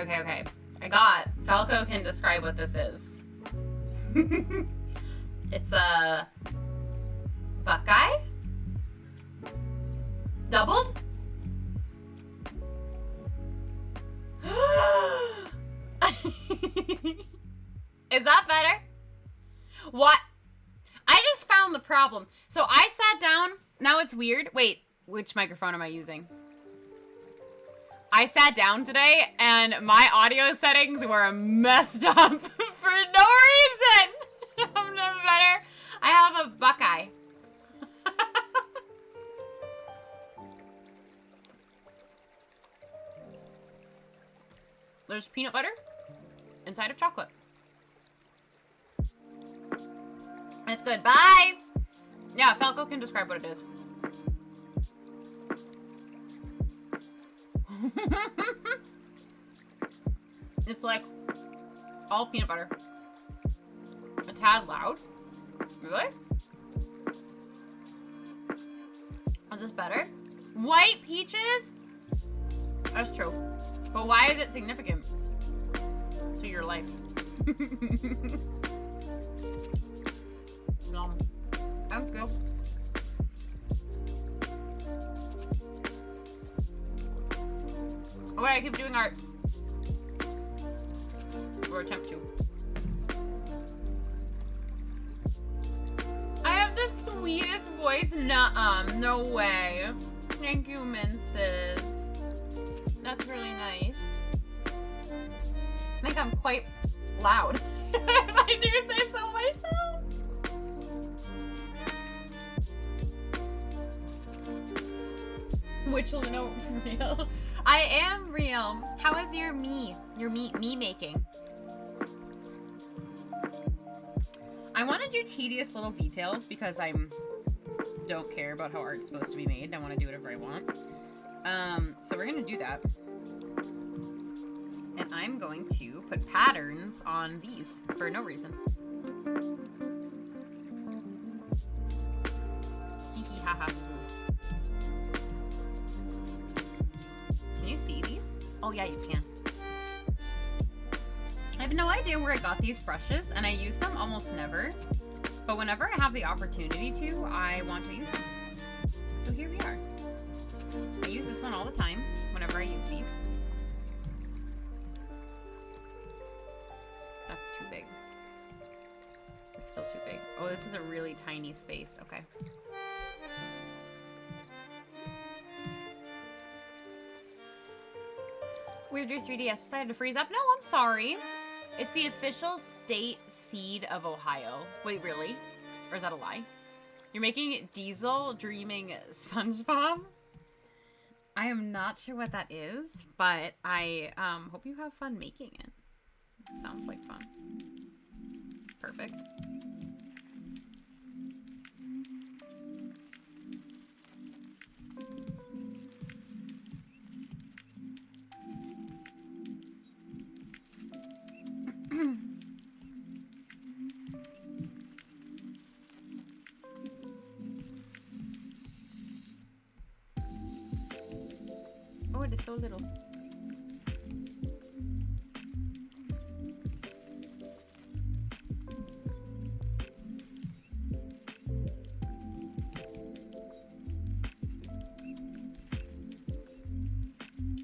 Okay. I got Falco can describe what this is. It's a Buckeye? Doubled? Is that better? What? I just found the problem. So I sat down. Now it's weird. Wait, which microphone am I using? I sat down today and my audio settings were messed up for no reason. I'm no better. I have a Buckeye. There's peanut butter inside of chocolate. It's good. Bye. Yeah, Falco can describe what it is. It's like all peanut butter. A tad loud. Really? Is this better? White peaches? That's true. But why is it significant to your life? Yum. Thank you. Oh wait, I keep doing art. Or attempt to. I have the sweetest voice. Nuh-uh. No way. Thank you, Minces. That's really nice. I think I'm quite loud. If I do say so myself. Which Lino real? I am real. How is your me? Your me making? I want to do tedious little details because I don't care about how art's supposed to be made. I want to do whatever I want. So we're gonna do that. And I'm going to put patterns on these for no reason. Hee hee ha ha. Can you see these? Oh yeah, you can. I have no idea where I got these brushes, and I use them almost never. But whenever I have the opportunity to, I want to use them. So here we are. I use this one all the time, whenever I use these. That's too big. It's still too big. Oh, this is a really tiny space. Okay. Weird, your 3DS decided to freeze up? No, I'm sorry. It's the official state seed of Ohio. Wait, really? Or is that a lie? You're making Diesel Dreaming SpongeBob? I am not sure what that is, but I hope you have fun making it. Sounds like fun. Perfect. Oh, it is so little.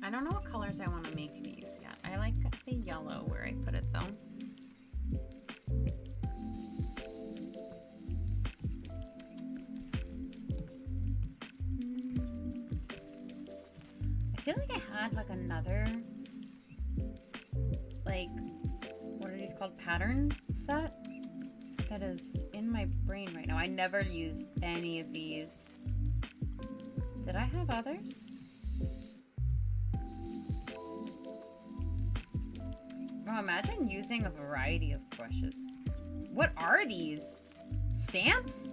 I don't know what colors I want to make these yet. I like the yellow where I put it though. I feel like I had like another, like, what are these called? Pattern set that is in my brain right now. I never used any of these. Did I have others? Oh, imagine using a variety of brushes. What are these? Stamps?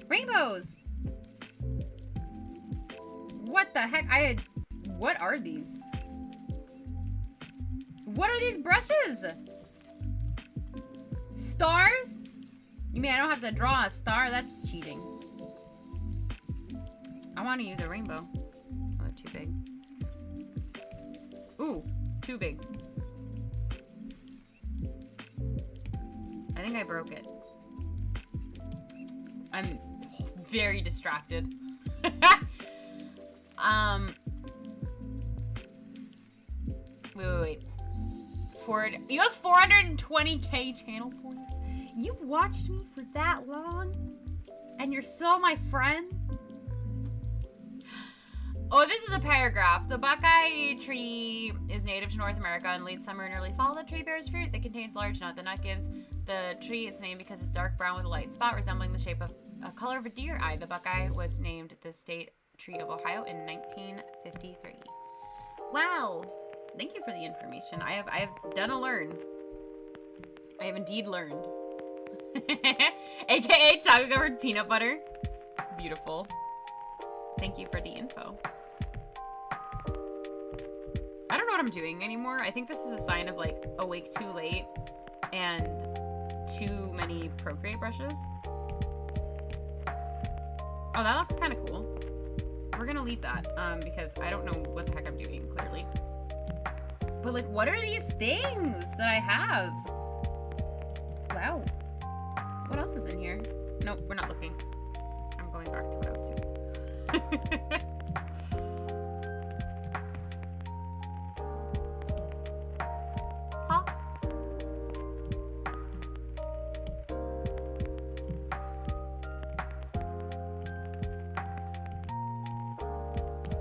Rainbows! What the heck? What are these? What are these brushes? Stars? You mean I don't have to draw a star? That's cheating. I want to use a rainbow. Oh, too big. Ooh, too big. I think I broke it. I'm very distracted. Wait. You have 420k channel points? You've watched me for that long? And you're still my friend? Oh, this is a paragraph. The buckeye tree is native to North America. In late summer and early fall, the tree bears fruit that contains large nut. The nut gives the tree its name because it's dark brown with a light spot resembling the shape of a color of a deer eye. The buckeye was named the state tree of Ohio in 1953. Wow. Thank you for the information. I have done a learn. I have indeed learned. AKA chocolate covered peanut butter. Beautiful. Thank you for the info. I don't know what I'm doing anymore. I think this is a sign of like awake too late and too many Procreate brushes. Oh, that looks kind of cool. We're gonna leave that because I don't know what the heck I'm doing, clearly. But like, what are these things that I have? Wow. What else is in here? Nope, we're not looking. I'm going back to what I was doing. Huh?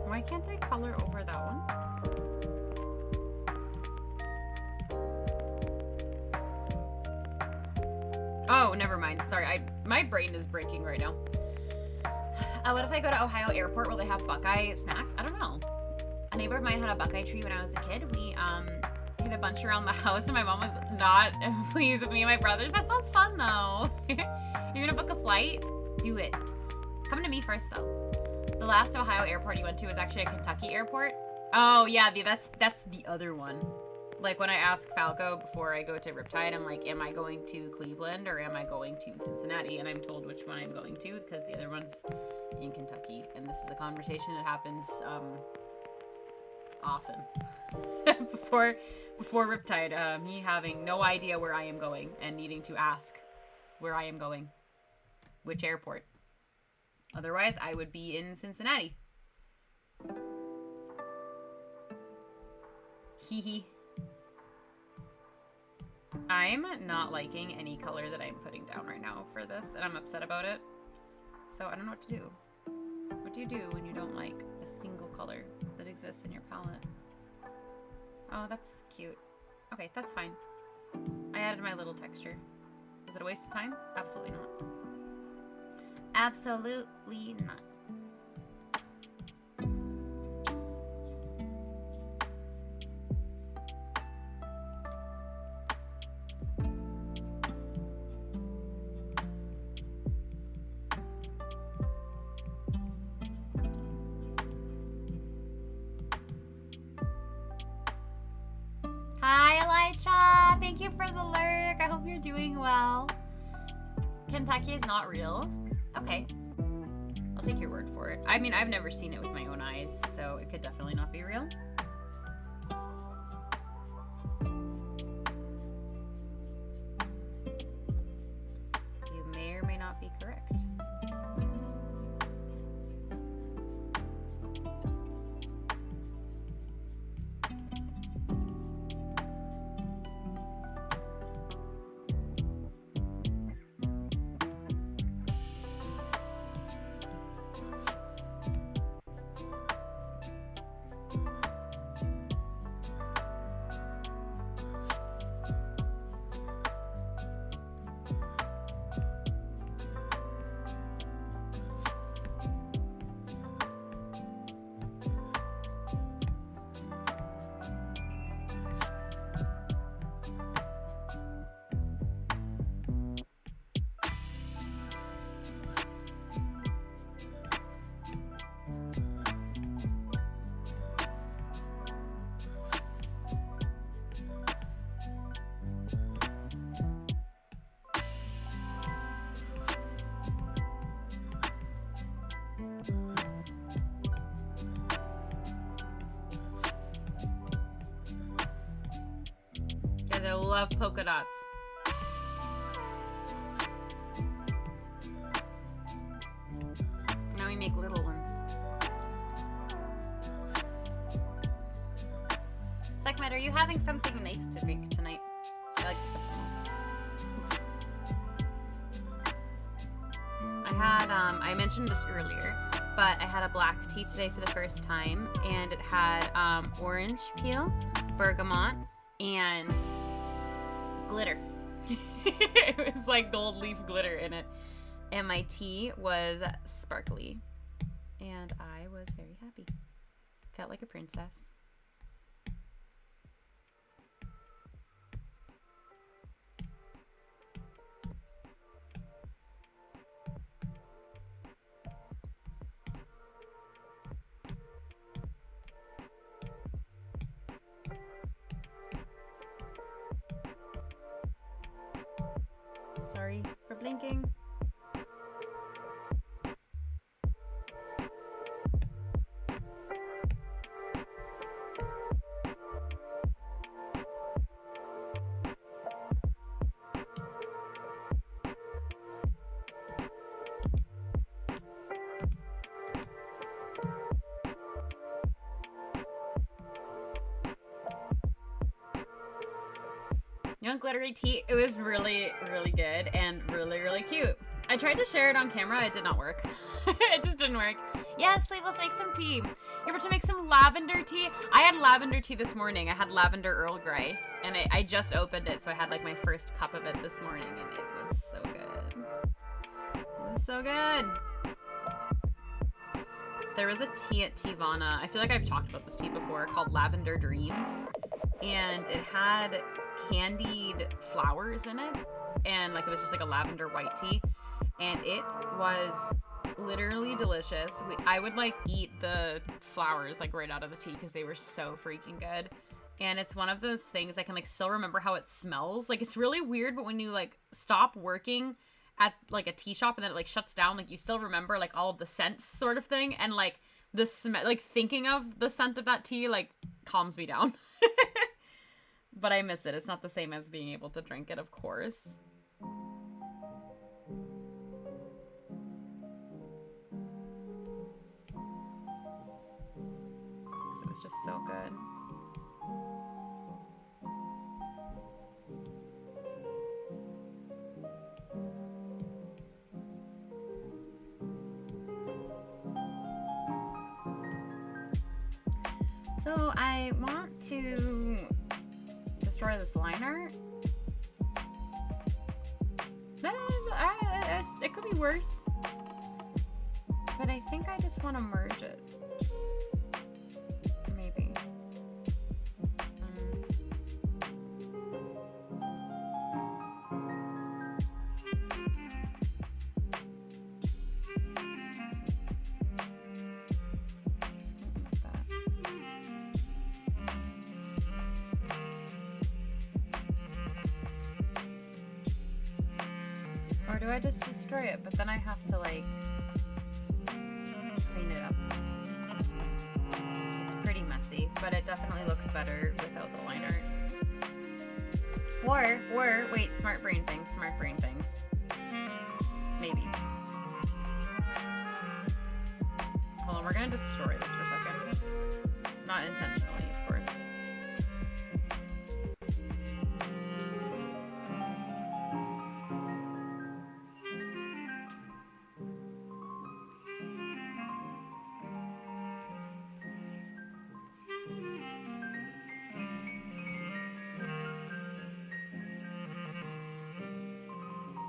Why can't I color over that one? Oh, never mind. Sorry, my brain is breaking right now. What if I go to Ohio Airport? Will they have Buckeye snacks? I don't know. A neighbor of mine had a Buckeye tree when I was a kid. We hit a bunch around the house, and my mom was not pleased with me and my brothers. That sounds fun, though. You're gonna book a flight? Do it. Come to me first, though. The last Ohio airport you went to was actually a Kentucky airport. Oh yeah, that's the other one. Like when I ask Falco before I go to Riptide, I'm like, am I going to Cleveland or am I going to Cincinnati? And I'm told which one I'm going to because the other one's in Kentucky. And this is a conversation that happens often. before Riptide, me having no idea where I am going and needing to ask where I am going, which airport. Otherwise, I would be in Cincinnati. Hehe. I'm not liking any color that I'm putting down right now for this, and I'm upset about it. So I don't know what to do. What do you do when you don't like a single color that exists in your palette? Oh, that's cute. Okay, that's fine. I added my little texture. Was it a waste of time? Absolutely not. Absolutely not. Hi, Elytra! Thank you for the lurk. I hope you're doing well. Kentucky is not real. Okay. I'll take your word for it. I mean, I've never seen it with my own eyes, so it could definitely not be real. You may or may not be correct. I love polka dots. Now we make little ones. Sekhmet, are you having something nice to drink tonight? I like this. I had, I mentioned this earlier, but I had a black tea today for the first time, and it had orange peel, bergamot, and glitter. It was like gold leaf glitter in it. And my tea was sparkly. And I was very happy. Felt like a princess. Sorry for blinking. You want glittery tea? It was really, really good and really, really cute. I tried to share it on camera. It did not work. It just didn't work. Yes, let's make some tea. You ever to make some lavender tea? I had lavender tea this morning. I had lavender Earl Grey, and I just opened it, so I had like my first cup of it this morning, and it was so good. It was so good. There was a tea at Tivana. I feel like I've talked about this tea before, called Lavender Dreams. And it had candied flowers in it. And like it was just like a lavender white tea. And it was literally delicious. I would like eat the flowers like right out of the tea because they were so freaking good. And it's one of those things I can like still remember how it smells. Like it's really weird, but when you like stop working at like a tea shop and then it like shuts down, like you still remember like all of the scents sort of thing. And like the smell, like thinking of the scent of that tea like calms me down. But I miss it. It's not the same as being able to drink it, of course. It was just so good. So I want to destroy this line art. It could be worse. But I think I just want to merge it. Maybe. Or do I just destroy it, but then I have to like clean it up. It's pretty messy, but it definitely looks better without the line art. Or, wait, smart brain things. Maybe. Hold on, we're gonna destroy this for a second. Not intentionally, of course.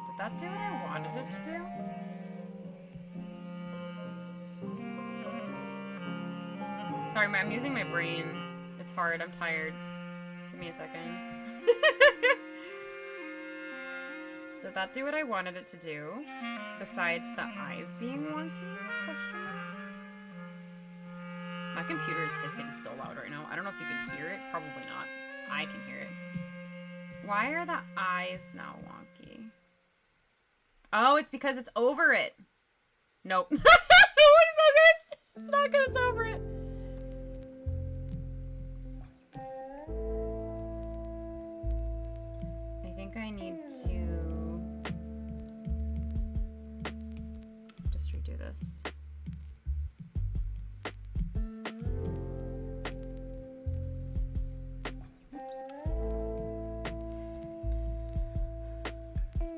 Did that do what I wanted it to do? Sorry, I'm using my brain. It's hard, I'm tired. Give me a second. Did that do what I wanted it to do? Besides the eyes being wonky? Question mark? My computer is hissing so loud right now. I don't know if you can hear it. Probably not. I can hear it. Why are the eyes now wonky? Oh, it's because it's over it. Nope. It looks so good. It's not because it's over it. I think I need to just redo this.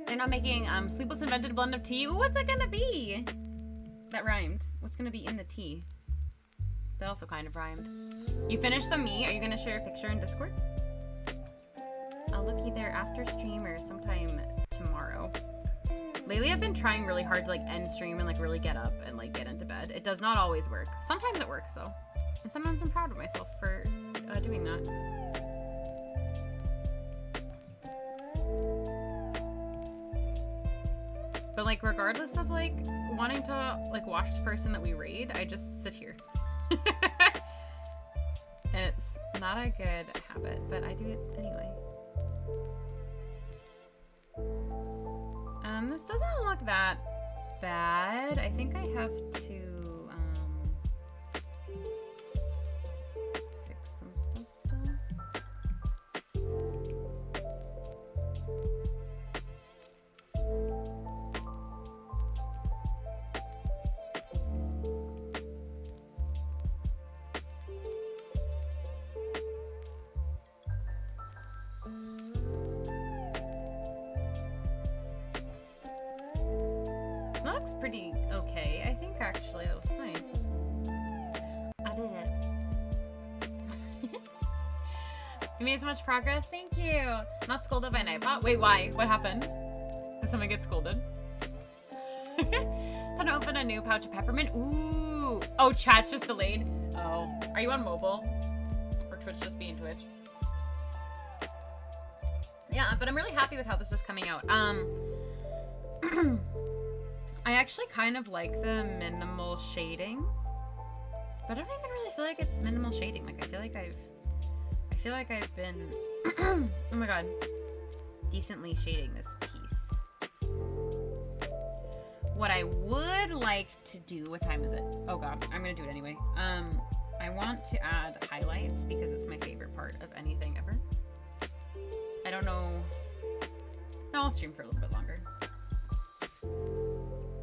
They're not making Sleepless Invented blend of tea. Ooh, what's it gonna be? That rhymed. What's gonna be in the tea? That also kind of rhymed. You finished the meat. Are you gonna share a picture in Discord? I'll look either after stream or sometime tomorrow. Lately I've been trying really hard to like end stream and like really get up and like get into bed. It does not always work. Sometimes it works though. And sometimes I'm proud of myself for doing that. But like regardless of like wanting to like watch the person that we raid, I just sit here. And it's not a good habit, but I do it anyway. This doesn't look that bad. I think I have to fix some stuff still. That looks pretty okay. I think actually it looks nice. I did it. You made so much progress. Thank you. Not scolded by Nightbot. Wait, why? What happened? Did someone get scolded? Time to open a new pouch of peppermint. Ooh. Oh, chat's just delayed. Oh. Are you on mobile? Or Twitch just being Twitch? Yeah, but I'm really happy with how this is coming out. I actually kind of like the minimal shading, but I don't even really feel like it's minimal shading. Like I feel feel like I've been, oh my god, decently shading this piece. What I would like to do, what time is it? Oh god, I'm gonna do it anyway. I want to add highlights because it's my favorite part of anything ever. I don't know. No, I'll stream for a little bit longer.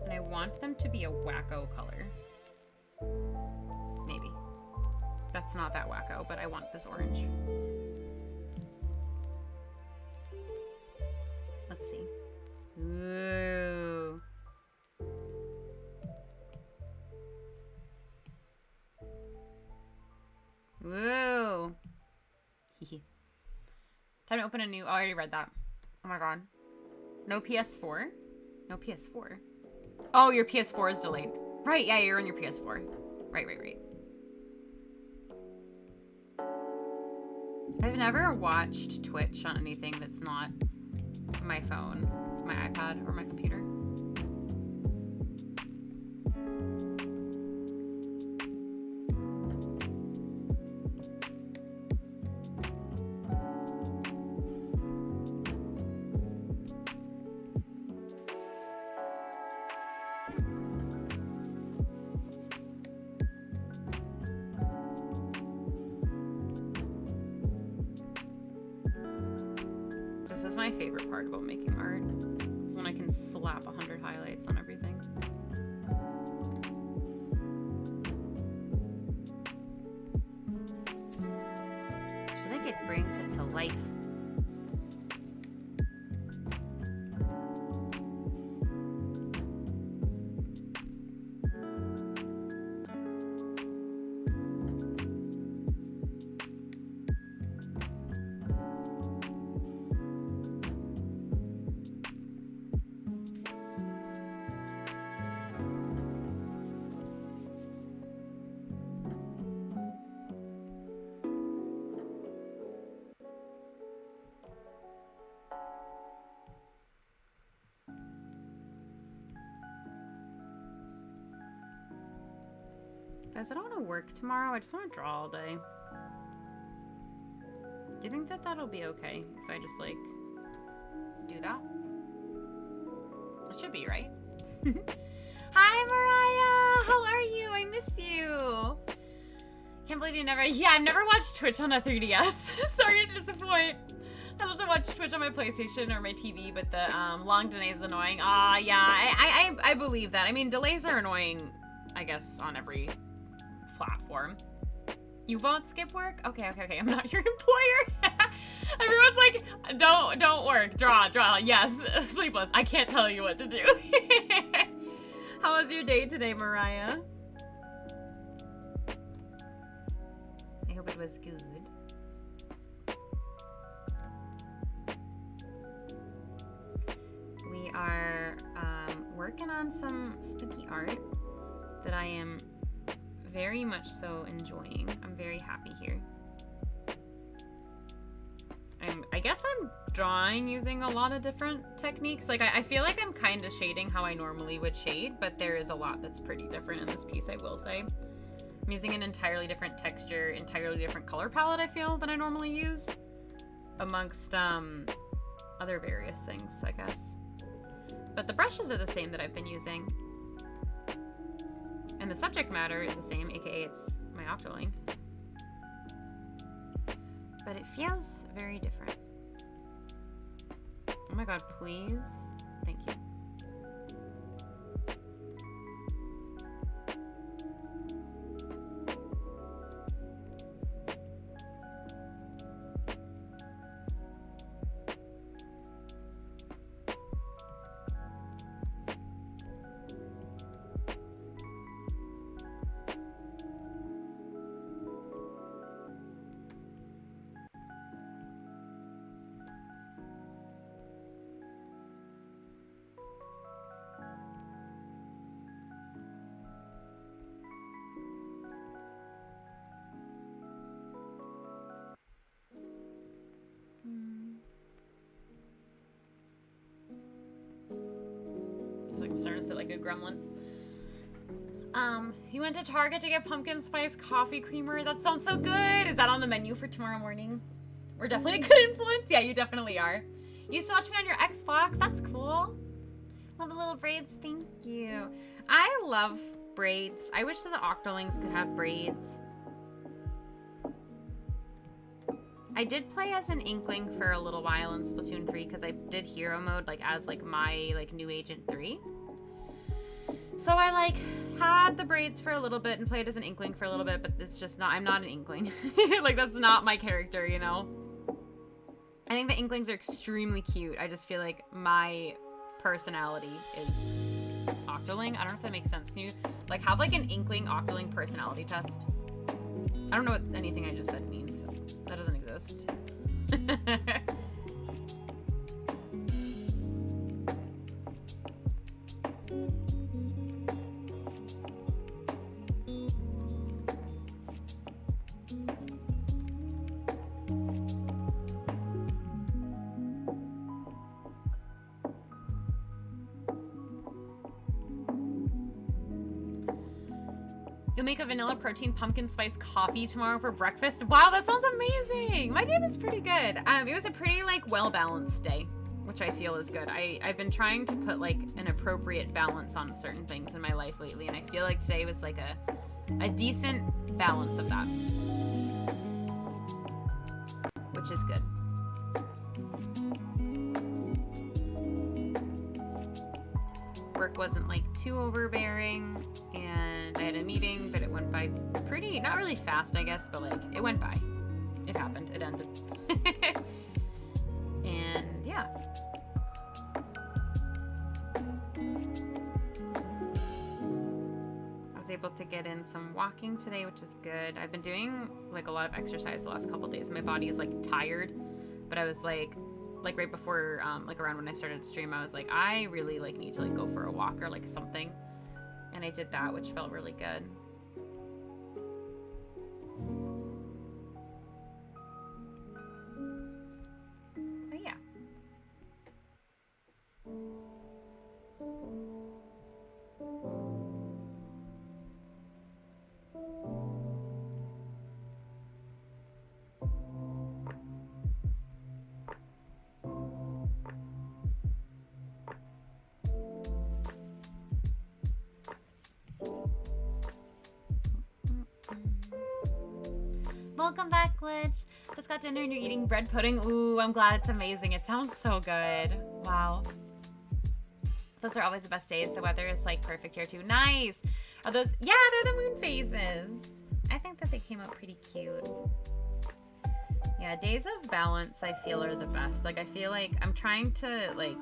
And I want them to be a wacko color. Maybe. That's not that wacko, but I want this orange. Let's see. Ooh. Woo! Hehe. Time to open a new. Oh, I already read that. Oh my god. No PS4? No PS4. Oh, your PS4 is delayed. Right, yeah, you're on your PS4. Right. I've never watched Twitch on anything that's not my phone, my iPad, or my computer. This is my favorite part about making art. Is when I can slap 100 highlights on everything. I feel like it brings it to life. Guys, I don't want to work tomorrow. I just want to draw all day. Do you think that that'll be okay if I just, like, do that? It should be, right? Hi, Mariah! How are you? I miss you! Can't believe you never... Yeah, I've never watched Twitch on a 3DS. Sorry to disappoint. I love to watch Twitch on my PlayStation or my TV, but the long delay is annoying. Yeah, I believe that. I mean, delays are annoying, I guess, on every platform. You won't skip work? Okay. I'm not your employer. Everyone's like, don't work. Draw. Yes, sleepless. I can't tell you what to do. How was your day today, Mariah? I hope it was good. We are working on some spooky art that I am very much so enjoying. I'm very happy here. I guess I'm drawing using a lot of different techniques. Like, I feel like I'm kind of shading how I normally would shade, but there is a lot that's pretty different in this piece, I will say. I'm using an entirely different texture, entirely different color palette, I feel, than I normally use, amongst other various things, I guess. But the brushes are the same that I've been using. And the subject matter is the same, aka it's my Octoling. But it feels very different. Oh my god, please. Thank you. I'm starting to sit like a gremlin. You went to Target to get pumpkin spice coffee creamer. That sounds so good. Is that on the menu for tomorrow morning? We're definitely a good influence. Yeah, you definitely are. You used to watch me on your Xbox. That's cool. Love the little braids. Thank you. I love braids. I wish that the Octolings could have braids. I did play as an Inkling for a little while in Splatoon 3 because I did hero mode like as like my like new Agent 3. So I like had the braids for a little bit and played as an Inkling for a little bit, but it's just not, I'm not an Inkling. Like that's not my character, you know? I think the Inklings are extremely cute. I just feel like my personality is Octoling. I don't know if that makes sense. Can you like have like an Inkling Octoling personality test? I don't know what anything I just said means. So that doesn't exist. You'll make a vanilla protein pumpkin spice coffee tomorrow for breakfast. Wow, that sounds amazing. My day was pretty good. It was a pretty like well-balanced day, which I feel is good. I've been trying to put like an appropriate balance on certain things in my life lately, and I feel like today was like a decent balance of that, which is good. Work wasn't like too overbearing, and I had a meeting, but it went by pretty, not really fast, I guess, but like it went by. It happened. It ended. And yeah. I was able to get in some walking today, which is good. I've been doing like a lot of exercise the last couple days. My body is like tired, but I was like right before, like around when I started to stream, I was like, I really like need to like go for a walk or like something. And I did that, which felt really good. But yeah. Welcome back, Glitch. Just got dinner and you're eating bread pudding. Ooh, I'm glad it's amazing. It sounds so good. Wow. Those are always the best days. The weather is like perfect here too. Nice. Are those? Yeah, they're the moon phases. I think that they came out pretty cute. Yeah, days of balance I feel are the best. Like I feel like I'm trying to like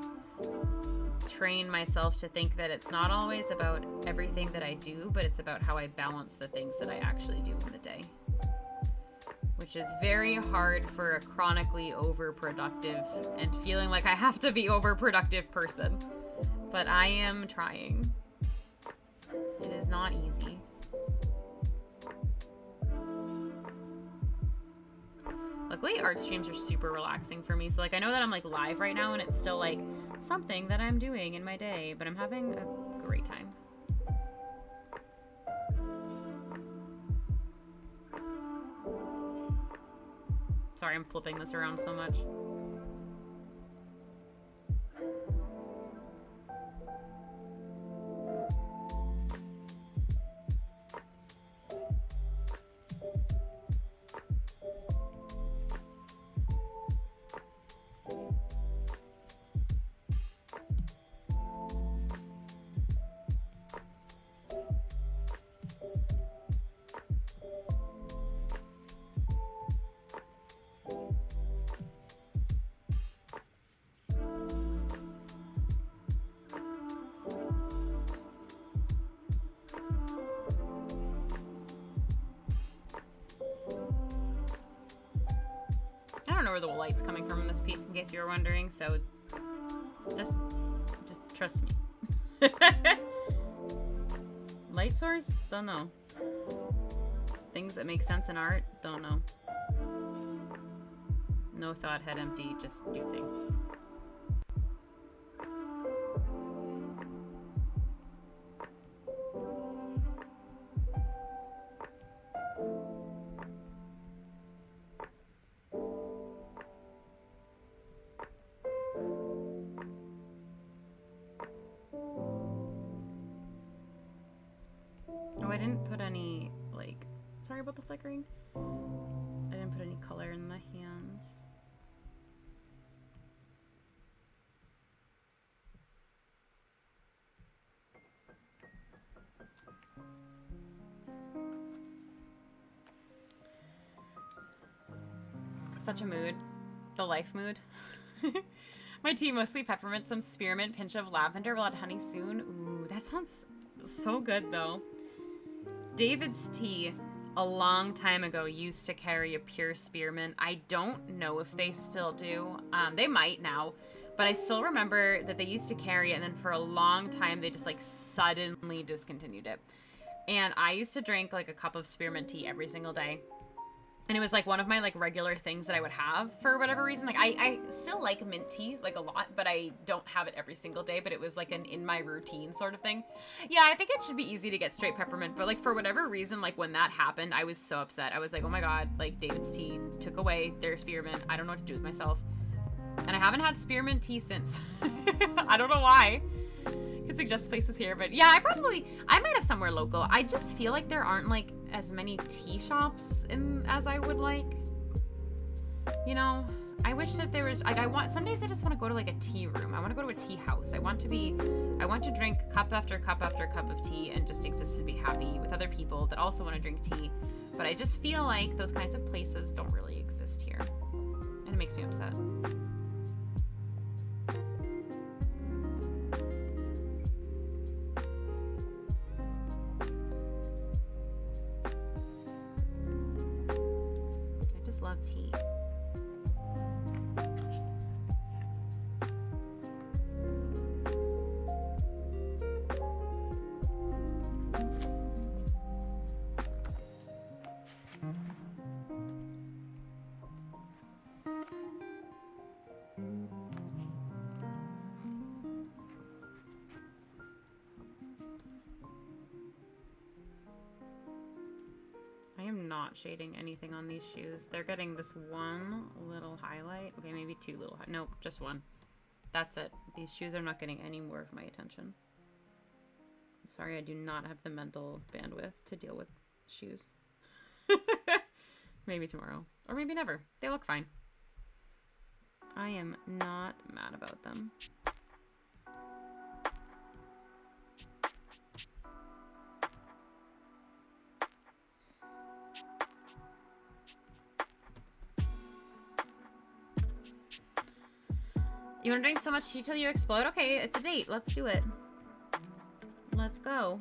train myself to think that it's not always about everything that I do, but it's about how I balance the things that I actually do in the day. Which is very hard for a chronically overproductive and feeling like I have to be overproductive person. But I am trying. It is not easy. Luckily, art streams are super relaxing for me. So like I know that I'm like live right now and it's still like something that I'm doing in my day, but I'm having a great time. Sorry, I'm flipping this around so much. I don't know where the light's coming from in this piece, in case you were wondering, so just trust me. Light source? Don't know. Things that make sense in art? Don't know. No thought, head empty, just do thing. Sorry about the flickering. I didn't put any color in the hands. Such a mood. The life mood. My tea, mostly peppermint, some spearmint, pinch of lavender. We'll add honey soon. Ooh, that sounds so good, though. David's tea, a long time ago, used to carry a pure spearmint. I don't know if they still do. They might now. But I still remember that they used to carry it, and then for a long time, they just, like, suddenly discontinued it. And I used to drink, like, a cup of spearmint tea every single day. And it was like one of my like regular things that I would have for whatever reason. Like I still like mint tea like a lot, but I don't have it every single day, but it was like an in my routine sort of thing. Yeah, I think it should be easy to get straight peppermint, but like for whatever reason, like when that happened, I was so upset. I was like, oh my God, like David's tea took away their spearmint. I don't know what to do with myself. And I haven't had spearmint tea since. I don't know why. I could suggest places here, but yeah, I might have somewhere local. I just feel like there aren't like as many tea shops as I would like. You know, I wish that there was like some days I just want to go to like a tea room. I want to go to a tea house. I want to drink cup after cup after cup of tea and just exist and be happy with other people that also want to drink tea. But I just feel like those kinds of places don't really exist here. And it makes me upset. Love tea. I am not shading anything on these shoes. They're getting this one little highlight. Okay, maybe two little. Nope, just one. That's it. These shoes are not getting any more of my attention. Sorry, I do not have the mental bandwidth to deal with shoes. Maybe tomorrow. Or maybe never. They look fine. I am not mad about them. You want to drink so much tea till you explode? Okay, it's a date. Let's do it. Let's go.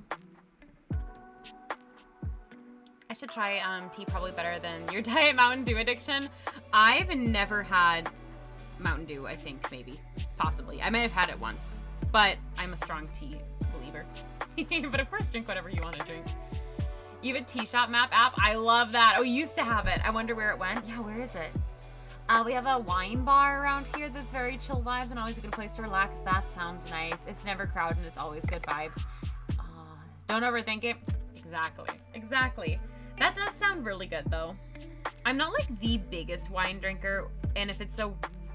I should try tea probably better than your Diet Mountain Dew addiction. I've never had Mountain Dew, I think, maybe. Possibly. I may have had it once. But I'm a strong tea believer. But of course, drink whatever you want to drink. You have a tea shop map app? I love that. Oh, you used to have it. I wonder where it went. Yeah, where is it? We have a wine bar around here that's very chill vibes and always a good place to relax. That sounds nice. It's never crowded and it's always good vibes. Don't overthink it. Exactly. That does sound really good though. I'm not like the biggest wine drinker, and if it's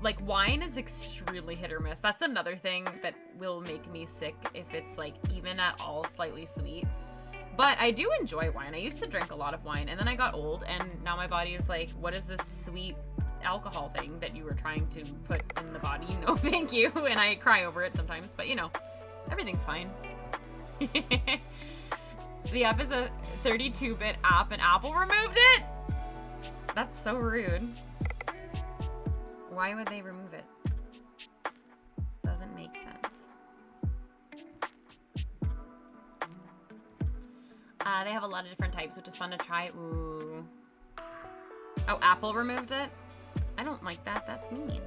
like wine is extremely hit or miss. That's another thing that will make me sick if it's like even at all slightly sweet. But I do enjoy wine. I used to drink a lot of wine and then I got old and now my body is like, what is this sweet alcohol thing that you were trying to put in the body? No thank you. And I cry over it sometimes, but you know, everything's fine. The app is a 32-bit app and Apple removed it? That's so rude. Why would they remove it? Doesn't make sense. They have a lot of different types, which is fun to try. Ooh. Oh, Apple removed it? I don't like that. That's mean.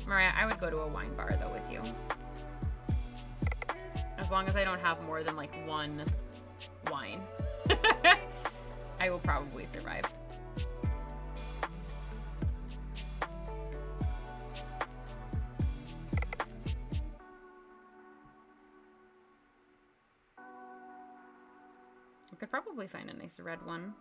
Mariah, I would go to a wine bar, though, with you. As long as I don't have more than, like, one wine. I will probably survive. I could probably find a nice red one.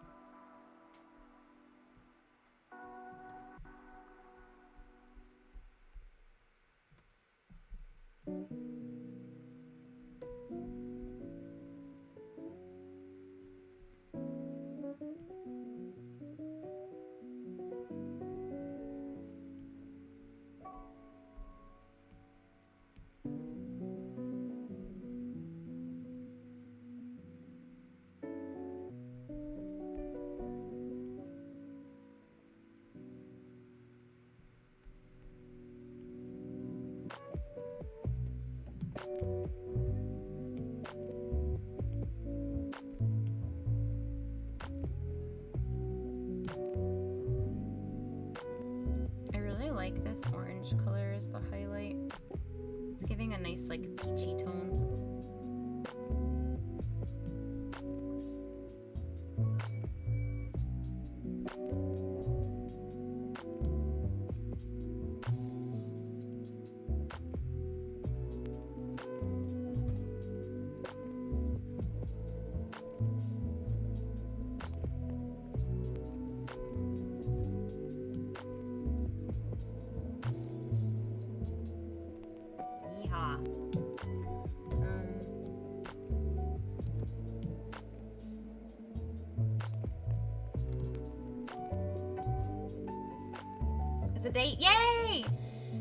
It's a date. Yay!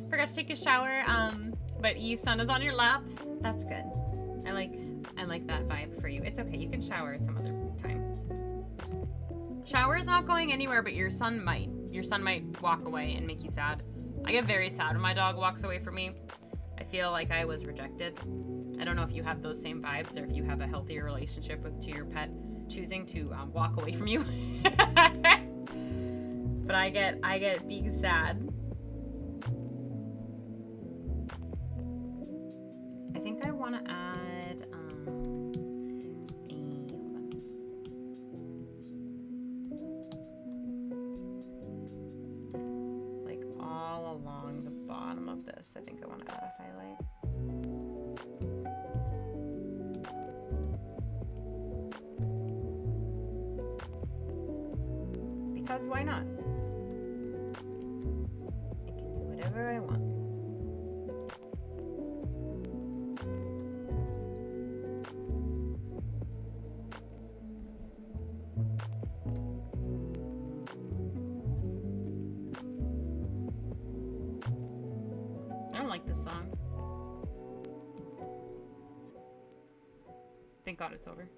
Forgot to take a shower. But sun is on your lap. That's good. I like that vibe for you. It's okay. You can shower some other time. Shower is not going anywhere, but your son might. Your son might walk away and make you sad. I get very sad when my dog walks away from me. I feel like I was rejected. I don't know if you have those same vibes or if you have a healthier relationship to your pet choosing to walk away from you. But I get big sad. I think I want to add like all along the bottom of this. I think I want to add a highlight. Because why not? I can do whatever I want. I don't like this song. Thank God it's over.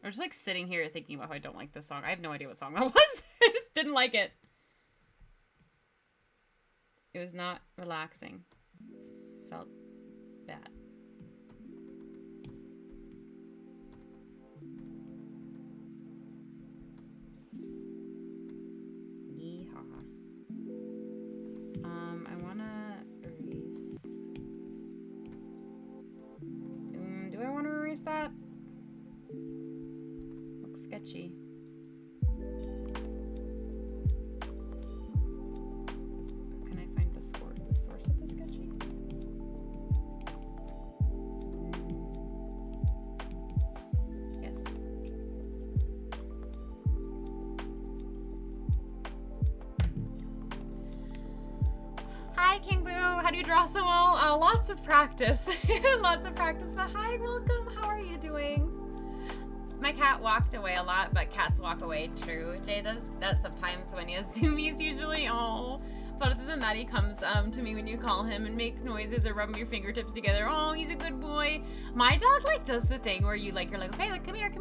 I was just like sitting here thinking about how I don't like this song. I have no idea what song that was. I just didn't like it. It was not relaxing. Felt bad. Yeehaw. I wanna erase. Do I want to erase that? Looks sketchy. Can I find the source of the sketchy? Yes. Hi, King Boo. How do you draw so well? Lots of practice. Lots of practice. But hi, welcome. How are you doing? My cat walked away a lot, but cats walk away. True. Jay does that sometimes when he has zoomies usually. Oh. But other than that, he comes to me when you call him and make noises or rub your fingertips together. Oh, he's a good boy. My dog like does the thing where you're like, okay, like come here.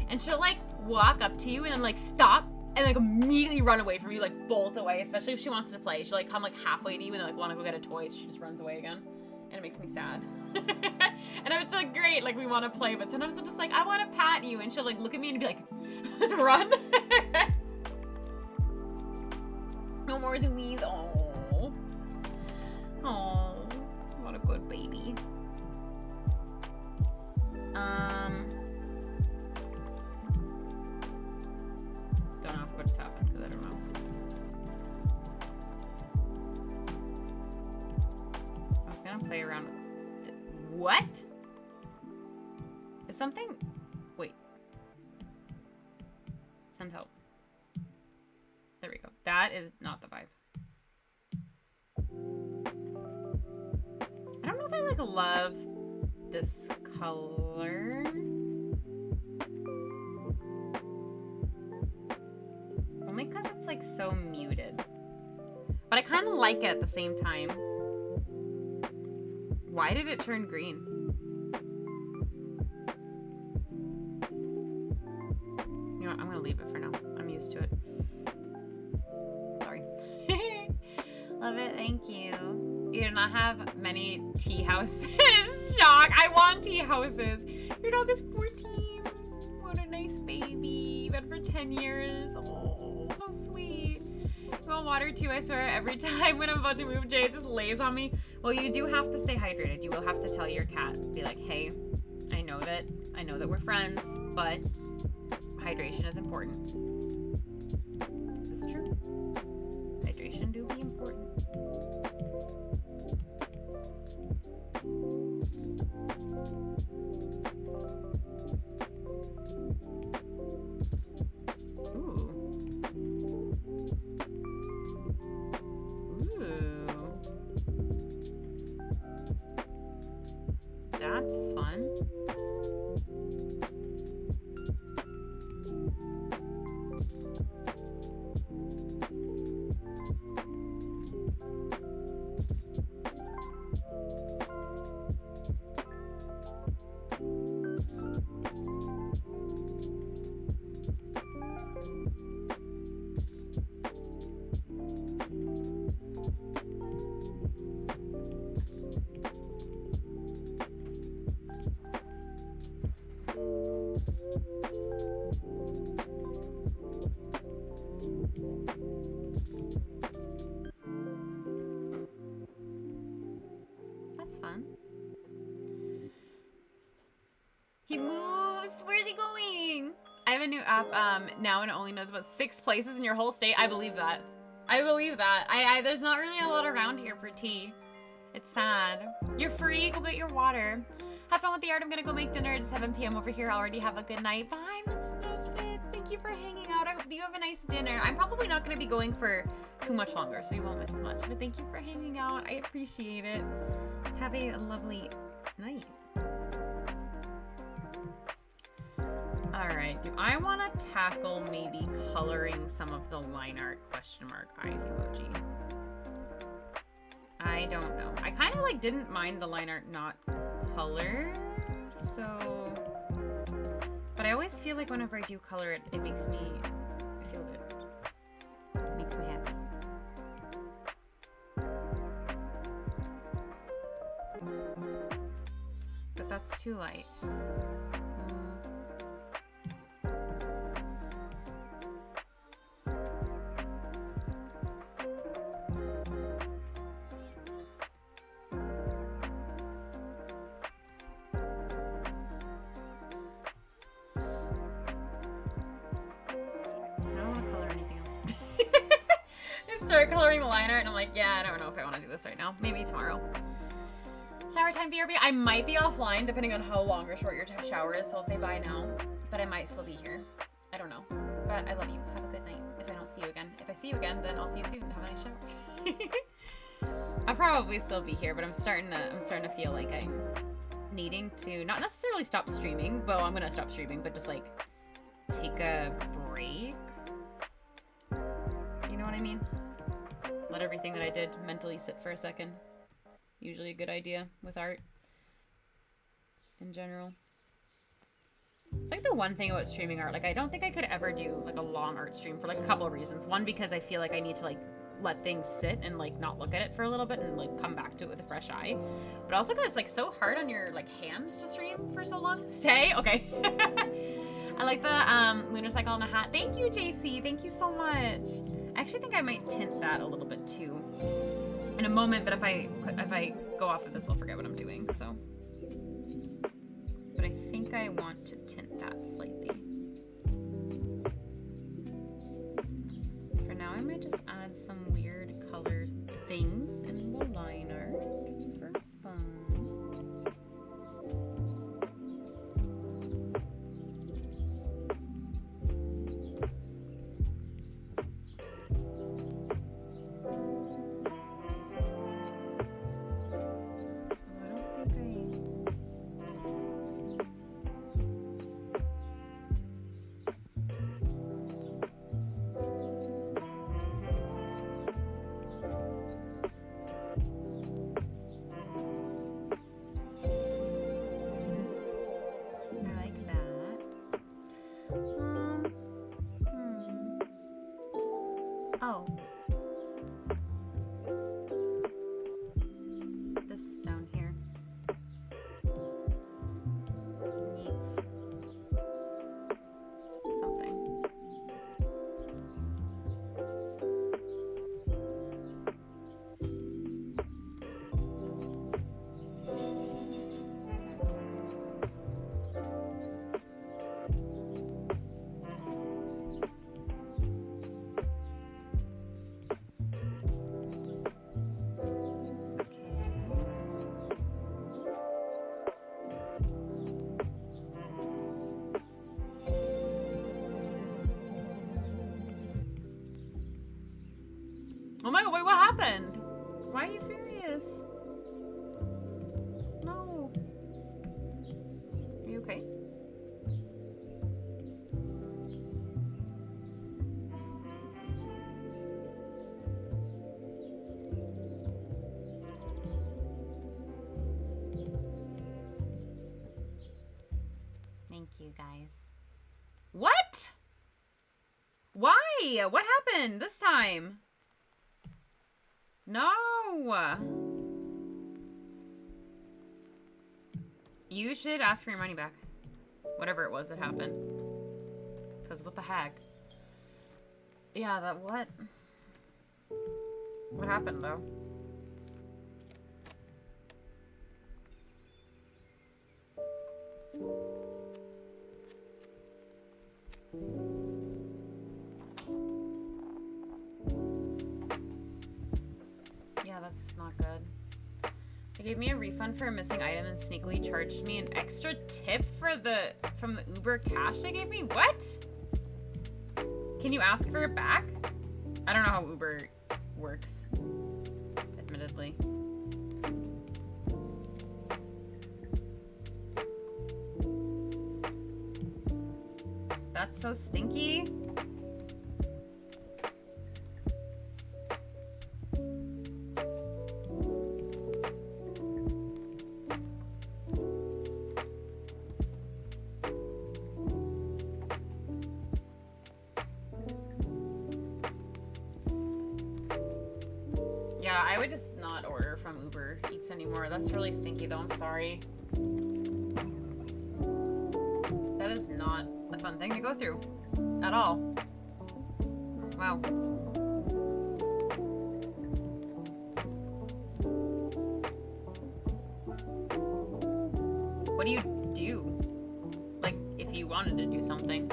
And she'll like walk up to you and then like stop and like immediately run away from you, like bolt away, especially if she wants to play. She'll like come like halfway to you and then like want to go get a toy, so she just runs away again. And it makes me sad. And I'm like, great, like we want to play, but sometimes I'm just like, I want to pat you, and she'll like look at me and be like, run. No more zoomies. Oh, what a good baby. Don't ask what just happened because I don't know. I was gonna play around with what? Is something? Wait. Send help. There we go. That is not the vibe. I don't know if I like love this color. Only because it's like so muted. But I kind of like it at the same time. Why did it turn green? You know what? I'm gonna leave it for now. I'm used to it. Sorry. Love it. Thank you. You do not have many tea houses. Shock. I want tea houses. Your dog is 14. What a nice baby. You've had for 10 years. Oh, so sweet. You want water too, I swear. Every time when I'm about to move, Jay just lays on me. Well, you do have to stay hydrated. You will have to tell your cat, be like, hey, I know that we're friends, but hydration is important. It's true. Hydration do be important. That's fun. That's fun. He moves. Where's he going? I have a new app now, and it only knows about 6 places in your whole state. I believe that. I believe that. There's not really a lot around here for tea. It's sad. You're free. Go get your water. Have fun with the art. I'm gonna go make dinner at 7 p.m. over here already. Have a good night. Bye, Mrs. Nesbitt. Thank you for hanging out. I hope you have a nice dinner. I'm probably not gonna be going for too much longer, so you won't miss much. But thank you for hanging out. I appreciate it. Have a lovely night. Alright, do I want to tackle maybe coloring some of the line art question mark eyes emoji? I don't know. I kind of like didn't mind the line art not colored, so... But I always feel like whenever I do color it, it makes me feel good. It makes me happy. But that's too light. Start coloring the line art and I'm like, yeah, I don't know if I want to do this right now. Maybe tomorrow. Shower time, BRB. I might be offline depending on how long or short your shower is, so I'll say bye now. But I might still be here. I don't know. But I love you. Have a good night if I don't see you again. If I see you again, then I'll see you soon. Have a nice shower. I'll probably still be here, but I'm starting to feel like I'm needing to not necessarily stop streaming. Well, I'm gonna stop streaming, but just like take a break. You know what I mean? Let everything that I did mentally sit for a second. Usually a good idea with art in general. It's like the one thing about streaming art, like I don't think I could ever do like a long art stream for like a couple of reasons. One, because I feel like I need to like let things sit and like not look at it for a little bit and like come back to it with a fresh eye. But also because it's like so hard on your like hands to stream for so long. Stay? Okay. I like the lunar cycle on the hat. Thank you, JC. Thank you so much. I actually think I might tint that a little bit too in a moment, but if I go off of this, I'll forget what I'm doing, so. But I think I want to tint that slightly. For now, I might just add some weird color things in the line art for fun. Oh. This down here. Needs something. Oh my god, wait, what happened? Why are you furious? No. Are you okay? Thank you, guys. What? Why? What happened this time? No! You should ask for your money back. Whatever it was that happened. Because what the heck? Yeah, that what? What happened though? Yeah, that's not good. They gave me a refund for a missing item and sneakily charged me an extra tip from the Uber cash they gave me. What? Can you ask for it back? I don't know how Uber works, admittedly. That's so stinky. Yeah, I would just not order from Uber Eats anymore. That's really stinky though, I'm sorry. That is not a fun thing to go through at all. Wow. What do you do? Like, if you wanted to do something.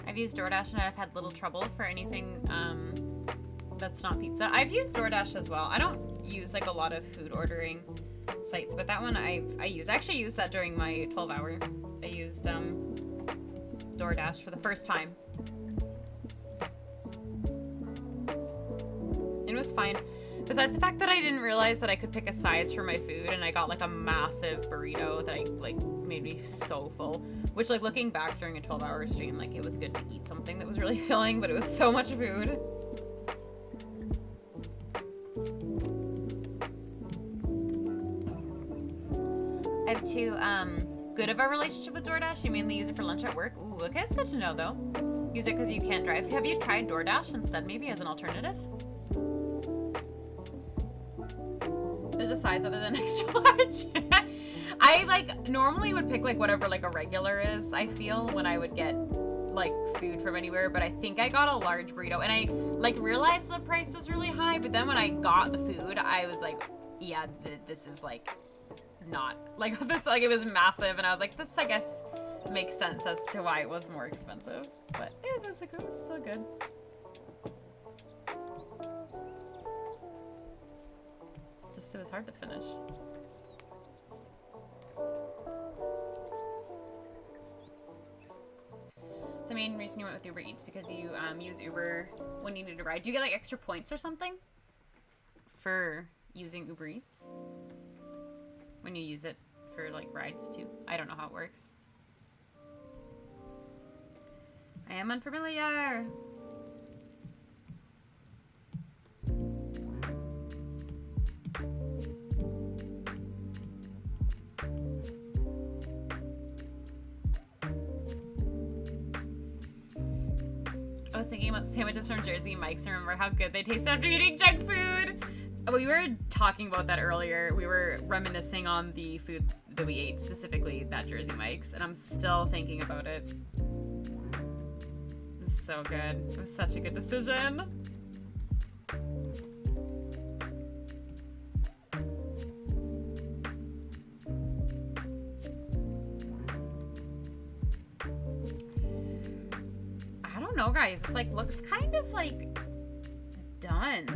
I've used DoorDash and I've had little trouble for anything that's not pizza. I've used DoorDash as well. I don't use like a lot of food ordering sites, but that one I actually used that during my 12-hour. I used DoorDash for the first time. It was fine. Besides the fact that I didn't realize that I could pick a size for my food, and I got like a massive burrito that made me so full. Which, like, looking back during a 12-hour stream, like, it was good to eat something that was really filling, but it was so much food. I have too good of a relationship with DoorDash. You mainly use it for lunch at work. Ooh, okay, that's good to know though. Use it because you can't drive. Have you tried DoorDash instead, maybe as an alternative? There's a size other than extra large. I like normally would pick like whatever like a regular is, I feel, when I would get like food from anywhere, but I think I got a large burrito and I like realized the price was really high, but then when I got the food, I was like, yeah, this is like not like this, like it was massive, and I was like, this I guess makes sense as to why it was more expensive, but it was like, it was so good. Just it was hard to finish. The main reason you went with Uber Eats because you use Uber when you need a ride. Do you get like extra points or something for using Uber Eats when you use it for like rides too? I don't know how it works. I am unfamiliar. I was thinking about sandwiches from Jersey Mike's. Remember how good they taste after eating junk food? We were talking about that earlier. We were reminiscing on the food that we ate, specifically that Jersey Mike's, and I'm still thinking about it. It was so good. It was such a good decision. I don't know, guys. It's like looks kind of like done.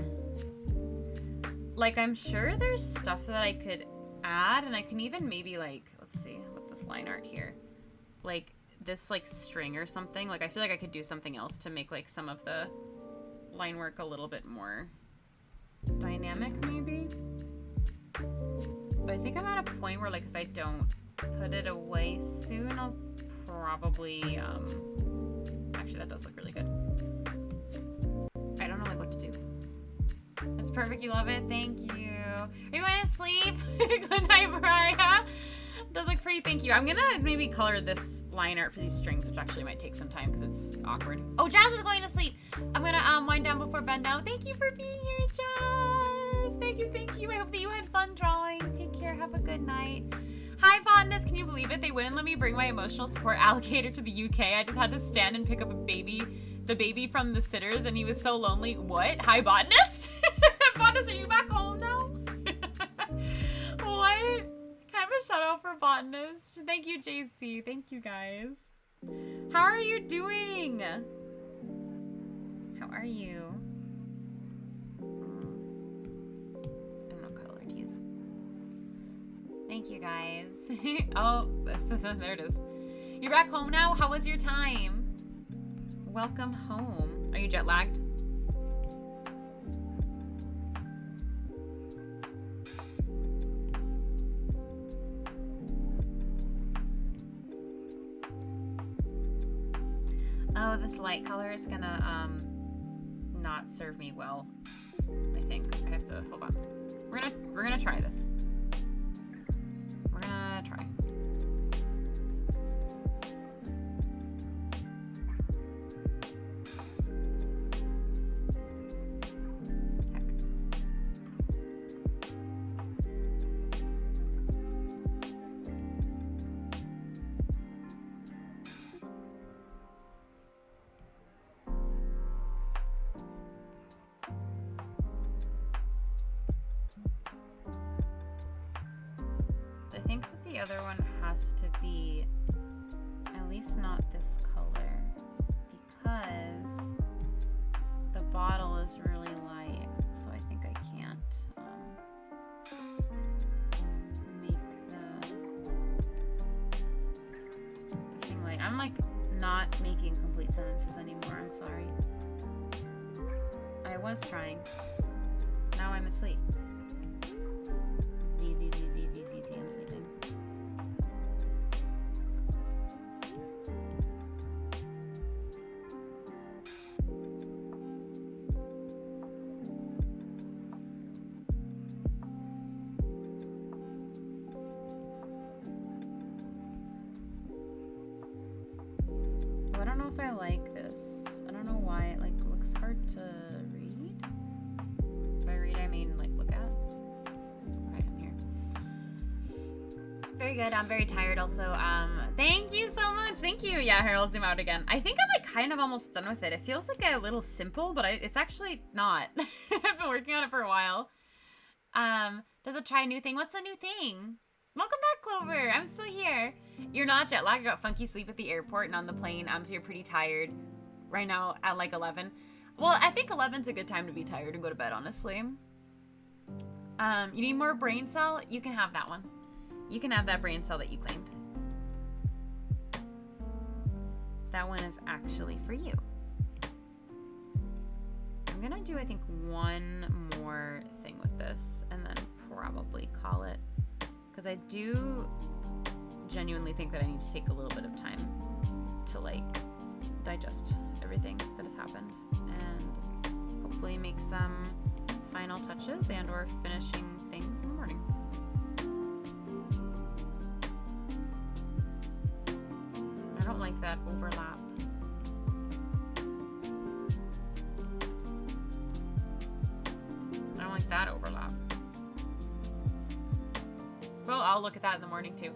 Like, I'm sure there's stuff that I could add, and I can even maybe like, let's see what this line art here, like this like string or something. Like, I feel like I could do something else to make like some of the line work a little bit more dynamic maybe. But I think I'm at a point where like if I don't put it away soon, I'll probably actually that does look really good. I don't know like what to do. It's perfect. You love it. Thank you. Are you going to sleep? Good night, Mariah. Does look pretty. Thank you. I'm gonna maybe color this line art for these strings, which actually might take some time because it's awkward. Oh, Jazz is going to sleep. I'm gonna wind down before bed now. Thank you for being here, Jazz. Thank you. Thank you. I hope that you had fun drawing. Take care. Have a good night. Hi, Fondness. Can you believe it? They wouldn't let me bring my emotional support allocator to the UK. I just had to stand and pick up the baby from the sitters, and he was so lonely. What? Hi, Botanist? Botanist, are you back home now? What? Can I have a shout out for Botanist? Thank you, JC. Thank you, guys. How are you doing? How are you? I don't know what color to use. Thank you, guys. Oh, there it is. You're back home now? How was your time? Welcome home. Are you jet lagged? Oh, this light color is gonna not serve me well. I think I have to hold on. We're gonna try this. We're gonna try. I think that the other one has to be at least not this color because the bottle is really light, so I think I can't make the thing light. I'm like not making complete sentences anymore. I'm sorry. I was trying. Now I'm asleep. I'm sleeping. Oh, I don't know if I like this. I don't know why it like looks hard to read. By read I mean like look at. Very good. I'm very tired also. Thank you so much. Thank you. Yeah, here, I'll zoom out again. I think I'm like kind of almost done with it. It feels like a little simple, but it's actually not. I've been working on it for a while. Does it try a new thing? What's the new thing? Welcome back, Clover. I'm still here. You're not jet lagged. I got funky sleep at the airport and on the plane. So you're pretty tired right now at like 11. Well, I think 11's a good time to be tired and go to bed, honestly. You need more brain cell? You can have that one. You can have that brain cell that you claimed. That one is actually for you. I'm gonna do, I think, one more thing with this and then probably call it. Because I do genuinely think that I need to take a little bit of time to like digest everything that has happened and hopefully make some final touches and or finishing things in the morning. I don't like that overlap. I don't like that overlap. Well, I'll look at that in the morning too.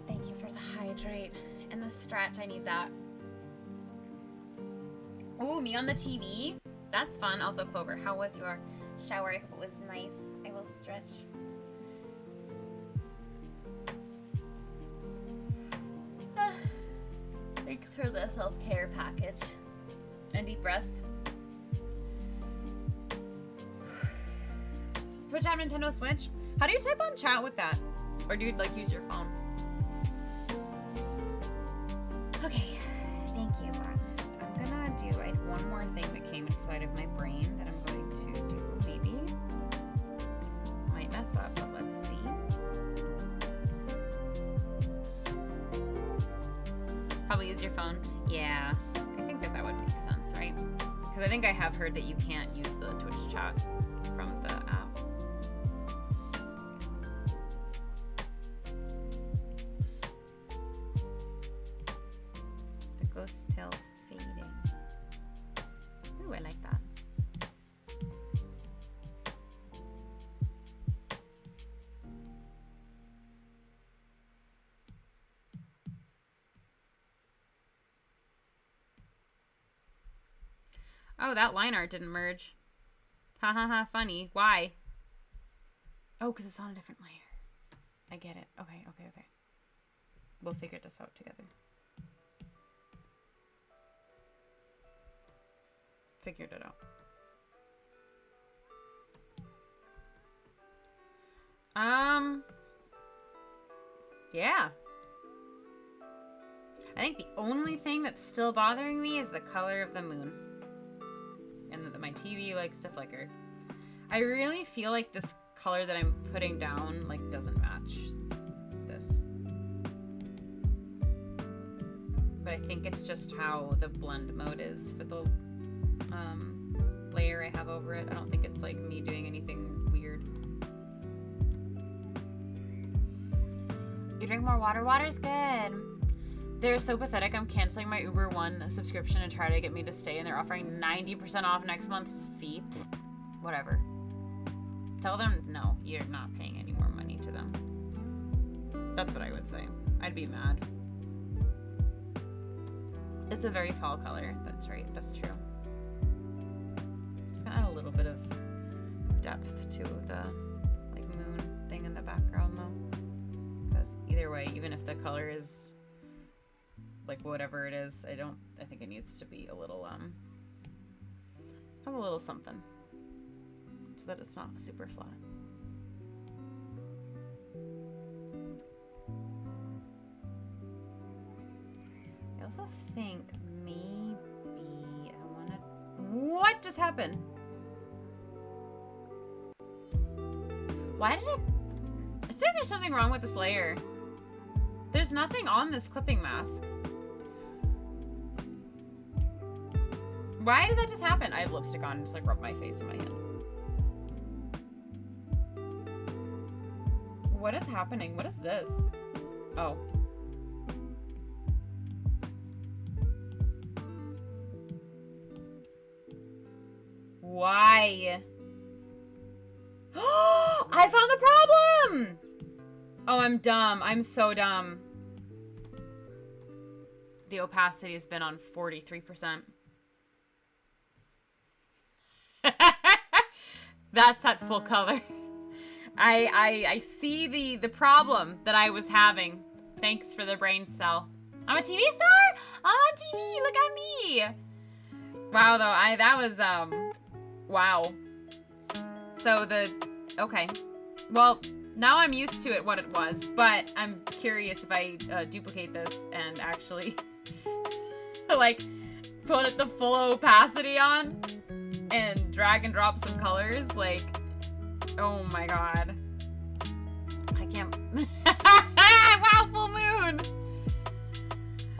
Thank you for the hydrate and the stretch. I need that. Ooh, me on the TV? That's fun. Also, Clover, how was your shower? It was nice. I will stretch. Thanks for the self-care package. And deep breaths. Twitch on Nintendo Switch? How do you type on chat with that? Or do you like use your phone? Okay, thank you, botanist. I'm gonna do, I had one more thing that came inside of my brain that I'm going to do, maybe. Might mess up, but let's see. Probably use your phone. Yeah, I think that would make sense, right? Because I think I have heard that you can't use the Twitch chat from ghost tails fading. Ooh, I like that. Oh, that line art didn't merge. Ha ha ha, funny. Why? Oh, because it's on a different layer. I get it. Okay. We'll figure this out together. Figured it out. Yeah. I think the only thing that's still bothering me is the color of the moon. And that my TV likes to flicker. I really feel like this color that I'm putting down like doesn't match this. But I think it's just how the blend mode is for the layer I have over it. I don't think it's like me doing anything weird. You drink more water? Water's good. They're so pathetic. I'm canceling my Uber One subscription and try to get me to stay, and they're offering 90% off next month's fee. Whatever. Tell them no, you're not paying any more money to them. That's what I would say. I'd be mad. It's a very fall color. That's right. That's true. Just gonna add a little bit of depth to the like moon thing in the background though. Because either way, even if the color is like whatever it is, I think it needs to be a little have a little something so that it's not super flat. I also think maybe I want to... What just happened? Why did it... I think there's something wrong with this layer. There's nothing on this clipping mask. Why did that just happen? I have lipstick on and just like rub my face in my hand. What is happening? What is this? Oh. Why? I found the problem! Oh, I'm dumb. I'm so dumb. The opacity has been on 43%. That's at full color. I see the problem that I was having. Thanks for the brain cell. I'm a TV star? I'm on TV. Look at me. Wow, though. That was, wow. So okay. Well, now I'm used to it, what it was, but I'm curious if I duplicate this and actually, like, put the full opacity on and drag and drop some colors, like, oh my god. I can't. Wow, full moon!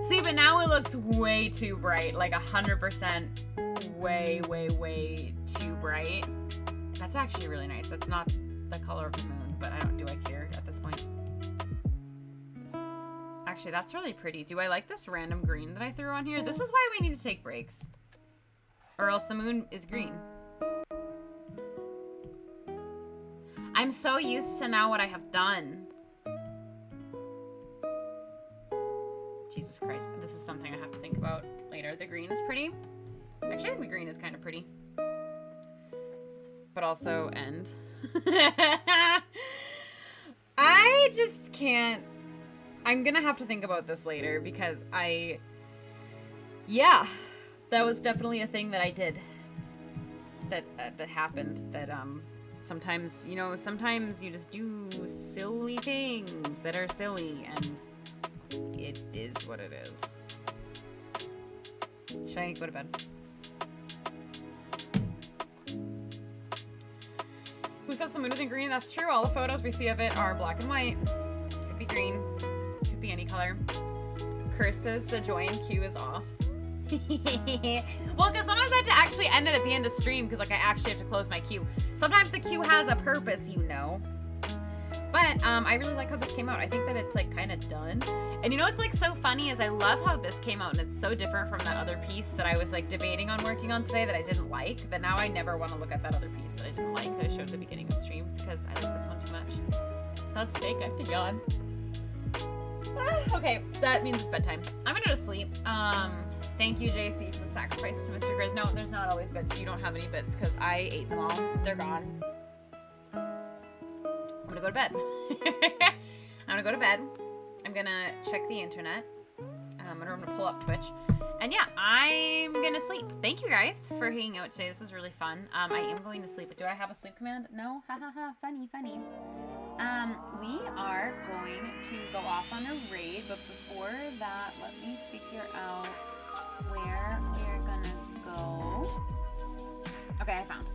See, but now it looks way too bright, like 100% way too bright. That's actually really nice. That's not the color of the moon, but do I care at this point? Actually, that's really pretty. Do I like this random green that I threw on here? This is why we need to take breaks. Or else the moon is green. I'm so used to now what I have done. Jesus Christ. This is something I have to think about later. The green is pretty. Actually, I think the green is kind of pretty. But also end. I just can't. I'm gonna have to think about this later because yeah, that was definitely a thing that I did. That happened. That sometimes you just do silly things that are silly, and it is what it is. Should I go to bed? Who says the moon isn't green? That's true. All the photos we see of it are black and white. Could be green. Could be any color. Chris says the join queue is off. Well, because sometimes I have to actually end it at the end of stream because, like, I actually have to close my queue. Sometimes the queue has a purpose, you know. But But I really like how this came out. I think that it's like kind of done. And you know what's like so funny is I love how this came out, and it's so different from that other piece that I was like debating on working on today that I didn't like, that now I never want to look at that other piece that I didn't like that I showed at the beginning of stream because I like this one too much. That's fake, I have to yawn. Okay, that means it's bedtime. I'm gonna go to sleep. Thank you, JC, for the sacrifice to Mr. Grizz. No, there's not always bits. You don't have any bits because I ate them all. They're gone. I'm gonna go to bed. I'm gonna go to bed. I'm gonna check the internet. I'm gonna pull up Twitch. And yeah, I'm gonna sleep. Thank you guys for hanging out today. This was really fun. I am going to sleep. Do I have a sleep command? No? Ha ha ha. Funny, funny. We are going to go off on a raid, but before that, let me figure out where we're gonna go. Okay, I found.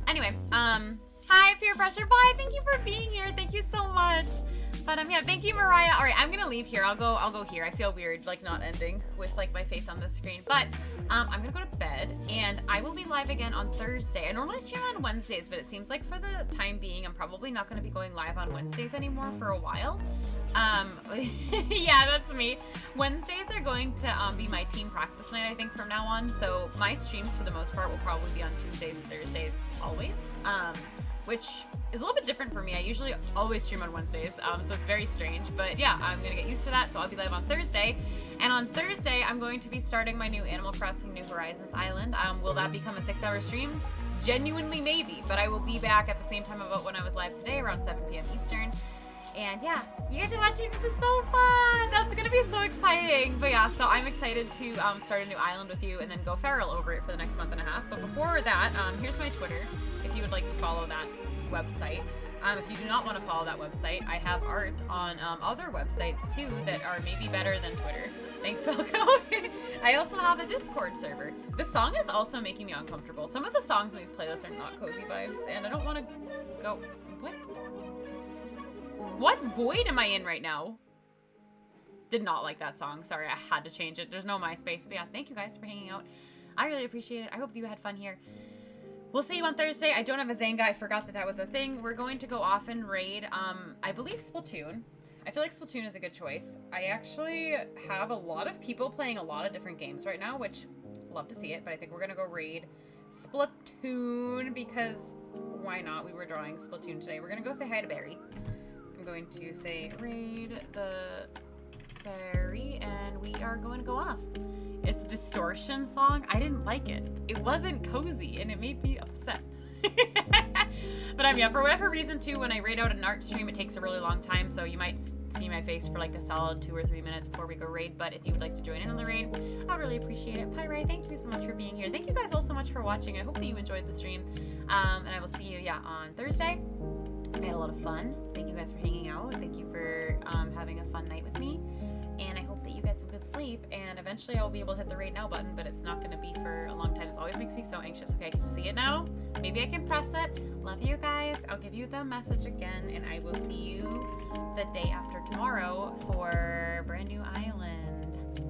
Anyway, hi, Peer Pressure Boy. Thank you for being here. Thank you so much. But yeah, thank you, Mariah. All right, I'm gonna leave here. I'll go here. I feel weird, like not ending with like my face on the screen. But I'm gonna go to bed, and I will be live again on Thursday. I normally stream on Wednesdays, but it seems like for the time being, I'm probably not gonna be going live on Wednesdays anymore for a while. Yeah, that's me. Wednesdays are going to be my team practice night, I think, from now on. So my streams, for the most part, will probably be on Tuesdays, Thursdays, always. Which is a little bit different for me. I usually always stream on Wednesdays, so it's very strange. But yeah, I'm gonna get used to that, so I'll be live on Thursday. And on Thursday, I'm going to be starting my new Animal Crossing New Horizons island. Will that become a 6-hour stream? Genuinely, maybe. But I will be back at the same time about when I was live today, around 7 p.m. Eastern. And yeah, you get to watch it. It's so fun. That's gonna be so exciting. But yeah, so I'm excited to start a new island with you and then go feral over it for the next month and a half. But before that, here's my Twitter if you would like to follow that website. If you do not want to follow that website, I have art on other websites too that are maybe better than Twitter. Thanks, Falco. I also have a Discord server. This song is also making me uncomfortable. Some of the songs in these playlists are not cozy vibes, and I don't want to go. What void am I in right now? Did not like that song. Sorry, I had to change it. There's no MySpace. But yeah, thank you guys for hanging out. I really appreciate it. I hope you had fun here. We'll see you on Thursday. I don't have a Zanga. I forgot that that was a thing. We're going to go off and raid, I believe Splatoon. I feel like Splatoon is a good choice. I actually have a lot of people playing a lot of different games right now, which love to see it, but I think we're going to go raid Splatoon because why not? We were drawing Splatoon today. We're going to go say hi to Barry. I'm going to say raid the Barry, and we are going to go off. It's a distortion song. I didn't like it. It wasn't cozy, and it made me upset. But yeah, for whatever reason too, when I raid out an art stream, it takes a really long time, so you might see my face for like a solid 2 or 3 minutes before we go raid. But if you would like to join in on the raid, I would really appreciate it. Pyrai, thank you so much for being here. Thank you guys all so much for watching. I hope that you enjoyed the stream, and I will see you on Thursday. I had a lot of fun. Thank you guys for hanging out. Thank you for having a fun night with me. And I hope that you get some good sleep. And eventually I'll be able to hit the raid now button, but it's not going to be for a long time. This always makes me so anxious. Okay, I can see it now. Maybe I can press it. Love you guys. I'll give you the message again, and I will see you the day after tomorrow for brand new island.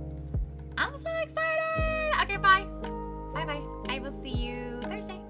I'm so excited. Okay, bye. Bye-bye. I will see you Thursday.